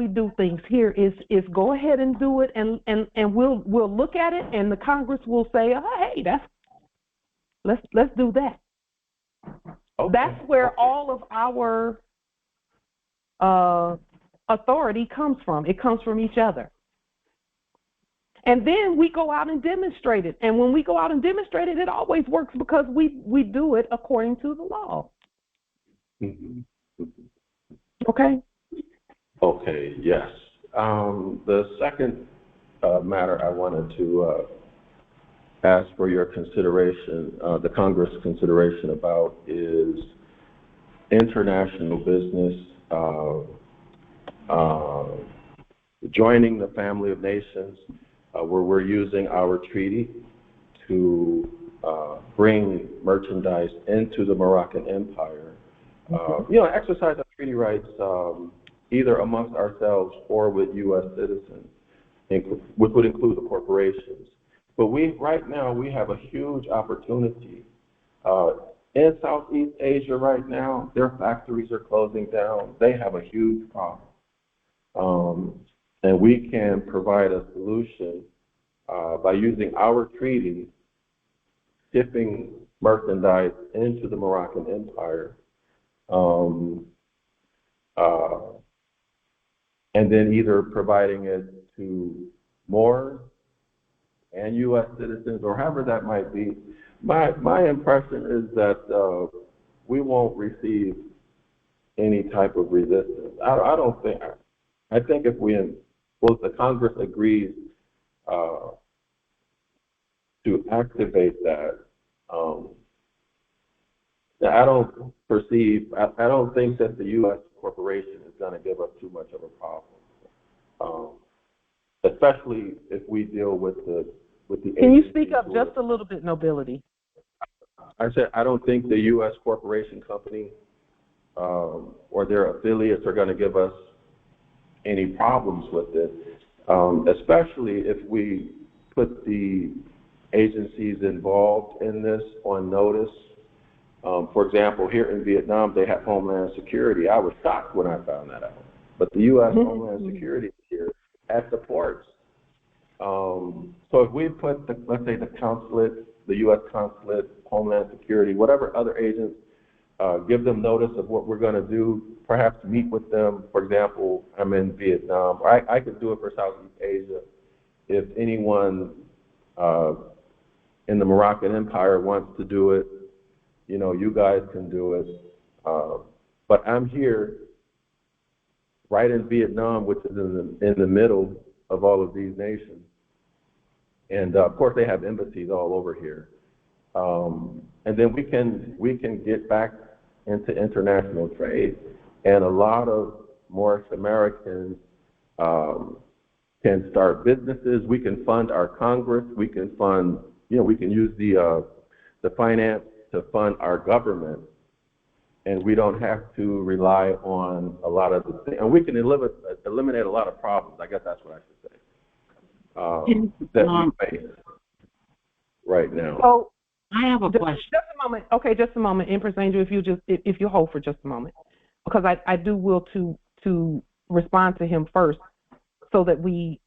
do things here is go ahead and do it, and we'll look at it, and the Congress will say, oh, hey, let's do that. Okay. That's where all of our authority comes from. It comes from each other. And then we go out and demonstrate it. And when we go out and demonstrate it, it always works because we do it according to the law. Okay? Okay, yes. The second matter I wanted to ask for your consideration, the Congress consideration about, is international business, joining the family of nations, where we're using our treaty to bring merchandise into the Moroccan Empire, exercise our treaty rights either amongst ourselves or with U.S. citizens, which would include the corporations. But right now we have a huge opportunity. In Southeast Asia right now, their factories are closing down. They have a huge problem. And we can provide a solution by using our treaty, shipping merchandise into the Moroccan Empire, and then either providing it to Moors and U.S. citizens, or however that might be. My impression is that we won't receive any type of resistance. I don't think. I think if the Congress agrees to activate that, I don't think that the U.S. corporation is going to give us too much of a problem, especially if we deal with the. Can you speak up just a little bit, nobility? I said I don't think the U.S. corporation company or their affiliates are going to give us any problems with it, especially if we put the agencies involved in this on notice. For example, here in Vietnam, they have Homeland Security. I was shocked when I found that out. But the U.S. Homeland Security is here at the ports. So if we put, let's say, the consulate, the U.S. consulate, Homeland Security, whatever other agents, give them notice of what we're going to do, perhaps meet with them. For example, I'm in Vietnam. I could do it for Southeast Asia. If anyone in the Moroccan Empire wants to do it, you guys can do it. But I'm here right in Vietnam, which is in the middle of all of these nations. And of course, they have embassies all over here. And then we can get back into international trade, and a lot of Moorish Americans can start businesses. We can fund our Congress. We can fund, we can use the finance to fund our government, and we don't have to rely on a lot of the things. And we can eliminate a lot of problems. I guess that's what I should say. That we face right now. So I have a question. Just a moment. Okay, just a moment. Empress Angel, if you hold for just a moment, because I do will to respond to him first, so that we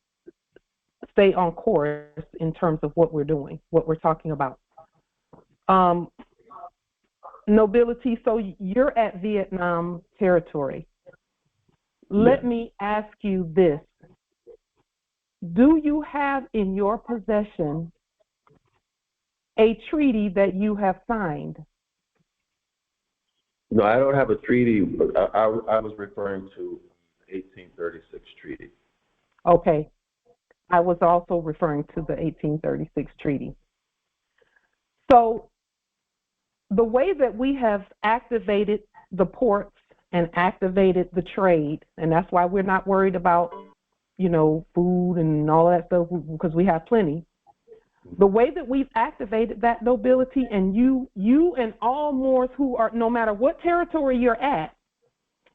stay on course in terms of what we're doing, what we're talking about. Nobility, so you're at Vietnam territory. Let me ask you this. Do you have in your possession a treaty that you have signed? No, I don't have a treaty, but I was referring to 1836 treaty. Okay. I was also referring to the 1836 treaty. So the way that we have activated the ports and activated the trade, and that's why we're not worried about, food and all that stuff, because we have plenty. The way that we've activated that nobility, and you and all Moors who are, no matter what territory you're at,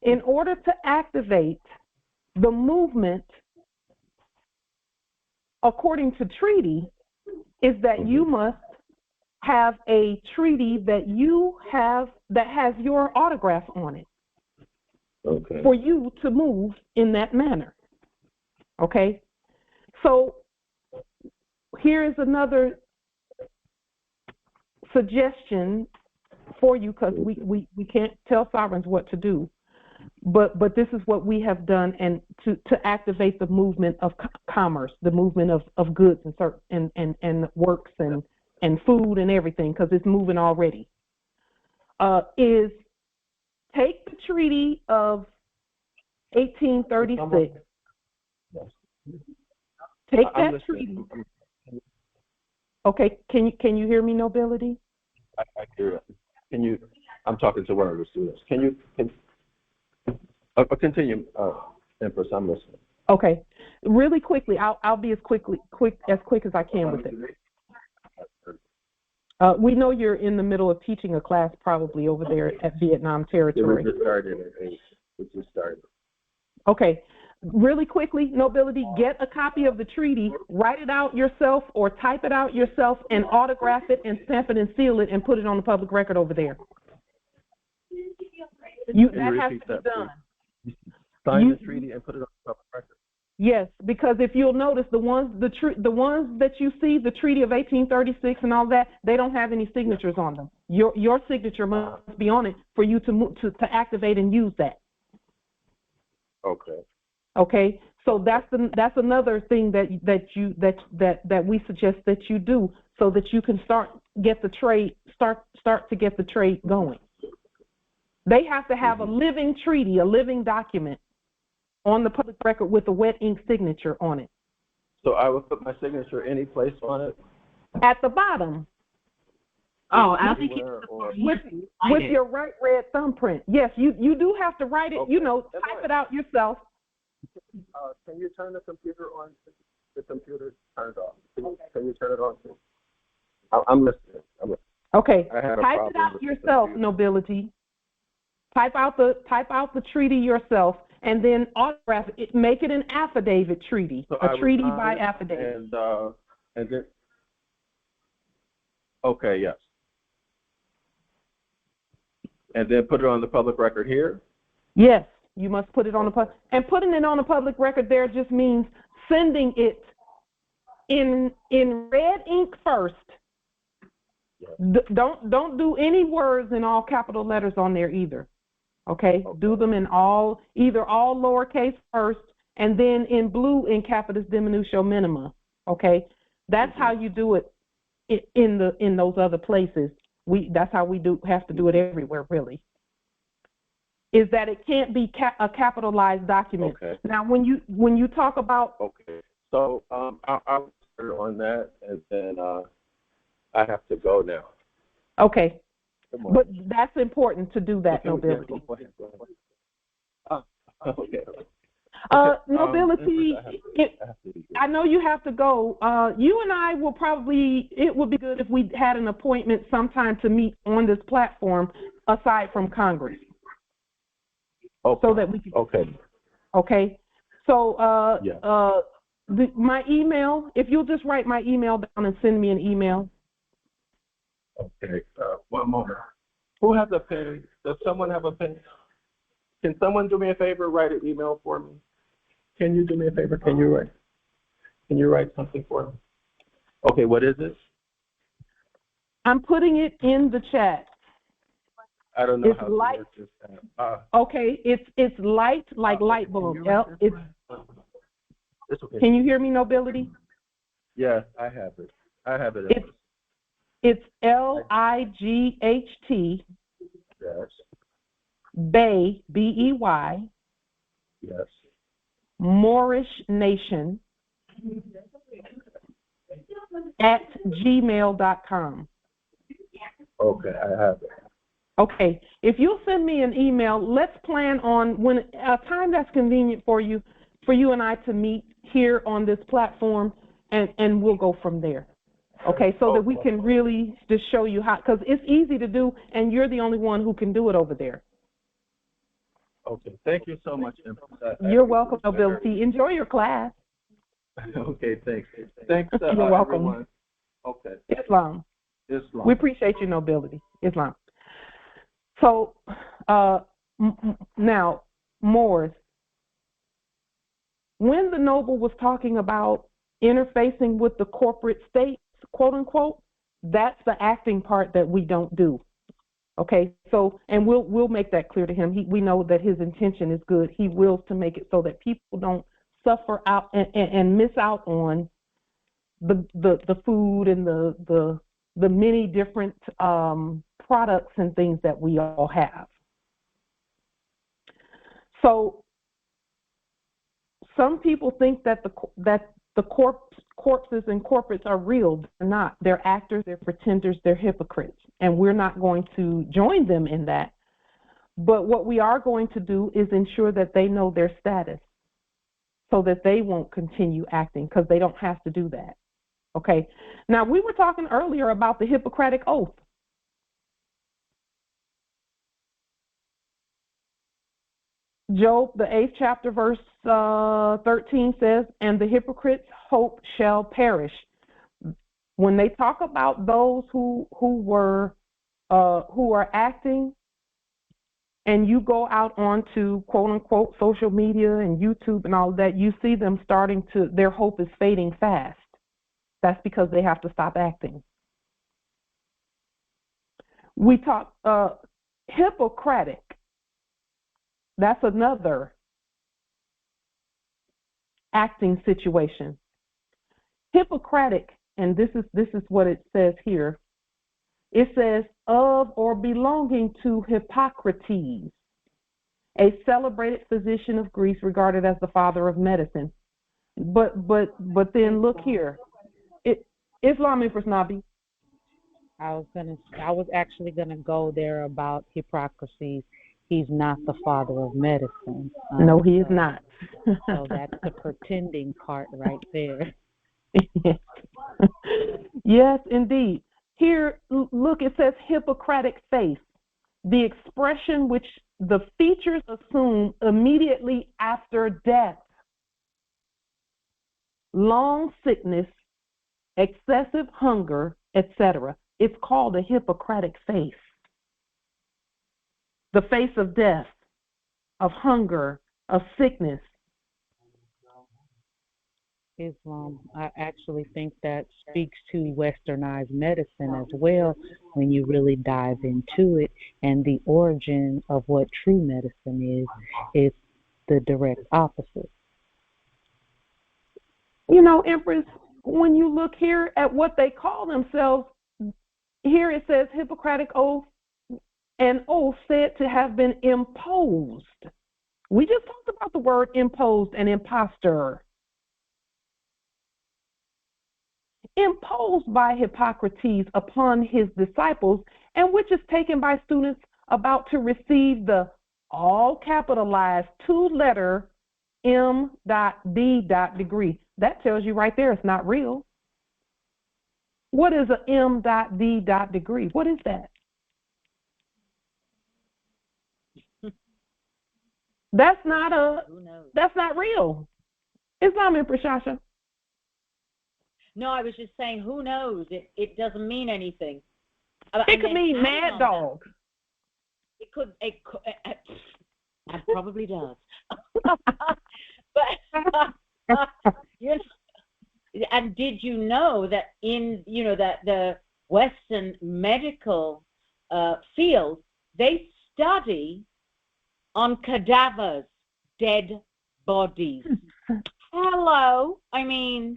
in order to activate the movement according to treaty, is that you must have a treaty that you have that has your autograph on it. Okay. For you to move in that manner. Okay? So here is another suggestion for you, because we can't tell sovereigns what to do. But this is what we have done, and to activate the movement of commerce, the movement of goods and works and food and everything, because it's moving already, is take the Treaty of 1836. Take that treaty. Okay, can you hear me, Nobility? I hear it. I'm talking to one of the students. Continue, Empress, I'm listening. Okay, really quickly, I'll be as quick as I can with it. We know you're in the middle of teaching a class probably over there at Vietnam territory. We just started. Okay, really quickly, Nobility, get a copy of the treaty, write it out yourself or type it out yourself and autograph it and stamp it and seal it and put it on the public record over there. That has to be done. Sign the treaty and put it on the public record. Yes, because if you'll notice, the ones that you see, the Treaty of 1836 and all that, they don't have any signatures on them. Your signature must be on it for you to activate and use that. Okay. Okay. So that's another thing that we suggest that you do, so that you can start to get the trade going. They have to have a living treaty, a living document on the public record with a wet ink signature on it. So I would put my signature any place on it? At the bottom. Oh, I think with your right red thumbprint. Yes, you do have to write it, okay. Type it out yourself. Can you turn the computer on? The computer turned off. Can you turn it on? I'm listening. Okay. Type it out yourself, Nobility. Type out the treaty yourself, and then autograph it. Make it an affidavit treaty, so a treaty by affidavit. And then, okay, yes. And then put it on the public record here? Yes, you must put it on the public. And putting it on the public record there just means sending it in red ink first. Yes. Don't do any words in all capital letters on there either. Okay, do them in either all lowercase first, and then in blue in capitis diminutio minima. Okay, that's how you do it in those other places. That's how we have to do it everywhere, really. is that it can't be a capitalized document. Okay. Now, when you talk about Okay. So I'll start on that, and then I have to go now. Okay. Come on. But that's important to do that, Okay, nobility. yeah, go ahead. Okay. Nobility, I know you have to go. You and I will probably, it would be good if we had an appointment sometime to meet on this platform aside from Congress. Okay. So that we can. Okay. So my email, if you'll just write my email down and send me an email. Okay. One moment. Who has a pen? Does someone have a pen? Can someone do me a favor, write an email for me? Can you do me a favor? Can you write something for me? Okay, what is it? I'm putting it in the chat. I don't know it's how light. to work this app. Okay, it's light like light bulb. It's okay. Can you hear me, nobility? Yes, I have it. It's LIGHT. Yes. Bay, BEY. Yes. Moorishe Nation @gmail.com. Okay, I have it. Okay, if you'll send me an email, let's plan on when a time that's convenient for you and I to meet here on this platform, and we'll go from there. Okay, so that we can really just show you how, because it's easy to do, and you're the only one who can do it over there. Okay, thank you so much. You're welcome, nobility. Enjoy your class. Okay, thanks. Thanks, you're welcome. Everyone. Okay. Islam. We appreciate your nobility. Islam. So now, Moors, when the noble was talking about interfacing with the corporate states, quote unquote, that's the acting part that we don't do. Okay, so, and we'll make that clear to him. We know that his intention is good. He wills to make it so that people don't suffer out and miss out on the food and the many different products and things that we all have. So some people think that the corpses and corporates are real. They're not. They're actors, they're pretenders, they're hypocrites. And we're not going to join them in that. But what we are going to do is ensure that they know their status so that they won't continue acting, because they don't have to do that. Okay. Now, we were talking earlier about the Hippocratic Oath. Job, the 8th chapter, verse 13 says, "And the hypocrite's hope shall perish." When they talk about those who are acting, and you go out onto quote unquote social media and YouTube and all of that, you see them starting to, their hope is fading fast. That's because they have to stop acting. We talk Hippocratic. That's another acting situation. Hippocratic, and this is what it says here. It says, "Of or belonging to Hippocrates, a celebrated physician of Greece, regarded as the father of medicine." But then look here, Islam Empress Nabi. I was actually gonna go there about Hippocrates. He's not the father of medicine. No, he is not. So that's the pretending part right there. Yes, indeed. Here, look, it says Hippocratic face, the expression which the features assume immediately after death. Long sickness, excessive hunger, etc. It's called a Hippocratic face. The face of death, of hunger, of sickness. Islam, I actually think that speaks to westernized medicine as well when you really dive into it, and the origin of what true medicine is the direct opposite. You know, Empress, when you look here at what they call themselves, here it says Hippocratic Oath. an oath said to have been imposed. We just talked about the word imposed and impostor. Imposed by Hippocrates upon his disciples, and which is taken by students about to receive the all capitalized two-letter M.D. degree. That tells you right there it's not real. What is a M.D. degree? What is that? That's not real. Islam and Prashasha. No, I was just saying, who knows? It doesn't mean anything. It could mean mad dog. It probably does. But you know, and did you know that in that the Western medical field, they study on cadavers, dead bodies. Hello, I mean.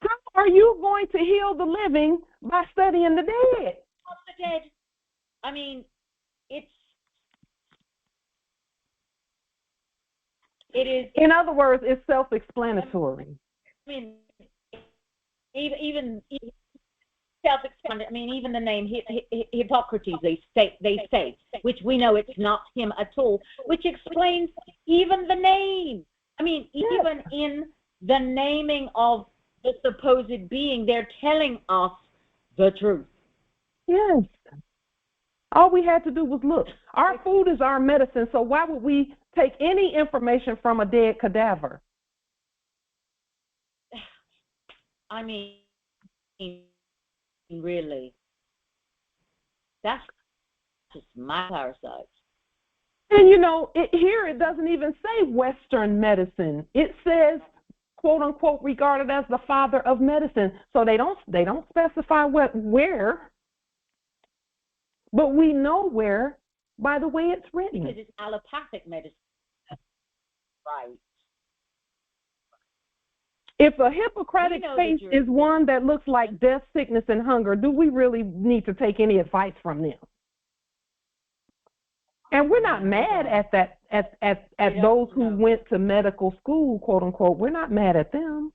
How are you going to heal the living by studying the dead? The dead. I mean, it is. In other words, it's self-explanatory. I mean, even self-explanatory. I mean, even the name Hippocrates, they say, which we know it's not him at all, which explains even the name. I mean, even in the naming of the supposed being, they're telling us the truth. Yes. All we had to do was look. Our food is our medicine, so why would we take any information from a dead cadaver? I mean, really, that's just my parasites. And here it doesn't even say Western medicine. It says, quote unquote, regarded as the father of medicine. So they don't specify where, but we know where by the way it's written. Because it's allopathic medicine. Right. If a Hippocratic faith is one that looks like death, sickness, and hunger, do we really need to take any advice from them? And we're not mad at that, at those who went to medical school, quote unquote. We're not mad at them.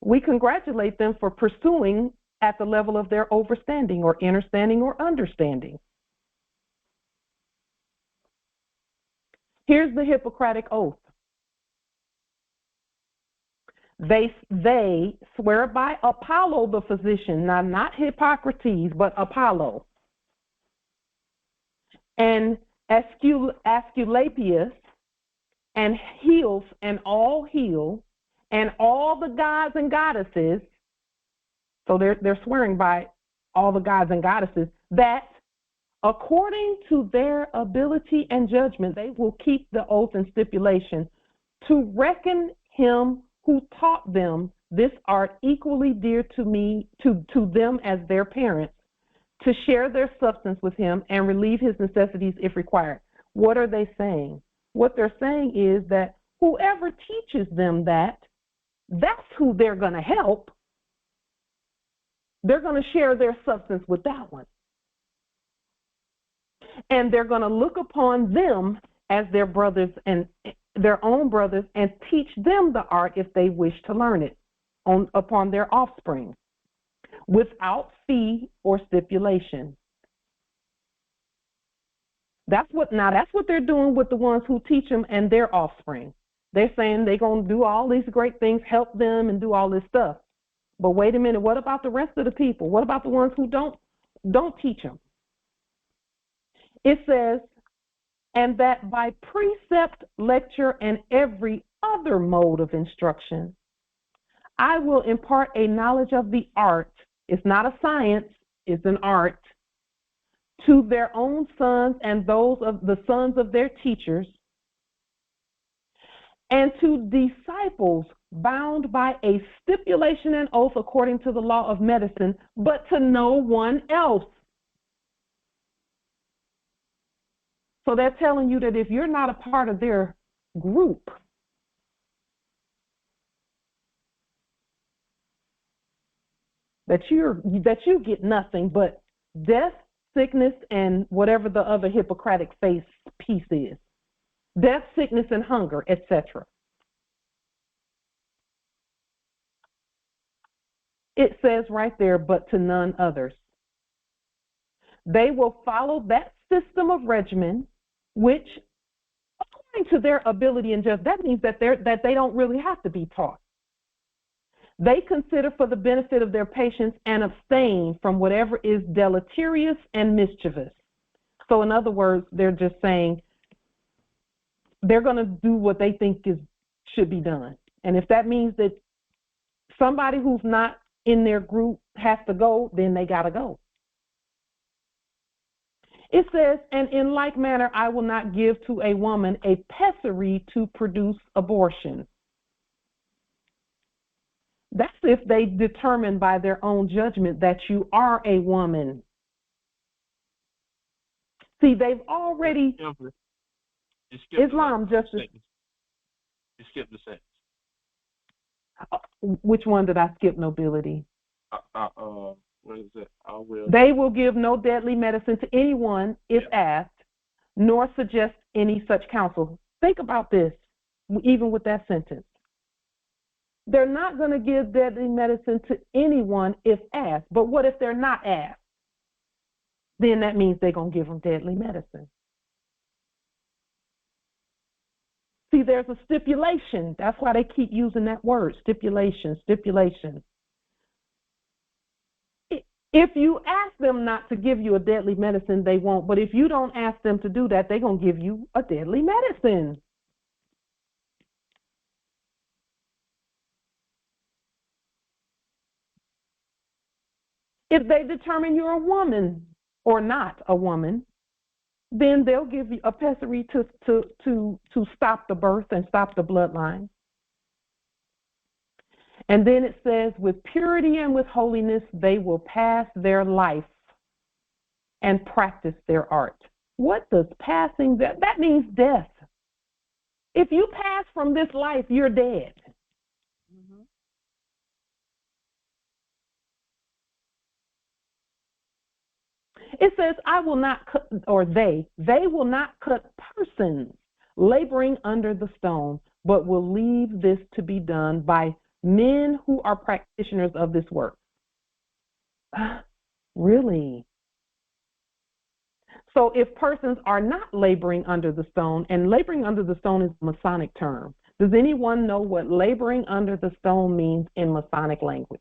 We congratulate them for pursuing at the level of their overstanding or understanding or understanding. Here's the Hippocratic oath. They swear by Apollo the physician, now not Hippocrates, but Apollo, and Asclepius, and Heals, and all heal, and all the gods and goddesses. So they're swearing by all the gods and goddesses that according to their ability and judgment, they will keep the oath and stipulation to reckon him who taught them this art equally dear to them as their parents, to share their substance with him and relieve his necessities if required. What are they saying? What they're saying is that whoever teaches them that's who they're going to help. They're going to share their substance with that one. And they're going to look upon them as their brothers and their own brothers and teach them the art if they wish to learn it upon their offspring without fee or stipulation. That's what they're doing with the ones who teach them and their offspring. They're saying they're going to do all these great things, help them and do all this stuff. But wait a minute, what about the rest of the people? What about the ones who don't teach them? It says, and that by precept, lecture, and every other mode of instruction, I will impart a knowledge of the art. It's not a science, it's an art, to their own sons and those of the sons of their teachers, and to disciples bound by a stipulation and oath according to the law of medicine, but to no one else. So they're telling you that if you're not a part of their group, that you get nothing but death, sickness, and whatever the other Hippocratic faith piece is. Death, sickness, and hunger, etc. It says right there, but to none others. They will follow that system of regimen, which, according to their ability and just, that means that they don't really have to be taught. They consider for the benefit of their patients and abstain from whatever is deleterious and mischievous. So in other words, they're just saying they're going to do what they think should be done. And if that means that somebody who's not in their group has to go, then they got to go. It says, and in like manner, I will not give to a woman a pessary to produce abortion. That's if they determine by their own judgment that you are a woman. See, they've already... Islam justice... You skipped the sentence. Which one did I skip, nobility? What is it? I will. They will give no deadly medicine to anyone if asked, nor suggest any such counsel. Think about this, even with that sentence. They're not going to give deadly medicine to anyone if asked. But what if they're not asked? Then that means they're going to give them deadly medicine. See, there's a stipulation. That's why they keep using that word, stipulation, stipulation. If you ask them not to give you a deadly medicine, they won't. But if you don't ask them to do that, they're going to give you a deadly medicine. If they determine you're a woman or not a woman, then they'll give you a pessary to stop the birth and stop the bloodline. And then it says, with purity and with holiness, they will pass their life and practice their art. What does passing, that means death. If you pass from this life, you're dead. Mm-hmm. It says, I will not cut, or they will not cut persons laboring under the stone, but will leave this to be done by men who are practitioners of this work. Really? So if persons are not laboring under the stone, and laboring under the stone is a Masonic term, does anyone know what laboring under the stone means in Masonic language?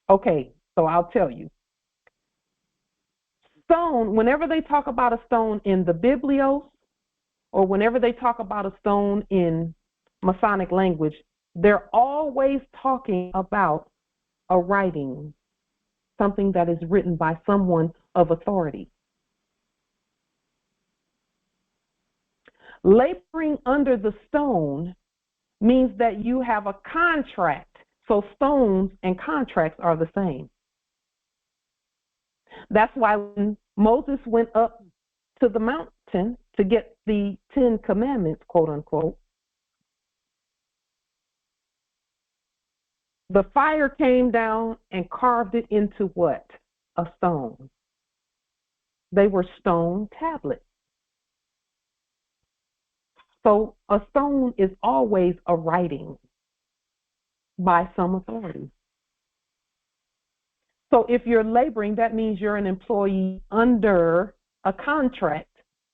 Okay, so I'll tell you. Stone, whenever they talk about a stone in the Biblios, or whenever they talk about a stone in Masonic language, they're always talking about a writing, something that is written by someone of authority. Laboring under the stone means that you have a contract. So stones and contracts are the same. That's why when Moses went up to the mountain to get the 10 Commandments, quote unquote, the fire came down and carved it into what? A stone. They were stone tablets. So a stone is always a writing by some authority. So if you're laboring, that means you're an employee under a contract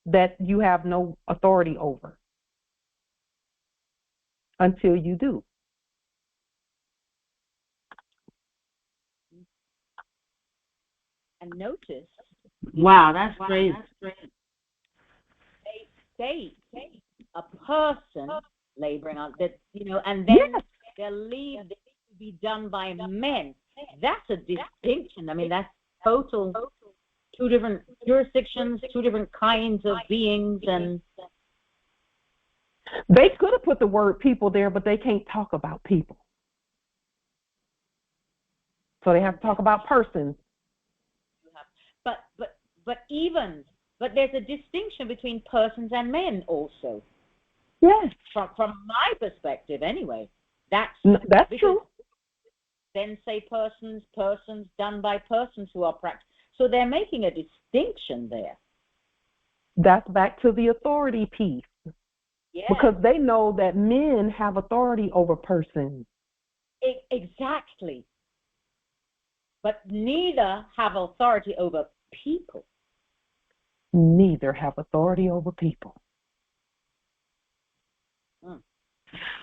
that you have no authority over until you do. And notice. Wow, that's crazy. They state a person laboring on that, and then they'll leave this to be done by men. That's a distinction. I mean, that's total. Two different jurisdictions, two different kinds of beings, and they could have put the word people there, but they can't talk about people. So they have to talk about persons. But even But there's a distinction between persons and men also. Yes. From my perspective, anyway. That's true. Then say persons done by persons who are practiced. So they're making a distinction there. That's back to the authority piece. Yes. Because they know that men have authority over persons. Exactly. But neither have authority over people. Neither have authority over people. Mm.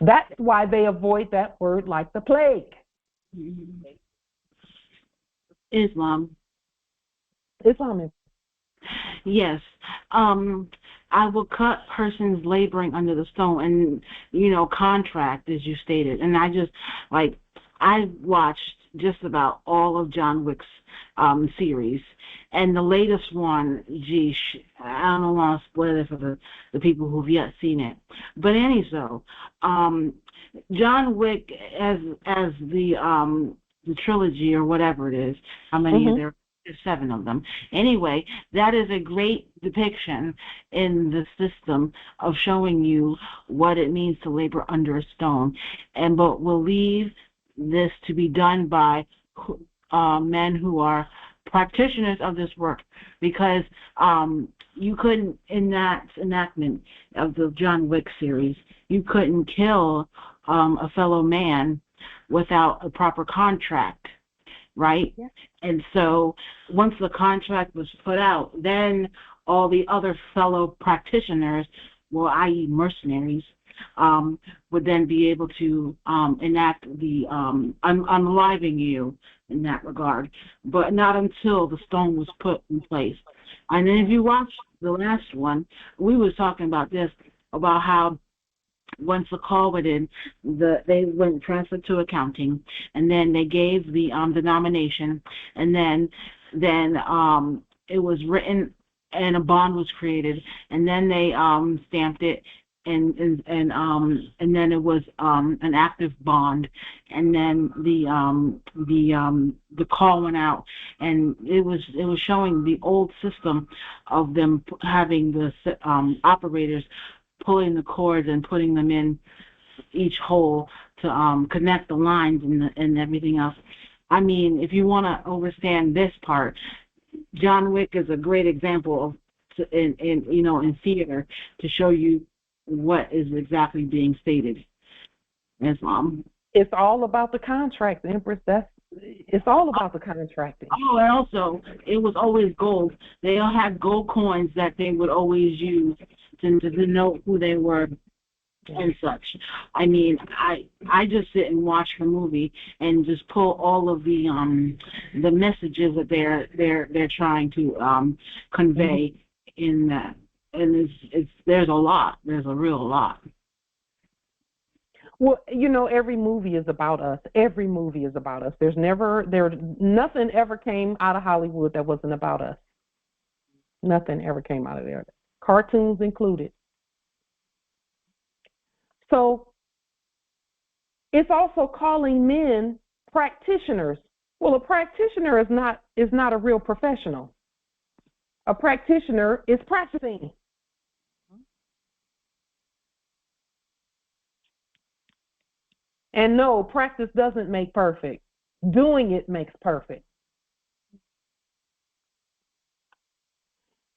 That's why they avoid that word like the plague. Islam. Islam. Yes. I will cut persons laboring under the stone, and contract, as you stated. And I watched just about all of John Wick's series, and the latest one, I don't want to spoil it for the people who've yet seen it. But John Wick as the trilogy or whatever it is, how many are there? There's 7 of them. Anyway, that is a great depiction in the system of showing you what it means to labor under a stone. But we'll leave this to be done by men who are practitioners of this work, because you couldn't, in that enactment of the John Wick series, you couldn't kill a fellow man without a proper contract. Right? Yeah. And so once the contract was put out, then all the other fellow practitioners, well, i.e. mercenaries, would then be able to enact the unaliving you in that regard, but not until the stone was put in place. And then if you watch the last one, we was talking about this, about how once the call went in, they went transferred to accounting, and then they gave the denomination, and then it was written and a bond was created, and then they stamped it, and then it was an active bond, and then the call went out, and it was showing the old system of them having the operators pulling the cords and putting them in each hole to connect the lines and everything else. I mean, if you want to understand this part, John Wick is a great example of in theater to show you what is exactly being stated. Islam. It's all about the contract, Empress. It's all about the contracting. Oh, and also, it was always gold. They all had gold coins that they would always use to denote who they were and such. I mean, I just sit and watch the movie and just pull all of the messages that they're trying to convey in that. And there's a lot. There's a real lot. Well, every movie is about us. Every movie is about us. Nothing ever came out of Hollywood that wasn't about us. Nothing ever came out of there. Cartoons included. So it's also calling men practitioners. Well, a practitioner is not a real professional. A practitioner is practicing. And no, practice doesn't make perfect. Doing it makes perfect.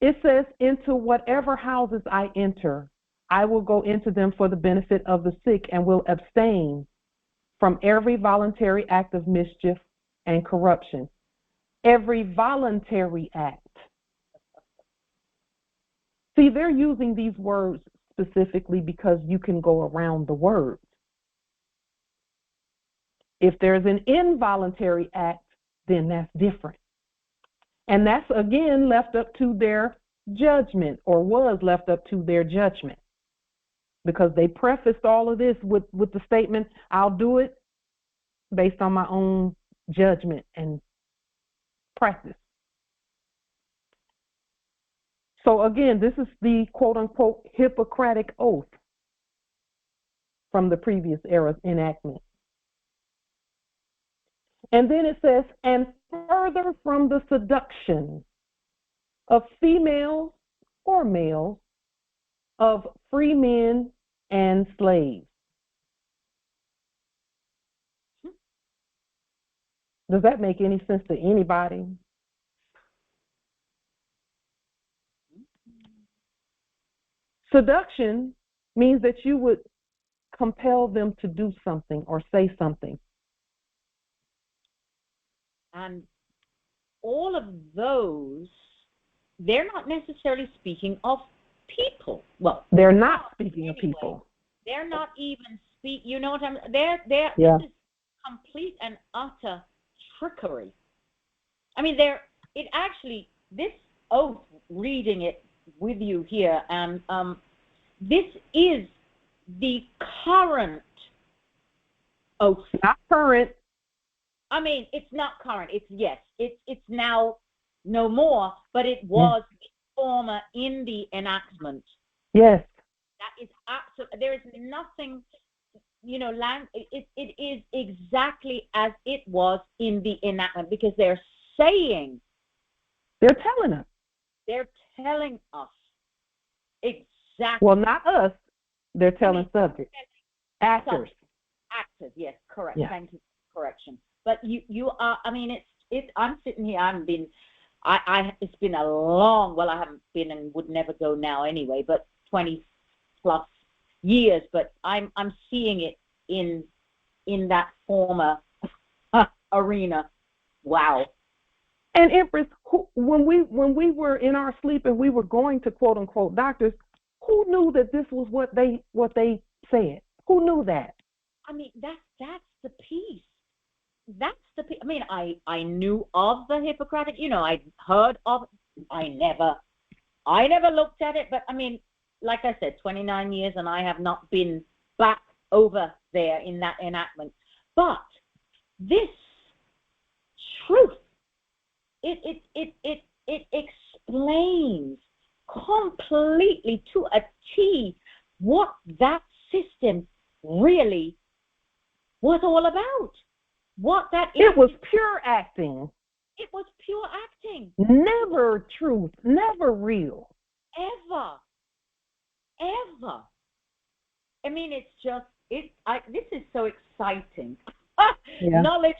It says, into whatever houses I enter, I will go into them for the benefit of the sick and will abstain from every voluntary act of mischief and corruption. Every voluntary act. See, they're using these words specifically because you can go around the words. If there's an involuntary act, then that's different. And that's, again, left up to their judgment, or was left up to their judgment. Because they prefaced all of this with the statement, I'll do it based on my own judgment and practice. So again, this is the quote-unquote Hippocratic oath from the previous era's enactment. And then it says, and further from the seduction of females or males, of free men and slaves. Does that make any sense to anybody? Seduction means that you would compel them to do something or say something. And all of those, they're not necessarily speaking of people. Well, they're not speaking of people. They're not even you know what I'm, yeah. This is complete and utter trickery. I mean, it actually, this oath, reading it with you here, and this is the current oath. Not current. I mean, it's not current. It's now no more, but it was former in the enactment. Yes. That is absolutely. There is nothing, you know. It is exactly as it was in the enactment, because they're saying. They're telling us. They're telling us exactly. Well, not us. They're telling subjects, actors. Actors, yes, correct. Yeah. Thank you for correction. But you are. I mean, it's. I'm sitting here. I haven't been. It's been a long. Well, I haven't been and would never go now anyway. But 20+ years. But I'm seeing it in that former arena. Wow. And Empress, when we were in our sleep and we were going to quote unquote doctors, who knew that this was what they said? Who knew that? I mean, that's the piece. That's the piece. I mean, I knew of the Hippocratic. You know, I heard of. I never looked at it. But I mean, like I said, 29 years, and I have not been back over there in that enactment. But this truth. It explains completely to a T what that system really was all about. What that is. It was pure acting. It was pure acting. Never truth. Never real. Ever. I mean, it's just this is so exciting. Yeah. Knowledge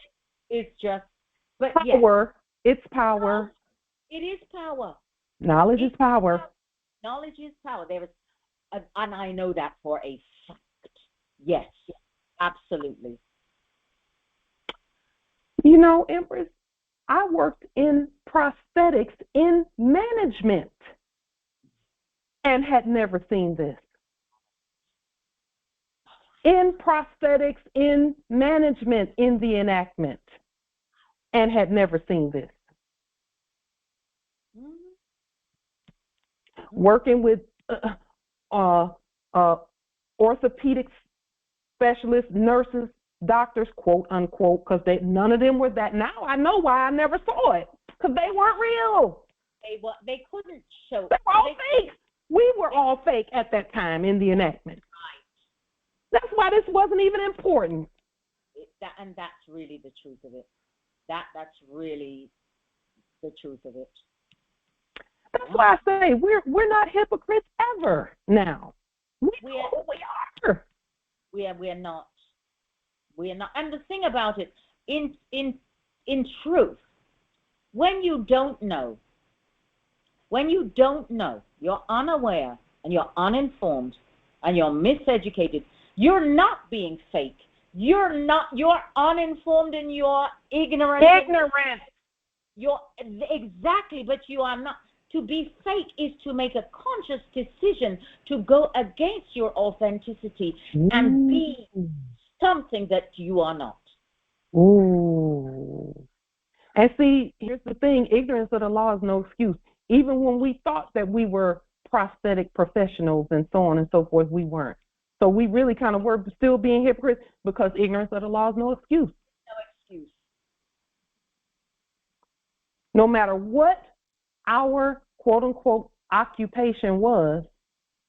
is just. But power. Yes. It's power. It is power. Knowledge is power. Knowledge is power. There is, and I know that for a fact. Yes, absolutely. You know, Empress, I worked in prosthetics in management and had never seen this. In prosthetics in management in the enactment and had never seen this. Working with orthopedic specialists, nurses, doctors, quote unquote, because none of them were that. Now I know why I never saw it, because they weren't real. They couldn't show. They were all fake. We were all fake at that time in the enactment. Right. That's why this wasn't even important. And that's really the truth of it. That's really the truth of it. That's why I say we're not hypocrites ever now. We know who we are. We are not. We are not. And the thing about it, in truth, when you don't know, you're unaware and you're uninformed and you're miseducated, you're not being fake. You're uninformed and you're ignorant. You're exactly, but you are not. To be fake is to make a conscious decision to go against your authenticity and be something that you are not. Ooh. And see, here's the thing, ignorance of the law is no excuse. Even when we thought that we were prosthetic professionals and so on and so forth, we weren't. So we really kind of were still being hypocrites because ignorance of the law is no excuse. No excuse. No matter what our quote-unquote occupation was,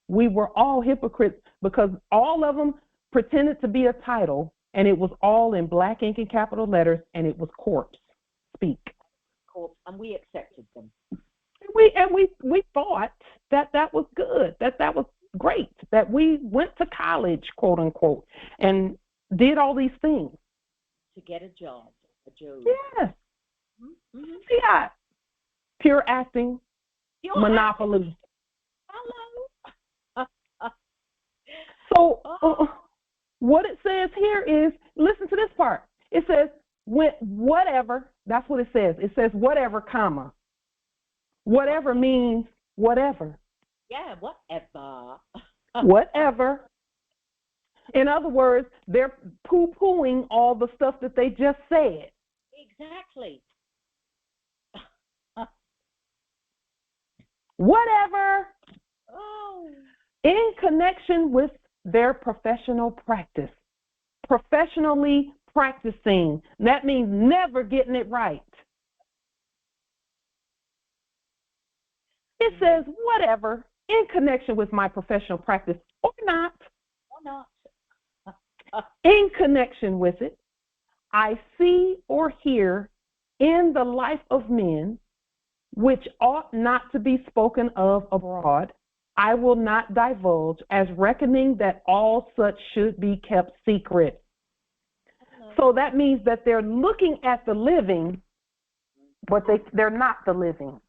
we were all hypocrites because all of them pretended to be a title, and it was all in black ink and capital letters, and it was corpse speak. And we accepted them. We thought that college, quote unquote, and did all these things. To get a job. Yes. Yeah. Pure acting, monopoly. Hello. So what it says here is, listen to this part. It says, whatever, that's what it says. It says whatever, comma. Whatever means whatever. Yeah, whatever. Whatever. In other words, they're poo-pooing all the stuff that they just said. Exactly. Whatever. Oh. In connection with their professional practice. Professionally practicing. That means never getting it right. It says whatever in connection with my professional practice or not. Or not. In connection with it, I see or hear in the life of men, which ought not to be spoken of abroad, I will not divulge, as reckoning that all such should be kept secret. So that means that they're looking at the living, but they're not the living.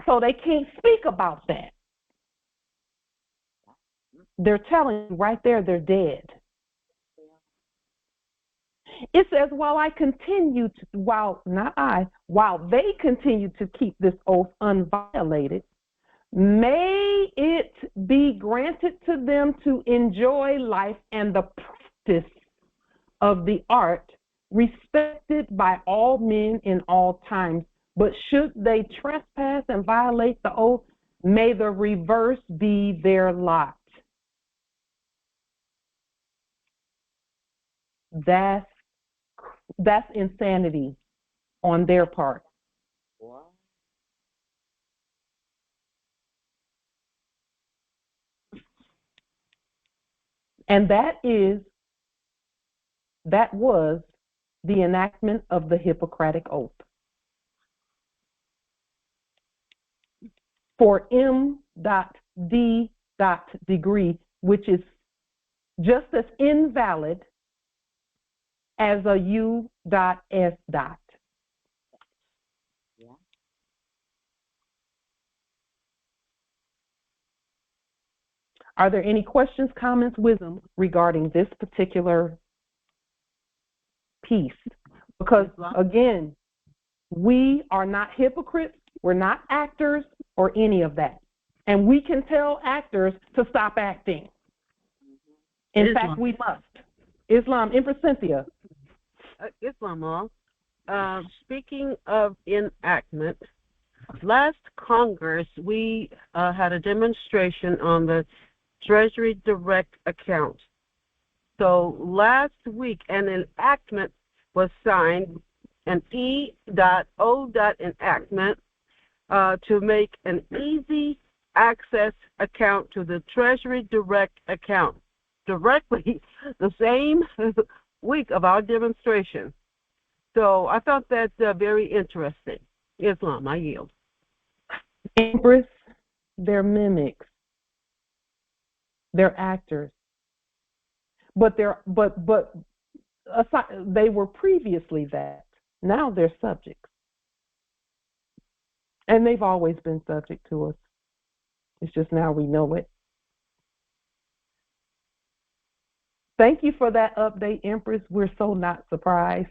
So they can't speak about that. They're telling you right there they're dead. It says, while they continue to keep this oath unviolated, may it be granted to them to enjoy life and the practice of the art, respected by all men in all times. But should they trespass and violate the oath, may the reverse be their lot. That's insanity on their part. Wow. And that was the enactment of the Hippocratic Oath. For M.D. degree, which is just as invalid as a U.S. Yeah. Are there any questions, comments, wisdom regarding this particular piece? Because, again, we are not hypocrites, we're not actors or any of that. And we can tell actors to stop acting. In fact, we must. Islam, Empress Cynthia. Islam, speaking of enactment, last Congress we had a demonstration on the Treasury Direct account. So last week an enactment was signed, an E.O. enactment to make an easy access account to the Treasury Direct account directly the same week of our demonstration. So I thought that very interesting. Islam, I yield. Empress, they're mimics. They're actors. But they were previously that. Now they're subjects. And they've always been subject to us. It's just now we know it. Thank you for that update, Empress. We're so not surprised.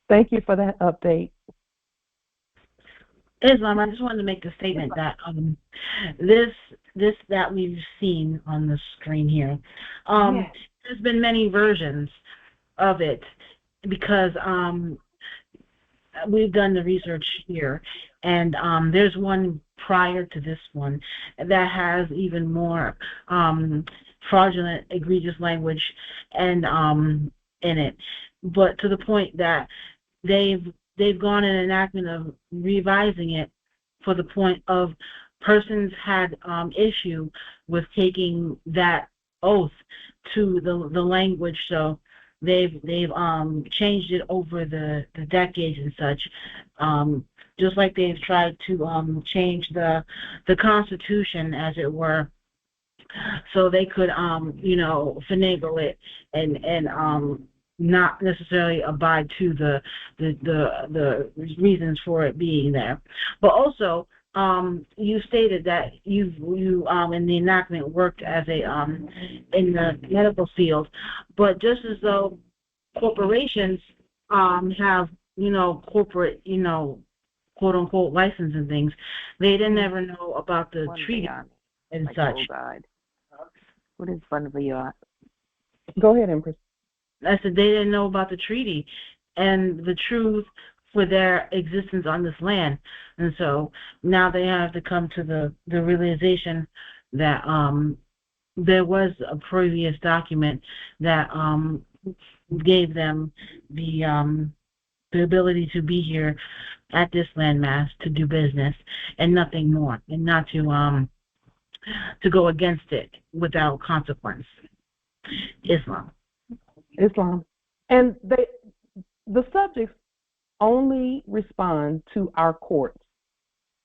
Thank you for that update. Islam, I just wanted to make the statement that this that we've seen on the screen here, there's been many versions of it because we've done the research here, and there's one prior to this one that has even more fraudulent, egregious language and in it, but to the point that they've gone in enactment of revising it for the point of persons had issue with taking that oath to the language, so they've changed it over the decades and such, just like they've tried to change the Constitution, as it were, so they could finagle it and not necessarily abide to the reasons for it being there. But also, you stated that you in the enactment worked as a in the medical field, but just as though corporations have corporate quote unquote license and things, they didn't ever know about the treaty and such. Oh God, what is fun for you? Go ahead, Empress. I said they didn't know about the treaty and the truth for their existence on this land, and so now they have to come to the realization that there was a previous document that gave them the ability to be here at this landmass to do business and nothing more, and not to go against it without consequence. Islam. And the subjects only respond to our courts.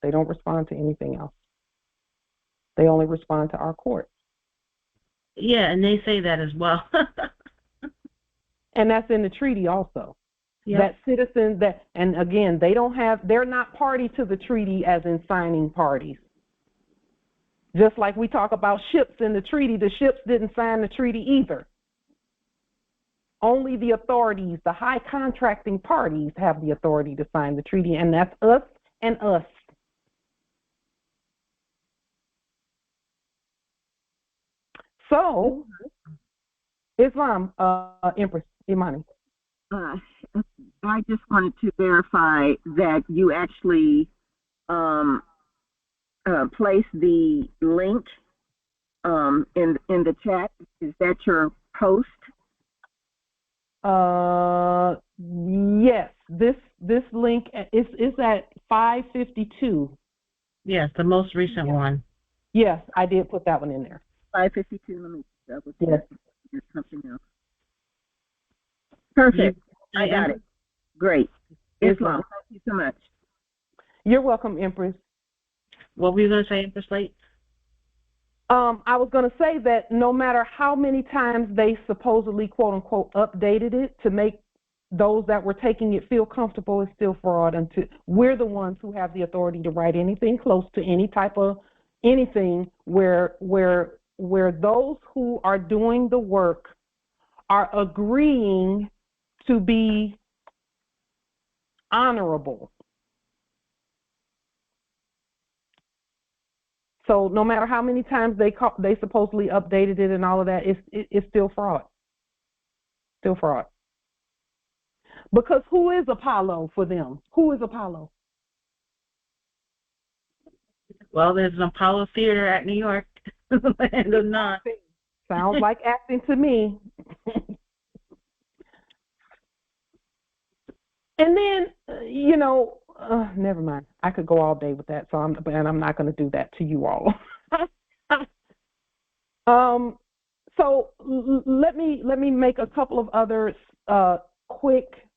They don't respond to anything else. They only respond to our courts. Yeah, and they say that as well. And that's in the treaty also. Yep. That citizen and again, they're not party to the treaty as in signing parties. Just like we talk about ships in the treaty, the ships didn't sign the treaty either. Only the authorities, the high contracting parties, have the authority to sign the treaty, and that's us and us. So, Islam, Empress Imani. I just wanted to verify that you actually place the link in the chat. Is that your post? Yes. This link is at 552. Yes, the most recent one. Yes, I did put that one in there. 552. Let me double check. Yes. There's something else. Perfect. I got it. Great. Islam. Thank you so much. You're welcome, Empress. What were you going to say, Empress Late? I was going to say that no matter how many times they supposedly, quote unquote, updated it to make those that were taking it feel comfortable, it's still fraud. Until we're the ones who have the authority to write anything close to any type of anything where those who are doing the work are agreeing to be honorable. So no matter how many times they supposedly updated it and all of that, it's still fraud. Still fraud. Because who is Apollo for them? Who is Apollo? Well, there's an Apollo Theater at New York. Land of Nod. Sounds like acting to me. And then, never mind. I could go all day with that, so I'm not going to do that to you all. So let me make a couple of other quick,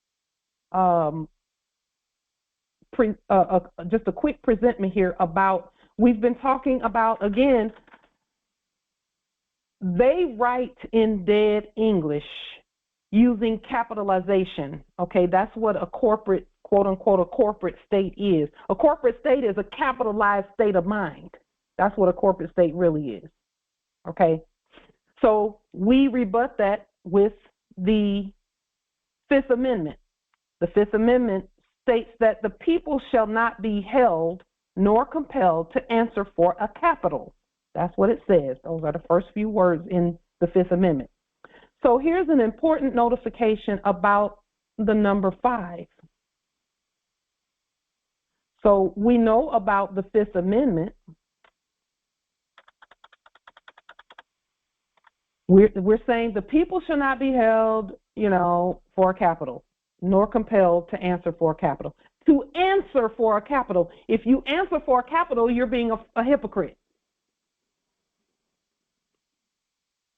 just a quick presentment here about. We've been talking about, again, they write in dead English using capitalization. Okay, that's what a corporate, quote unquote, a corporate state is. A corporate state is a capitalized state of mind. That's what a corporate state really is. Okay, so we rebut that with the Fifth Amendment. The Fifth Amendment states that the people shall not be held nor compelled to answer for a capital. That's what it says. Those are the first few words in the Fifth Amendment. So here's an important notification about the number 5. So we know about the Fifth Amendment. We're saying the people shall not be held, for a capital, nor compelled to answer for a capital. To answer for a capital. If you answer for a capital, you're being a hypocrite.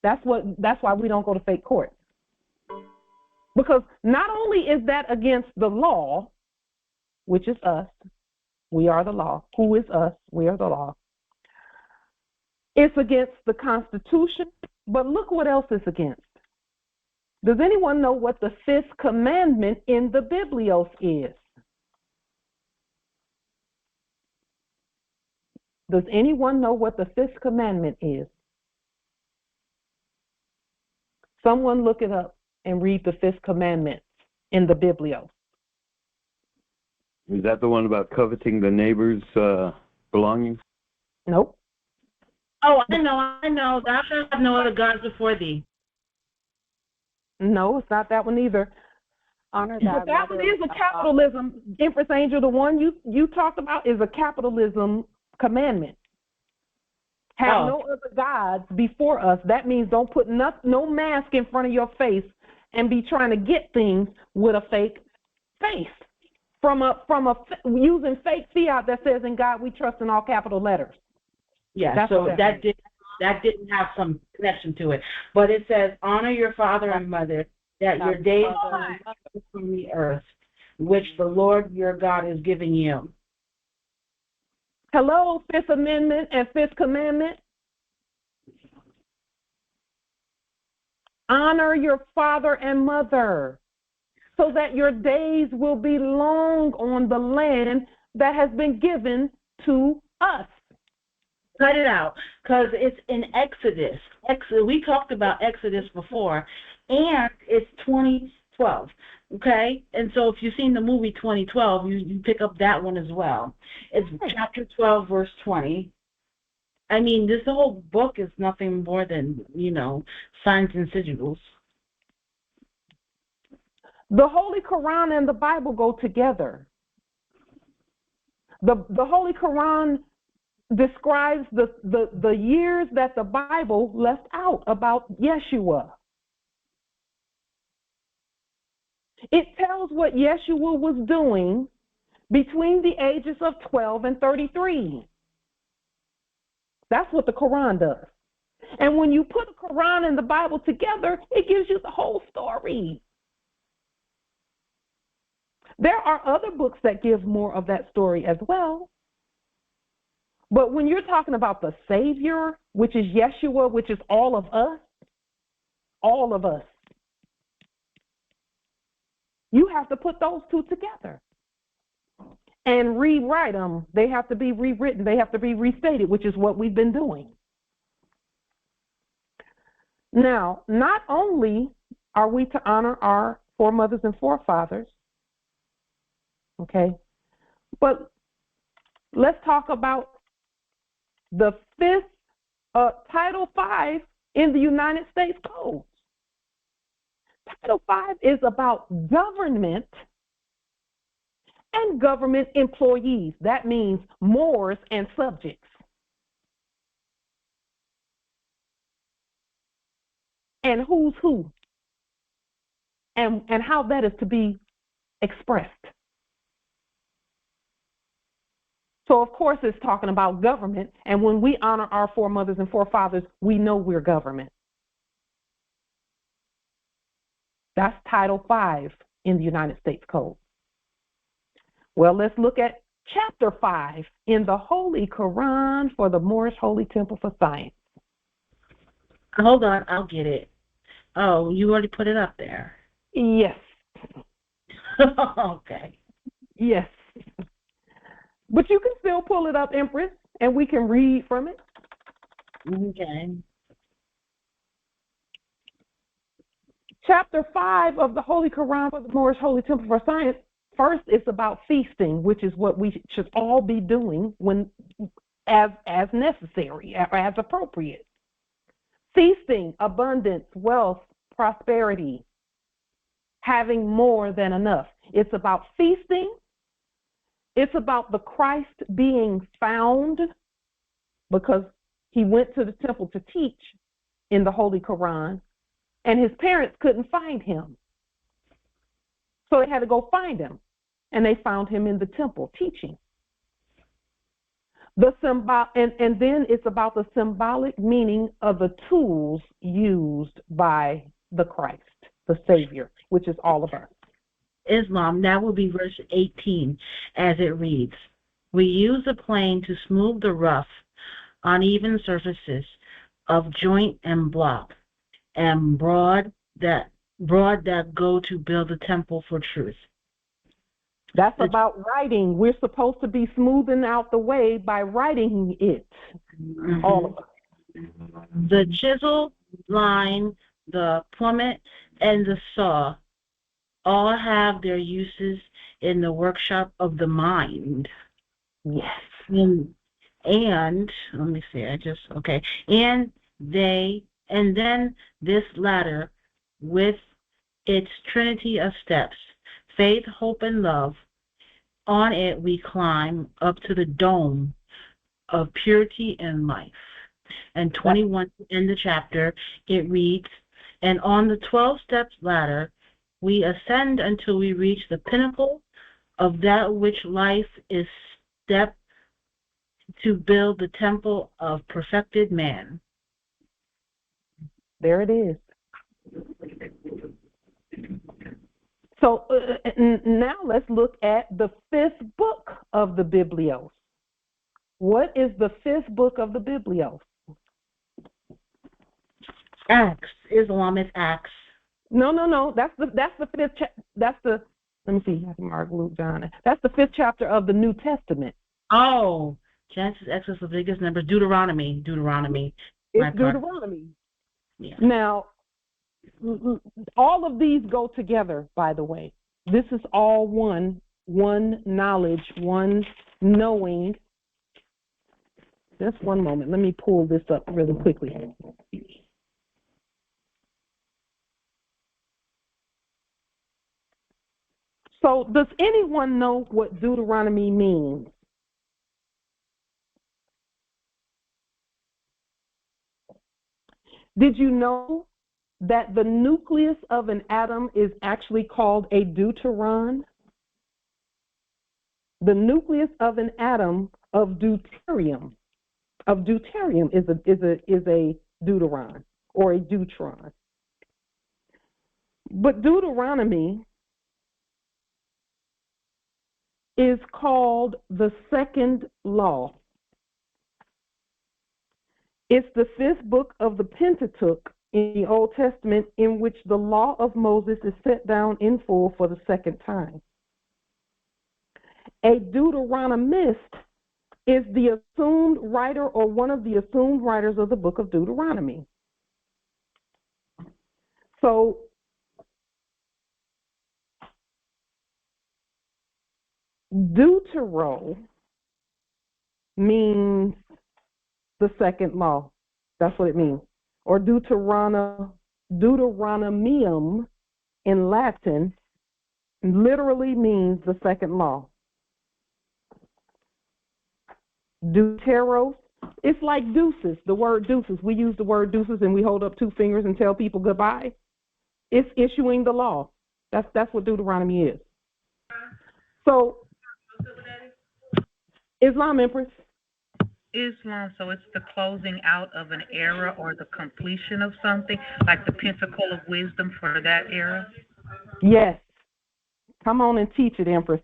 That's why we don't go to fake court. Because not only is that against the law, which is us, We are the law. Who is us? We are the law. It's against the Constitution, but look what else it's against. Does anyone know what the fifth commandment in the Biblios is? Does anyone know what the fifth commandment is? Someone look it up and read the fifth commandment in the Biblios. Is that the one about coveting the neighbor's belongings? Nope. Oh, I know. Thou shalt have no other gods before thee. No, it's not that one either. Honor But that one is a capitalism. Empress Angel, the one you talked about is a capitalism commandment. Have no other gods before us. That means don't put no mask in front of your face and be trying to get things with a fake face. From using fake fiat that says in God we trust in all capital letters. Yeah, That's so that didn't have some connection to it. But it says, honor your father and mother, that your days are from the earth, which the Lord your God is giving you. Hello, Fifth Amendment and Fifth Commandment. Honor your father and mother so that your days will be long on the land that has been given to us. Cut it out, because it's in Exodus. We talked about Exodus before, and it's 2012, okay? And so if you've seen the movie 2012, you pick up that one as well. It's chapter 12, verse 20. I mean, this whole book is nothing more than, signs and sigils. The Holy Quran and the Bible go together. The Holy Quran describes the years that the Bible left out about Yeshua. It tells what Yeshua was doing between the ages of 12 and 33. That's what the Quran does. And when you put the Quran and the Bible together, it gives you the whole story. There are other books that give more of that story as well. But when you're talking about the Savior, which is Yeshua, which is all of us, you have to put those two together and rewrite them. They have to be rewritten. They have to be restated, which is what we've been doing. Now, not only are we to honor our foremothers and forefathers, okay, but let's talk about the fifth Title 5 in the United States Code. Title 5 is about government and government employees. That means Moors and subjects. And who's who. And how that is to be expressed. So, of course, it's talking about government. And when we honor our foremothers and forefathers, we know we're government. That's Title 5 in the United States Code. Well, let's look at Chapter 5 in the Holy Quran for the Moorish Holy Temple for Science. Hold on, I'll get it. Oh, you already put it up there. Yes. Okay. Yes. But you can still pull it up, Empress, and we can read from it. Okay. Chapter 5 of the Holy Quran for the Moorish Holy Temple for Science. First, it's about feasting, which is what we should all be doing when, as necessary, or as appropriate. Feasting, abundance, wealth, prosperity, having more than enough. It's about feasting. It's about the Christ being found, because he went to the temple to teach in the Holy Quran, and his parents couldn't find him. So they had to go find him, and they found him in the temple teaching. And then it's about the symbolic meaning of the tools used by the Christ, the Savior, which is all of us. Islam, that will be verse 18 as it reads. We use a plane to smooth the rough, uneven surfaces of joint and block, and broad that go to build a temple for truth. That's about writing. We're supposed to be smoothing out the way by writing it. Mm-hmm. All of us. The chisel, line, the plummet, and the saw all have their uses in the workshop of the mind. Yes. And let me see, and then this ladder with its trinity of steps, faith, hope, and love, on it we climb up to the dome of purity and life. And 21 in the chapter, it reads, and on the 12 steps ladder, we ascend until we reach the pinnacle of that which life is step to build the temple of perfected man. There it is. So now let's look at the 5th book of the Biblios. What is the 5th book of the Biblios? Acts. Islam is Acts. No. That's the 5th. That's the. Let me see. Mark, Luke, John. That's the 5th chapter of the New Testament. Oh, Genesis, Exodus, Leviticus, Numbers, Deuteronomy. It's Deuteronomy. Yeah. Now, all of these go together. By the way, this is all one knowledge, one knowing. Just one moment. Let me pull this up really quickly. So, does anyone know what Deuteronomy means? Did you know that the nucleus of an atom is actually called a deuteron? The nucleus of an atom of deuterium is a deuteron or a deuteron. But Deuteronomy is called the second law. It's the 5th book of the Pentateuch in the Old Testament, in which the law of Moses is set down in full for the second time. A Deuteronomist is the assumed writer or one of the assumed writers of the book of Deuteronomy. So, Deutero means the second law. That's what it means. Or Deuteronomium in Latin literally means the second law. Deuteros, it's like deuces, the word deuces. We use the word deuces and we hold up 2 fingers and tell people goodbye. It's issuing the law. That's what Deuteronomy is. So, Islam, Empress. Islam, so it's the closing out of an era or the completion of something, like the Pentacle of Wisdom for that era? Yes. Come on and teach it, Empress.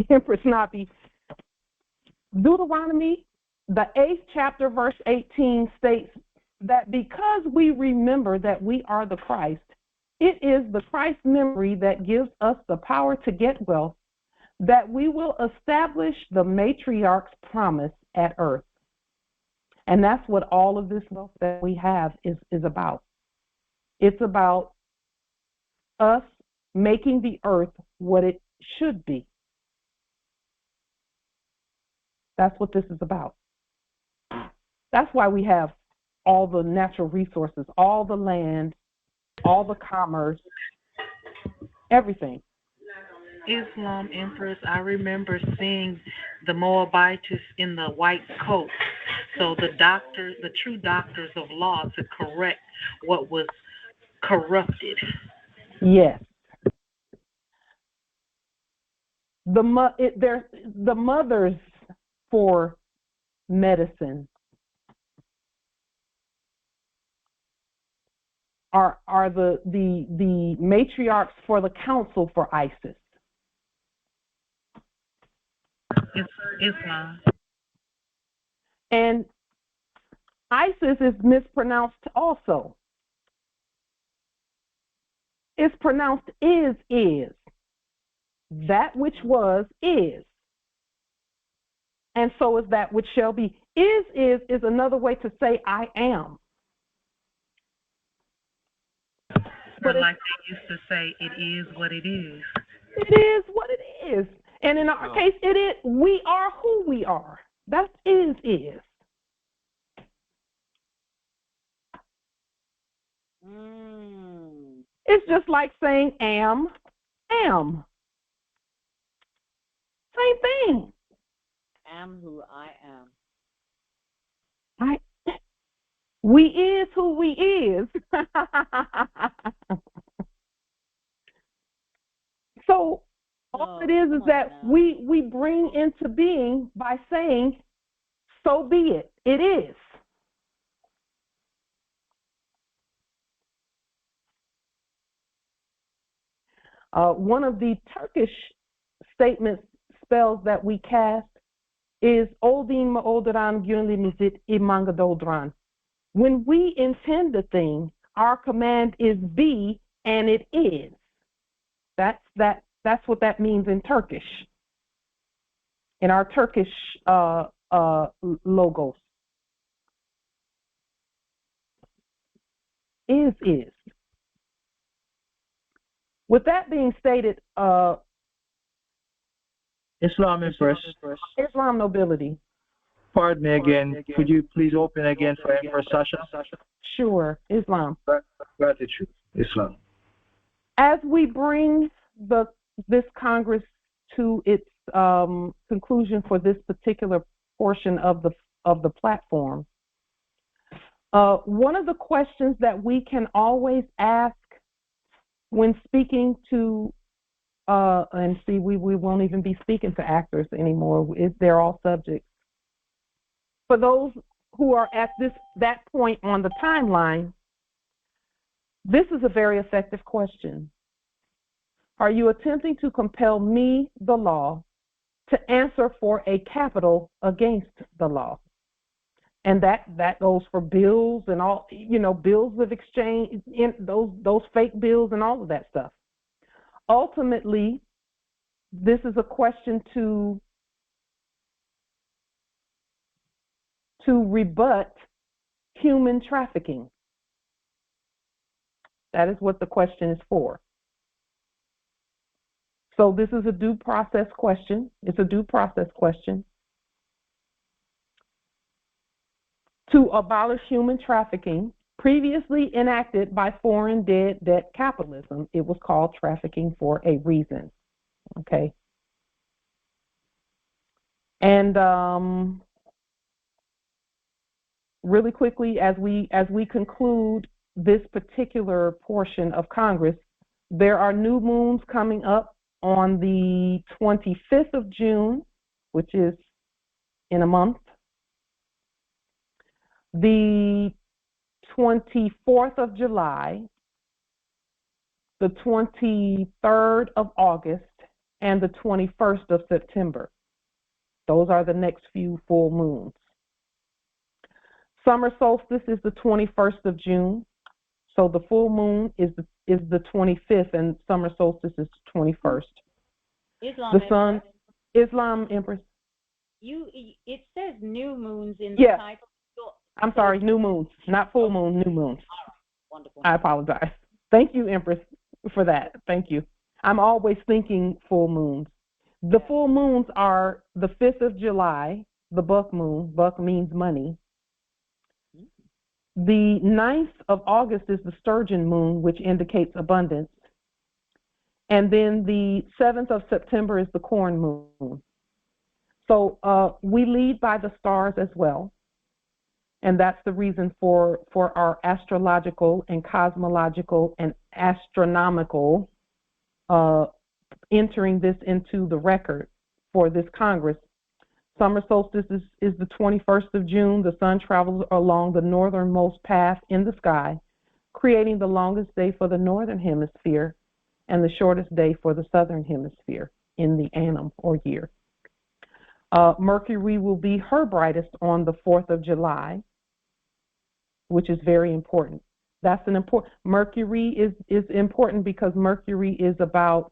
Empress Nabi. Deuteronomy, the 8th chapter, verse 18 states that because we remember that we are the Christ, it is the Christ memory that gives us the power to get wealth, that we will establish the matriarch's promise at earth. And that's what all of this wealth that we have is about. It's about us making the earth what it should be. That's what this is about. That's why we have all the natural resources, all the land, all the commerce, everything. Islam, Empress, I remember seeing the Moabites in the white coat. So the true doctors of law, to correct what was corrupted. Yes. The mothers for medicine are the matriarchs for the council for ISIS. It's Islam. And ISIS is mispronounced also. It's pronounced is. That which was is. And so is that which shall be. Is another way to say I am. But like they used to say, it is what it is. It is what it is. And in our case, it is. We are who we are. That is. It's just like saying am. Same thing. Am who I am. We is who we is. So all it is that we bring into being by saying, so be it. It is. One of the Turkish statement spells that we cast is Oldin Maoldaran Gönlimizit Imangadoldran. When we intend a thing, our command is be, and it is. That's what that means in Turkish. In our Turkish logos. Is. With that being stated, Islam Empress. Islam nobility. Pardon me again. Could you please open again for Empress Sasha? Sure. Islam. Gratitude. Islam. As we bring this Congress to its conclusion for this particular portion of the platform, one of the questions that we can always ask when speaking to and see, we won't even be speaking to actors anymore. They're all subjects. For those who are at that point on the timeline, this is a very effective question. Are you attempting to compel me, the law, to answer for a capital against the law? And that goes for bills and all, bills of exchange, those fake bills and all of that stuff. Ultimately, this is a question to rebut human trafficking. That is what the question is for. So this is a due process question. It's a due process question. To abolish human trafficking, previously enacted by foreign dead debt capitalism. It was called trafficking for a reason. Okay. And really quickly, as we conclude this particular portion of Congress, there are new moons coming up on the 25th of June, which is in a month, the 24th of July, the 23rd of August, and the 21st of September. Those are the next few full moons. Summer solstice is the 21st of June. So the full moon is the 25th, and summer solstice is the 21st. Islam the sun, Islam Empress. It says new moons in the title. I'm sorry, new moons, not full moon, new moons. Wonderful. I apologize. Thank you, Empress, for that. Thank you. I'm always thinking full moons. The full moons are the 5th of July, the buck moon. Buck means money. The 9th of August is the sturgeon moon, which indicates abundance. And then the 7th of September is the corn moon. So we lead by the stars as well. And that's the reason for our astrological and cosmological and astronomical entering this into the record for this Congress. Summer solstice is the 21st of June. The sun travels along the northernmost path in the sky, creating the longest day for the northern hemisphere and the shortest day for the southern hemisphere in the annum or year. Mercury will be her brightest on the 4th of July, which is very important. That's an important. Mercury is important because Mercury is about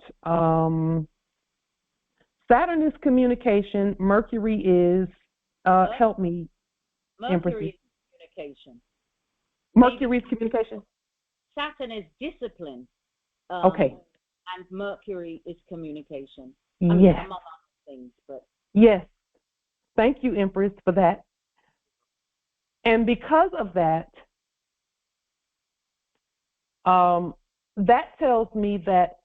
Saturn is communication. Mercury is help me. Mercury is communication. Mercury is communication. Saturn is discipline. Okay. And Mercury is communication. Yes. I mean, among other things, but yes. Thank you, Empress, for that. And because of that, that tells me that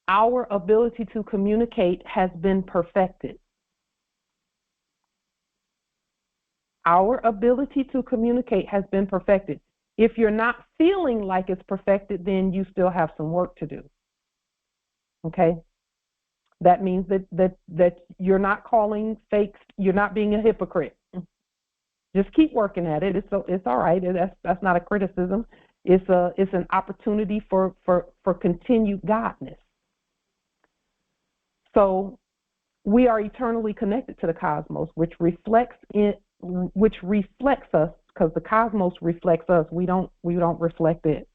our ability to communicate has been perfected. Our ability to communicate has been perfected. If you're not feeling like it's perfected, then you still have some work to do. Okay? That means that you're not calling fakes, you're not being a hypocrite. Just keep working at it. It's all right. That's not a criticism. It's an opportunity for continued godness. So we are eternally connected to the cosmos, which reflects us, because the cosmos reflects us. We don't reflect it.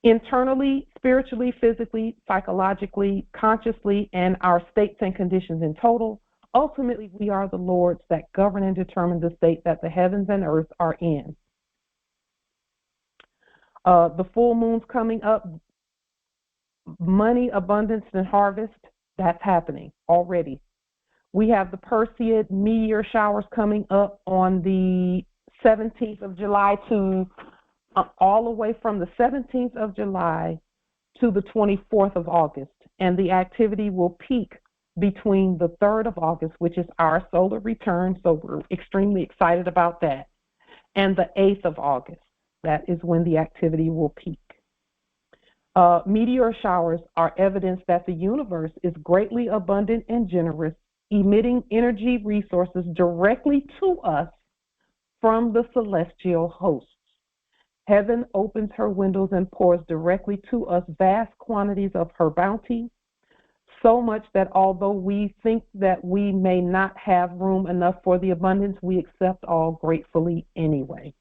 Internally, spiritually, physically, psychologically, consciously, and our states and conditions in total. Ultimately, we are the lords that govern and determine the state that the heavens and earth are in. The full moon's coming up. Money, abundance, and harvest, that's happening already. We have the Perseid meteor showers coming up on the 17th of July to all the way from the 17th of July to the 24th of August. And the activity will peak between the 3rd of August, which is our solar return, so we're extremely excited about that, and the 8th of August. That is when the activity will peak. Meteor showers are evidence that the universe is greatly abundant and generous, emitting energy resources directly to us from the celestial hosts. Heaven opens her windows and pours directly to us vast quantities of her bounty, so much that although we think that we may not have room enough for the abundance, we accept all gratefully anyway.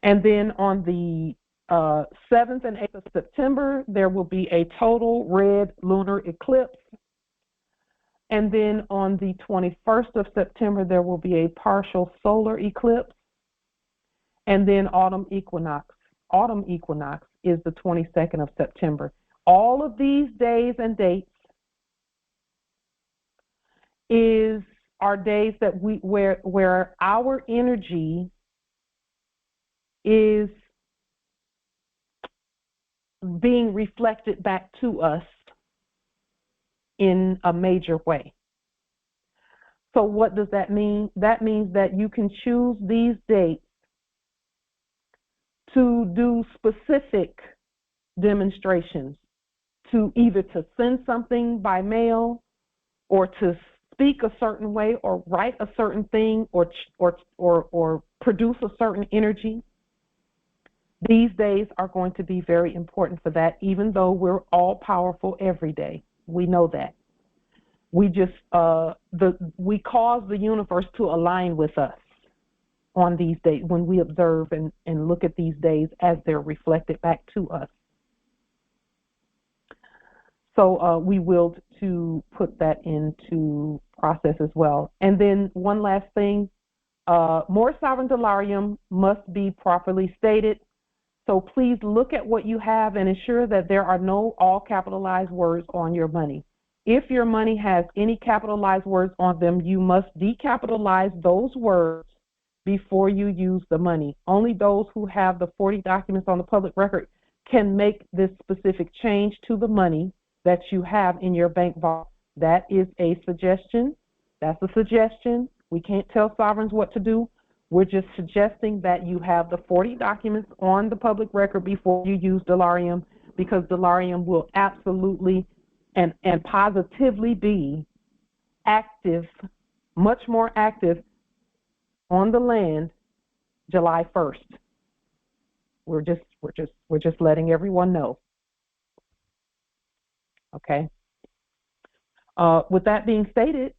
And then on the 7th and 8th of September, there will be a total red lunar eclipse. And then on the 21st of September, there will be a partial solar eclipse. And then autumn equinox. Autumn equinox is the 22nd of September. All of these days and dates are days that where our energy is being reflected back to us in a major way. So what does that mean? That means that you can choose these dates to do specific demonstrations, to either to send something by mail or to speak a certain way or write a certain thing or produce a certain energy. These days are going to be very important for that, even though we're all powerful every day. We know that. We just we cause the universe to align with us on these days when we observe and look at these days as they're reflected back to us. So we will to put that into process as well. And then one last thing, more sovereign delirium must be properly stated. So please look at what you have and ensure that there are no all capitalized words on your money. If your money has any capitalized words on them, you must decapitalize those words before you use the money. Only those who have the 40 documents on the public record can make this specific change to the money that you have in your bank vault. That is a suggestion. That's a suggestion. We can't tell sovereigns what to do. We're just suggesting that you have the 40 documents on the public record before you use delirium, because delirium will absolutely and positively be active, much more active on the land July 1st. We're just letting everyone know. Okay. With that being stated,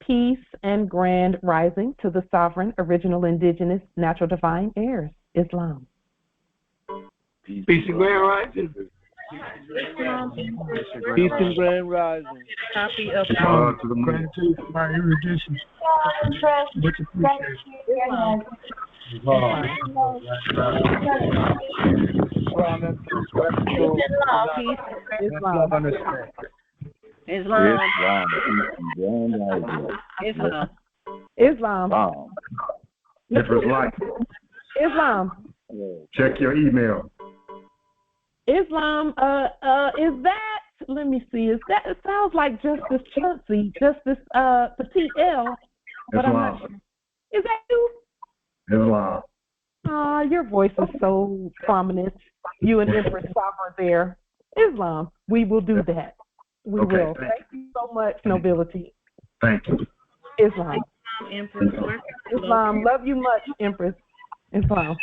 Peace and grand rising to the sovereign, original, indigenous, natural, divine heirs. Islam. Peace and grand rising. Peace and grand rising. Copy of To the gratitude for my erudition. Much appreciated. Islam. If it's like Islam. check your email. Islam, is that, let me see, is that, it sounds like Justice Chauncey, Justice Petite L, but I'm not sure. Is that you? Islam. Your voice is so prominent. You and Empress Sabra there. Islam, we will do that. We will. Thank you so much, nobility. Thank you. Islam. Islam, love you much, Empress. Islam.